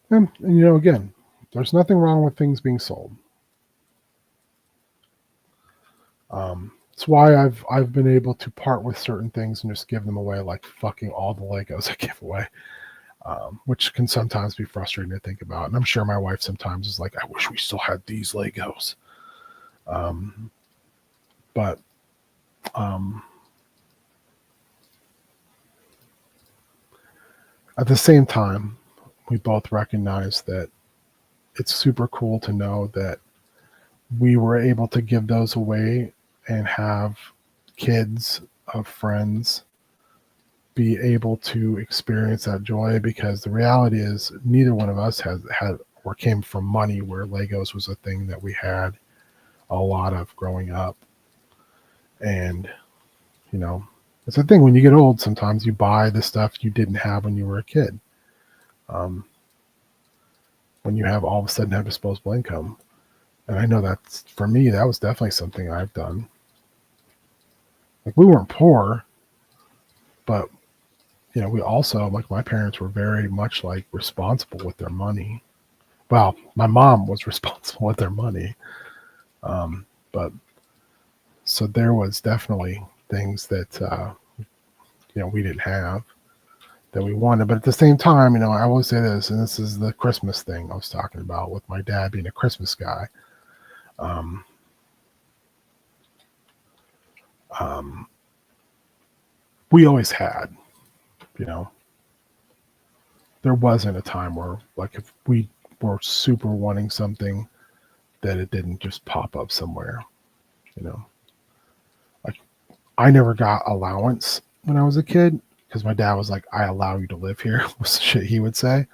And again, there's nothing wrong with things being sold. It's why I've been able to part with certain things and just give them away, like fucking all the Legos I give away, which can sometimes be frustrating to think about. And I'm sure my wife sometimes is like, I wish we still had these Legos. Um, but um, at the same time, we both recognize that it's super cool to know that we were able to give those away and have kids of friends be able to experience that joy, because the reality is neither one of us has had or came from money where Legos was a thing that we had a lot of growing up. And it's a thing when you get old, sometimes you buy the stuff you didn't have when you were a kid. um, when you have all of a sudden have disposable income. And I know that's, for me, that was definitely something I've done. Like, we weren't poor, but we also, like, my parents were very much like responsible with their money. Well, my mom was responsible with their money. But so there was definitely things that we didn't have that we wanted. But at the same time, I always say this, and this is the Christmas thing I was talking about with my dad being a Christmas guy. Um, um, we always had, you know, there wasn't a time where, like, if we were super wanting something, that it didn't just pop up somewhere. You know, like, I never got allowance when I was a kid because my dad was like, "I allow you to live here," was the shit he would say.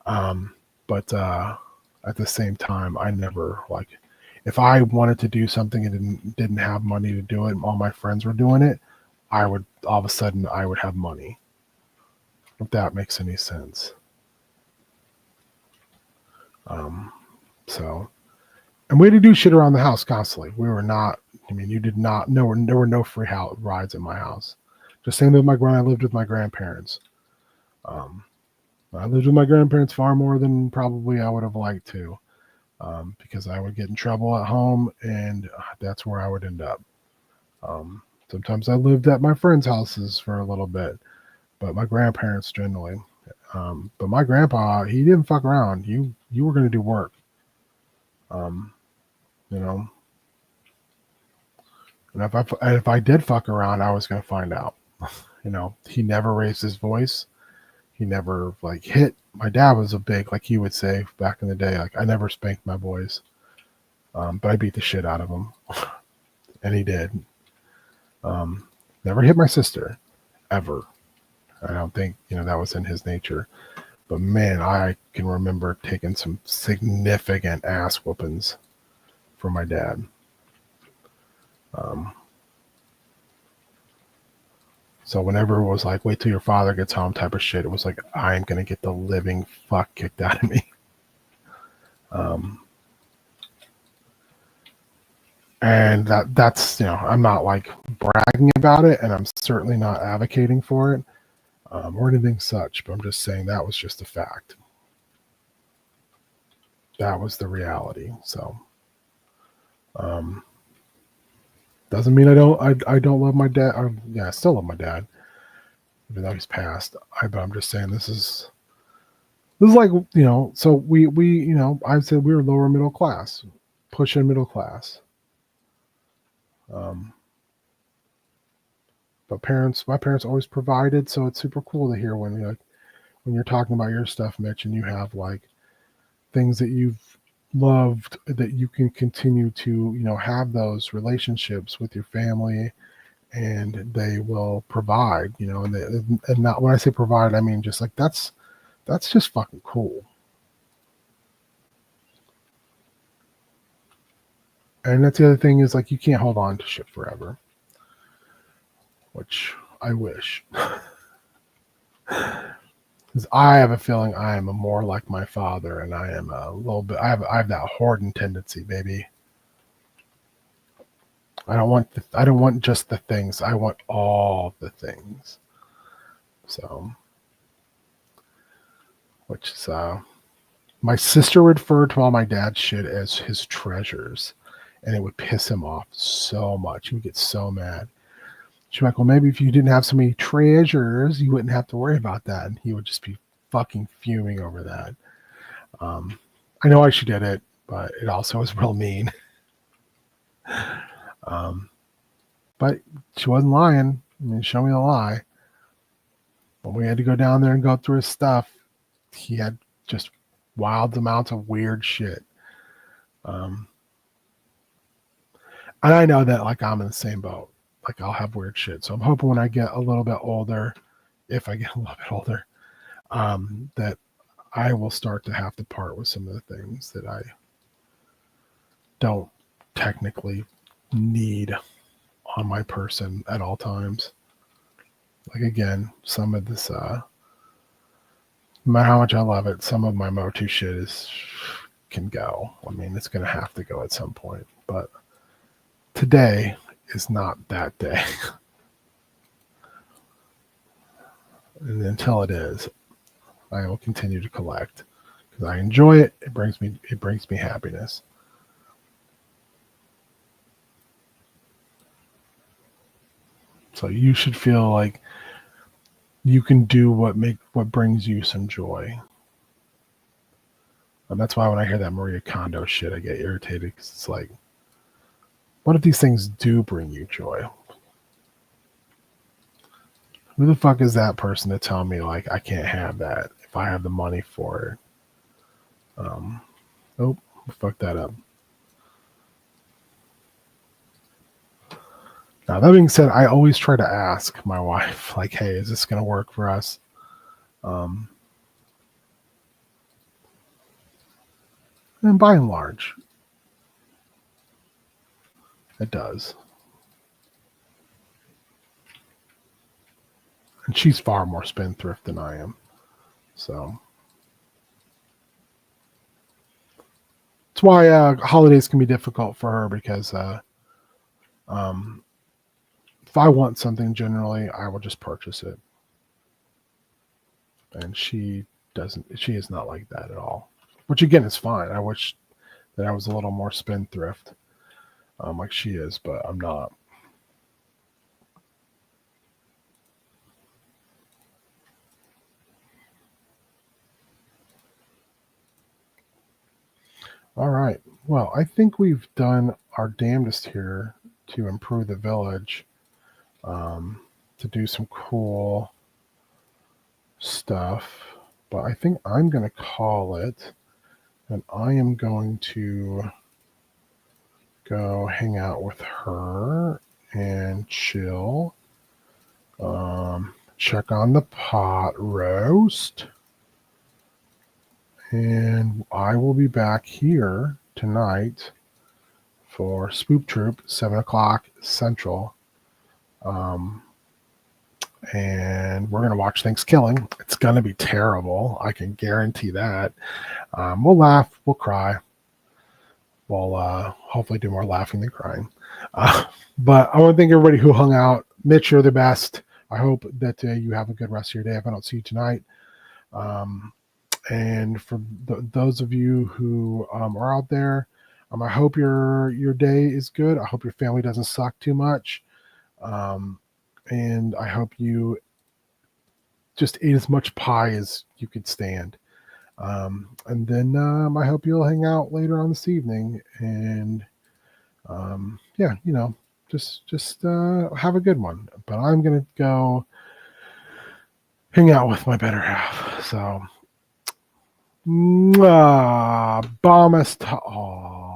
Um, but at the same time, I never, like, if I wanted to do something and didn't have money to do it, and all my friends were doing it, I would all of a sudden I would have money. If that makes any sense. Um, so, and we had to do shit around the house constantly. We were not. I mean, you did not. No, there were no free rides at my house. Just same with I lived with my grandparents. Um, I lived with my grandparents far more than probably I would have liked to, because I would get in trouble at home, and that's where I would end up. Sometimes I lived at my friends' houses for a little bit, but my grandparents generally. But my grandpa, he didn't fuck around. You were going to do work. Um, you know, and if I did fuck around, I was going to find out. He never raised his voice. He never, like, hit. My dad was a big, like he would say back in the day, like, I never spanked my boys, but I beat the shit out of him, and he did. Never hit my sister, ever. I don't think, that was in his nature. But man, I can remember taking some significant ass whoopings from my dad. So whenever it was like, wait till your father gets home type of shit, it was like, I'm going to get the living fuck kicked out of me. And that's, I'm not like bragging about it, and I'm certainly not advocating for it or anything such, but I'm just saying that was just a fact. That was the reality. So, doesn't mean I don't love my dad. Yeah, I still love my dad, even though he's passed. But I'm just saying this is like, so we I said we were lower middle class, pushing middle class. But my parents always provided, so it's super cool to hear when you're talking about your stuff, Mitch, and you have like things that you've loved, that you can continue to have those relationships with your family, and they will provide, and not, when I say provide, I mean just like that's just fucking cool. And that's the other thing, is like you can't hold on to shit forever, which I wish. Because I have a feeling I am more like my father, and I am a little bit. I have that hoarding tendency, baby. I don't want just the things. I want all the things. So, which is my sister would refer to all my dad's shit as his treasures, and it would piss him off so much. He would get so mad. She's like, well, maybe if you didn't have so many treasures, you wouldn't have to worry about that. And he would just be fucking fuming over that. I know why she did it, but it also was real mean. But she wasn't lying. I mean, show me the lie. When we had to go down there and go through his stuff, he had just wild amounts of weird shit. And I know that, like, I'm in the same boat. Like, I'll have weird shit. So I'm hoping when I get a little bit older, if I get a little bit older, that I will start to have to part with some of the things that I don't technically need on my person at all times. Like, again, some of this, no matter how much I love it, some of my Motu shit can go. I mean, it's going to have to go at some point. But today is not that day. And until it is, I will continue to collect because I enjoy it. It brings me happiness. So you should feel like you can do what brings you some joy. And that's why when I hear that Maria Kondo shit, I get irritated, because it's like, what if these things do bring you joy? Who the fuck is that person to tell me, like, I can't have that if I have the money for it? Oh, fuck that up. Now, that being said, I always try to ask my wife, like, hey, is this going to work for us? And by and large, it does. And she's far more spendthrift than I am. So that's why holidays can be difficult for her, because if I want something, generally, I will just purchase it. And she is not like that at all. Which, again, is fine. I wish that I was a little more spendthrift, like she is, but I'm not. All right. Well, I think we've done our damnedest here to improve the village, to do some cool stuff. But I think I'm going to call it, and I am going to go hang out with her and chill. check on the pot roast. And I will be back here tonight for Spoop Troop, 7 o'clock Central. And we're going to watch Thankskilling. It's going to be terrible. I can guarantee that. We'll laugh. We'll cry. We'll hopefully do more laughing than crying. But I want to thank everybody who hung out. Mitch, you're the best. I hope that you have a good rest of your day if I don't see you tonight. And for those of you who are out there, I hope your day is good. I hope your family doesn't suck too much. And I hope you just ate as much pie as you could stand. And then I hope you'll hang out later on this evening. And yeah, just have a good one. But I'm going to go hang out with my better half. So, bombest to all.